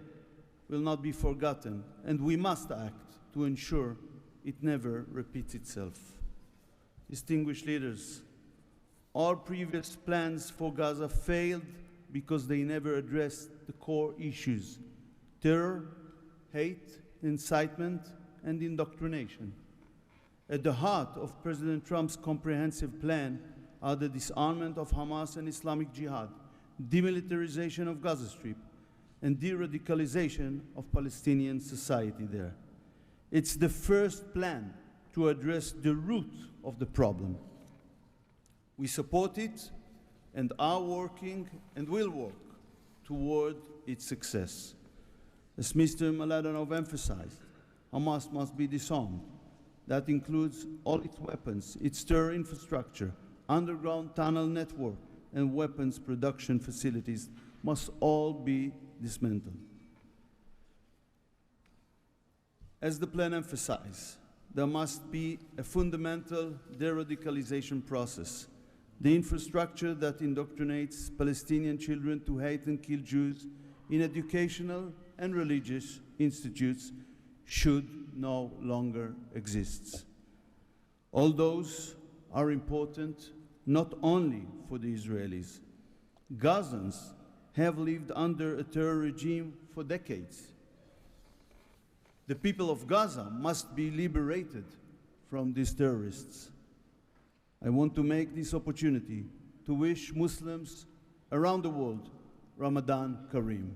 will not be forgotten, and we must act to ensure it never repeats itself. Distinguished leaders, all previous plans for Gaza failed because they never addressed the core issues: terror, hate, incitement, and indoctrination. At the heart of President Trump's comprehensive plan are the disarmament of Hamas and Islamic Jihad, demilitarization of Gaza Strip, and de-radicalization of Palestinian society there. It's the first plan to address the root of the problem. We support it and are working and will work toward its success. As Mr. Mladenov emphasized, Hamas must be disarmed. That includes all its weapons, its terror infrastructure, underground tunnel network, and weapons production facilities must all be dismantled. As the plan emphasizes, there must be a fundamental de-radicalization process. The infrastructure that indoctrinates Palestinian children to hate and kill Jews in educational and religious institutes should no longer exist. All those are important not only for the Israelis. Gazans have lived under a terror regime for decades. The people of Gaza must be liberated from these terrorists. I want to make this opportunity to wish Muslims around the world Ramadan Kareem.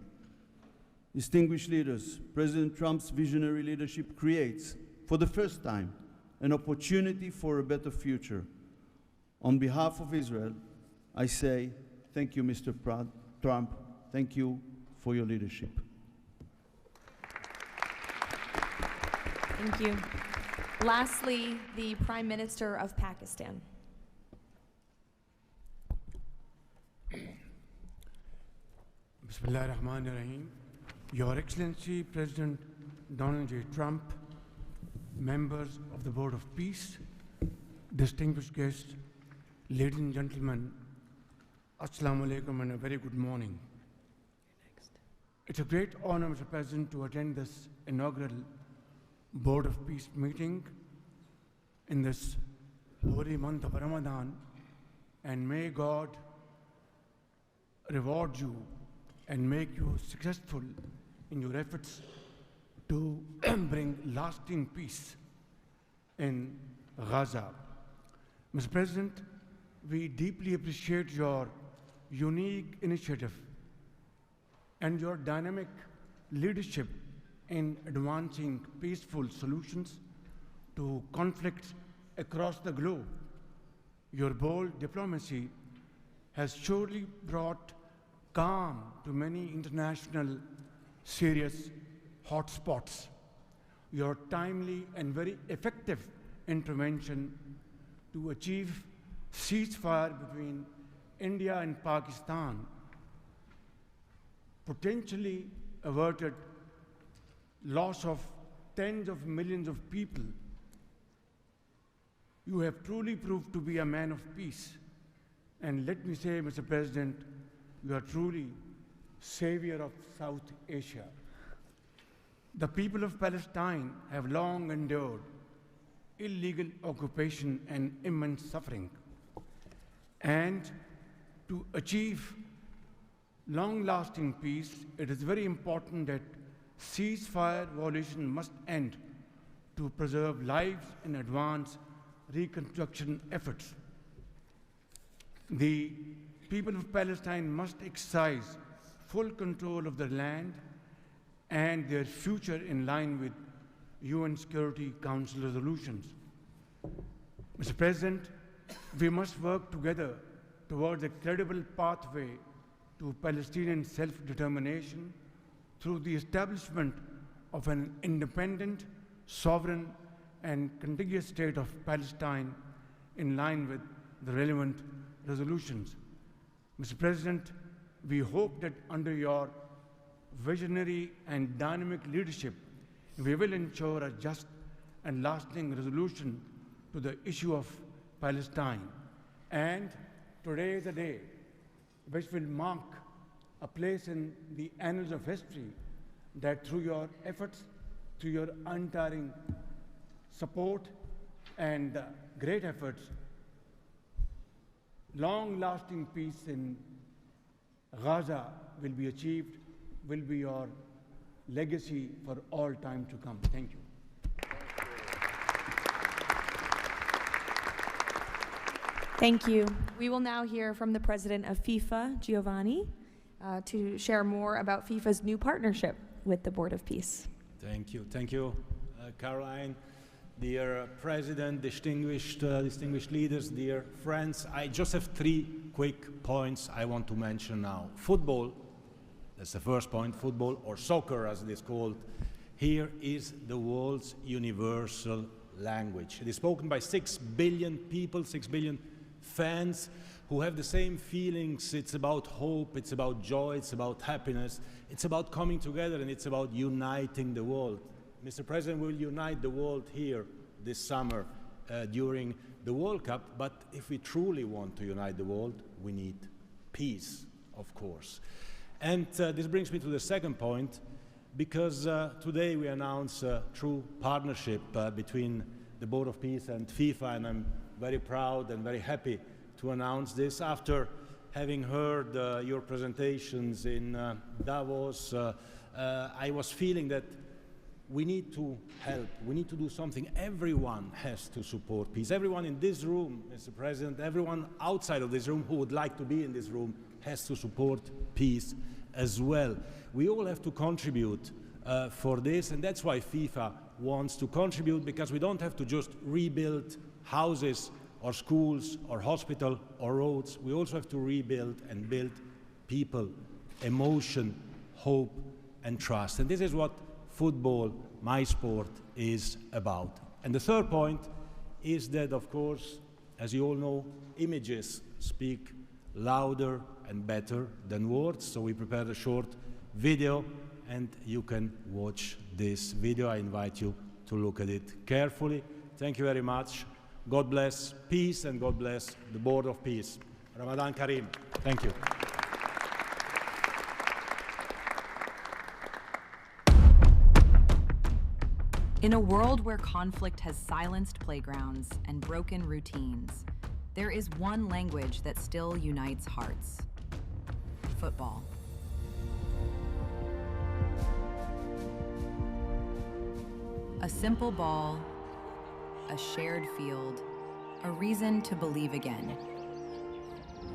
Distinguished leaders, President Trump's visionary leadership creates, for the first time, an opportunity for a better future. On behalf of Israel, I say thank you, Mr. Trump. Thank you for your leadership. Thank you. Lastly, the Prime Minister of Pakistan. Bismillah ar-Rahman ar-Rahim. Your Excellency, President Donald J. Trump, members of the Board of Peace, distinguished guests, ladies and gentlemen, Assalamu alaikum and a very good morning. It's a great honor, Mr. President, to attend this inaugural Board of Peace meeting in this holy month of Ramadan, and may God reward you and make you successful in your efforts to bring lasting peace in Gaza. Mr. President, we deeply appreciate your unique initiative and your dynamic leadership in advancing peaceful solutions to conflicts across the globe. Your bold diplomacy has surely brought calm to many international serious hotspots. Your timely and very effective intervention to achieve ceasefire between India and Pakistan potentially averted loss of tens of millions of people. You have truly proved to be a man of peace. And let me say, Mr. President, you are truly savior of South Asia. The people of Palestine have long endured illegal occupation and immense suffering. And to achieve long-lasting peace, it is very important that ceasefire violation must end to preserve lives and advance reconstruction efforts. The people of Palestine must exercise full control of their land and their future in line with UN Security Council resolutions. Mr. President, we must work together towards a credible pathway to Palestinian self-determination through the establishment of an independent, sovereign, and contiguous state of Palestine in line with the relevant resolutions. Mr. President, we hope that under your visionary and dynamic leadership, we will ensure a just and lasting resolution to the issue of Palestine. And today is a day which will mark a place in the annals of history that through your efforts, through your untiring support and great efforts, long-lasting peace in Gaza will be achieved, will be your legacy for all time to come. Thank you. Thank you. We will now hear from the president of FIFA, Giovanni, to share more about FIFA's new partnership with the Board of Peace. Thank you, Caroline. Dear President, distinguished leaders, dear friends, I just have 3 quick points I want to mention now. Football, that's the first point, football, or soccer as it is called, here is the world's universal language. It is spoken by 6 billion people, 6 billion fans who have the same feelings. It's about hope, it's about joy, it's about happiness, it's about coming together, and it's about uniting the world. Mr. President will unite the world here this summer during the World Cup, but if we truly want to unite the world, we need peace, of course. And this brings me to the second point, because today we announce a true partnership between the Board of Peace and FIFA, and I'm very proud and very happy to announce this. After having heard your presentations in Davos, I was feeling that we need to help, we need to do something. Everyone has to support peace. Everyone in this room, Mr. President, everyone outside of this room who would like to be in this room has to support peace as well. We all have to contribute for this, and that's why FIFA wants to contribute, because we don't have to just rebuild houses or schools or hospital or roads. We also have to rebuild and build people, emotion, hope, and trust. And this is what football, my sport, is about. And the third point is that, of course, as you all know, images speak louder and better than words. So we prepared a short video, and you can watch this video. I invite you to look at it carefully. Thank you very much. God bless peace, and God bless the Board of Peace. Ramadan Kareem. Thank you. In a world where conflict has silenced playgrounds and broken routines, there is one language that still unites hearts: football. A simple ball, a shared field, a reason to believe again.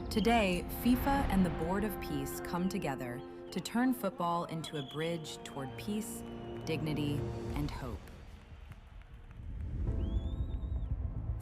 Today, FIFA and the Board of Peace come together to turn football into a bridge toward peace, dignity, and hope.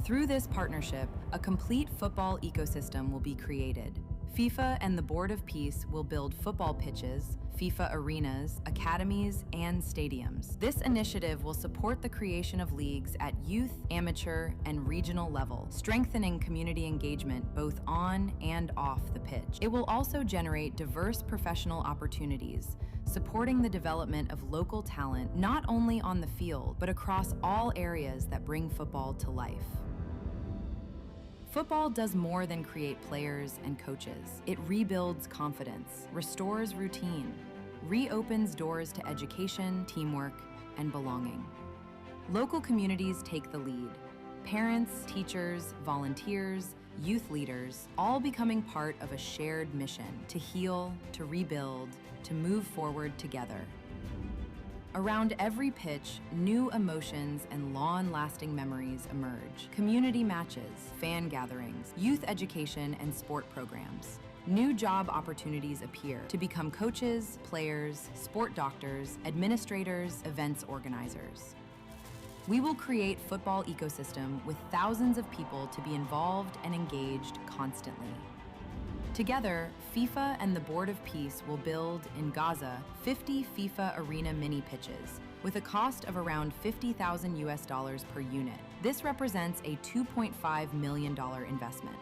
Through this partnership, a complete football ecosystem will be created. FIFA and the Board of Peace will build football pitches, FIFA arenas, academies, and stadiums. This initiative will support the creation of leagues at youth, amateur, and regional level, strengthening community engagement both on and off the pitch. It will also generate diverse professional opportunities, supporting the development of local talent not only on the field, but across all areas that bring football to life. Football does more than create players and coaches. It rebuilds confidence, restores routine, reopens doors to education, teamwork, and belonging. Local communities take the lead. Parents, teachers, volunteers, youth leaders, all becoming part of a shared mission to heal, to rebuild, to move forward together. Around every pitch, new emotions and long-lasting memories emerge. Community matches, fan gatherings, youth education, and sport programs. New job opportunities appear to become coaches, players, sport doctors, administrators, events organizers. We will create football ecosystem with thousands of people to be involved and engaged constantly. Together, FIFA and the Board of Peace will build, in Gaza, 50 FIFA arena mini pitches, with a cost of around $50,000 per unit. This represents a $2.5 million investment.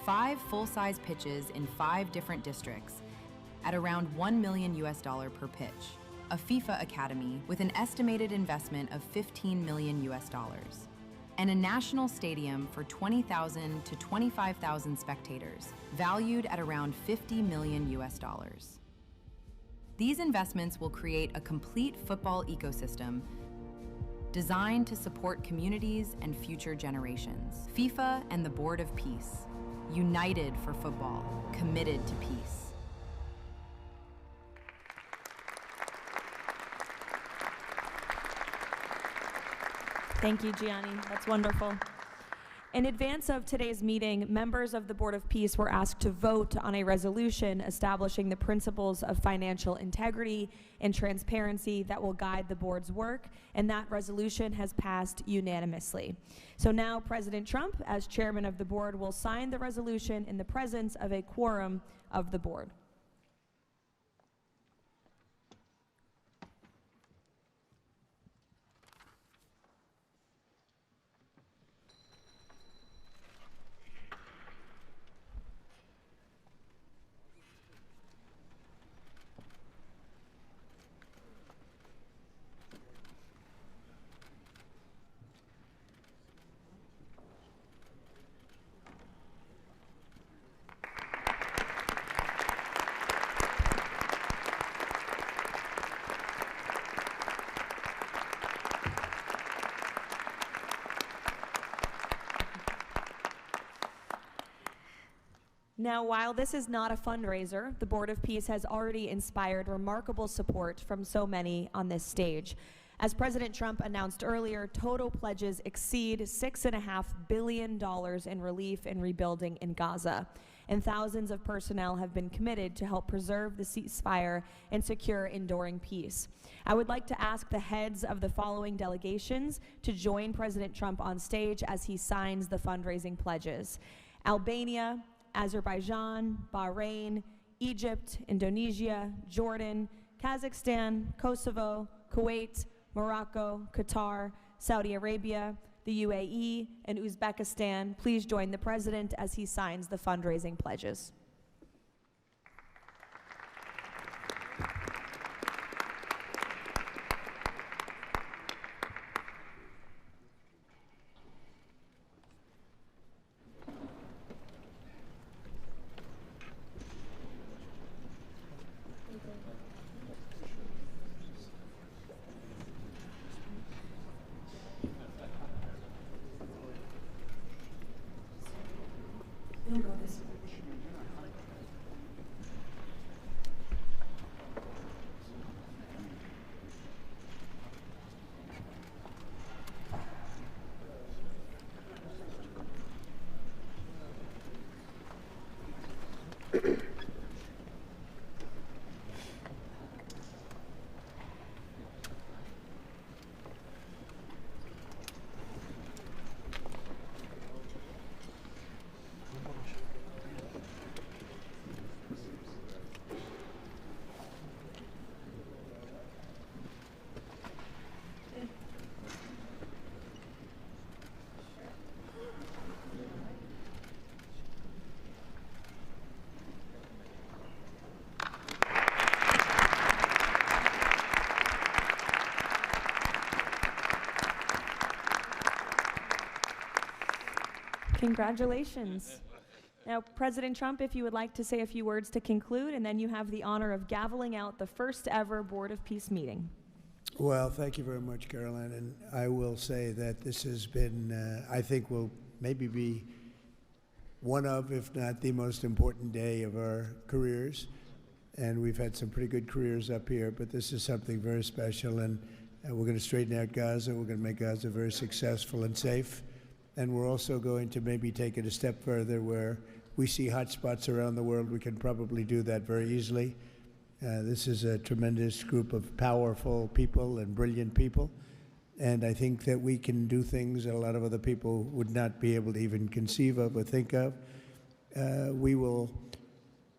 5 full-size pitches in 5 different districts at around $1 million per pitch. A FIFA academy with an estimated investment of $15 million. And a national stadium for 20,000 to 25,000 spectators, valued at around $50 million. These investments will create a complete football ecosystem designed to support communities and future generations. FIFA and the Board of Peace, united for football, committed to peace. Thank you, Gianni. That's wonderful. In advance of today's meeting, members of the Board of Peace were asked to vote on a resolution establishing the principles of financial integrity and transparency that will guide the board's work, and that resolution has passed unanimously. So now President Trump, as chairman of the board, will sign the resolution in the presence of a quorum of the board. Now, while this is not a fundraiser, the Board of Peace has already inspired remarkable support from so many on this stage. As President Trump announced earlier, total pledges exceed $6.5 billion in relief and rebuilding in Gaza, and thousands of personnel have been committed to help preserve the ceasefire and secure enduring peace. I would like to ask the heads of the following delegations to join President Trump on stage as he signs the fundraising pledges: Albania, Azerbaijan, Bahrain, Egypt, Indonesia, Jordan, Kazakhstan, Kosovo, Kuwait, Morocco, Qatar, Saudi Arabia, the UAE, and Uzbekistan. Please join the President as he signs the fundraising pledges. Congratulations. Now, President Trump, if you would like to say a few words to conclude, and then you have the honor of gaveling out the first ever Board of Peace meeting. Well, thank you very much, Caroline. And I will say that this has been, I think, will maybe be one of, if not the most important day of our careers. And we've had some pretty good careers up here, but this is something very special. And we're going to straighten out Gaza. We're going to make Gaza very successful and safe. And we're also going to maybe take it a step further where we see hot spots around the world. We can probably do that very easily. This is a tremendous group of powerful people and brilliant people. And I think that we can do things that a lot of other people would not be able to even conceive of or think of. We will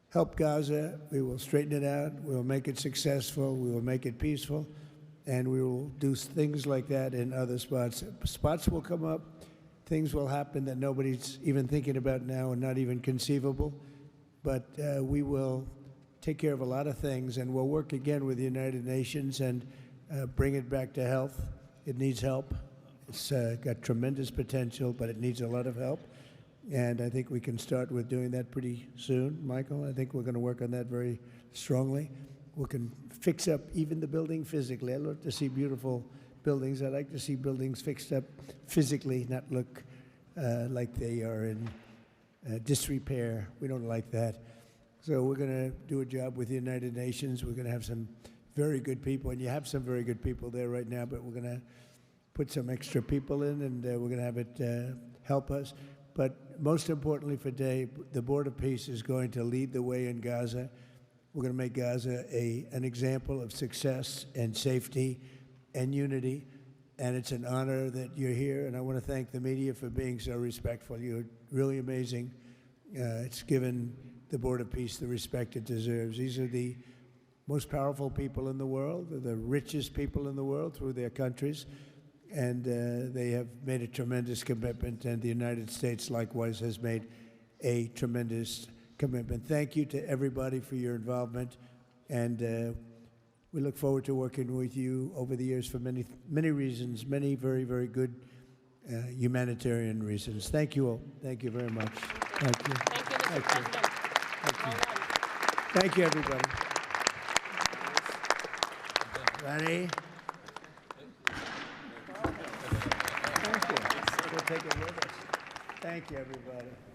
help Gaza. We will straighten it out. We will make it successful. We will make it peaceful. And we will do things like that in other spots. Spots will come up. Things will happen that nobody's even thinking about now and not even conceivable. But we will take care of a lot of things, and we'll work again with the United Nations and bring it back to health. It needs help. It's got tremendous potential, but it needs a lot of help. And I think we can start with doing that pretty soon, Michael. I think we're going to work on that very strongly. We can fix up even the building physically. I love to see beautiful buildings. I like to see buildings fixed up physically, not look like they are in disrepair. We don't like that. So we're going to do a job with the United Nations. We're going to have some very good people, and you have some very good people there right now, but we're going to put some extra people in, and we're going to have it help us. But most importantly for today, the Board of Peace is going to lead the way in Gaza. We're going to make Gaza an example of success and safety and unity, and it's an honor that you're here, and I want to thank the media for being so respectful. You're really amazing. It's given the Board of Peace the respect it deserves. These are the most powerful people in the world, the richest people in the world through their countries, and they have made a tremendous commitment, and the United States likewise has made a tremendous commitment. Thank you to everybody for your involvement, and we look forward to working with you over the years for many, many reasons, many very, very good humanitarian reasons. Thank you all. Thank you very much. Thank you. Thank you, Mr. President. Thank you. Thank you, everybody. Ready? Thank you. We'll take it with us. Thank you, everybody.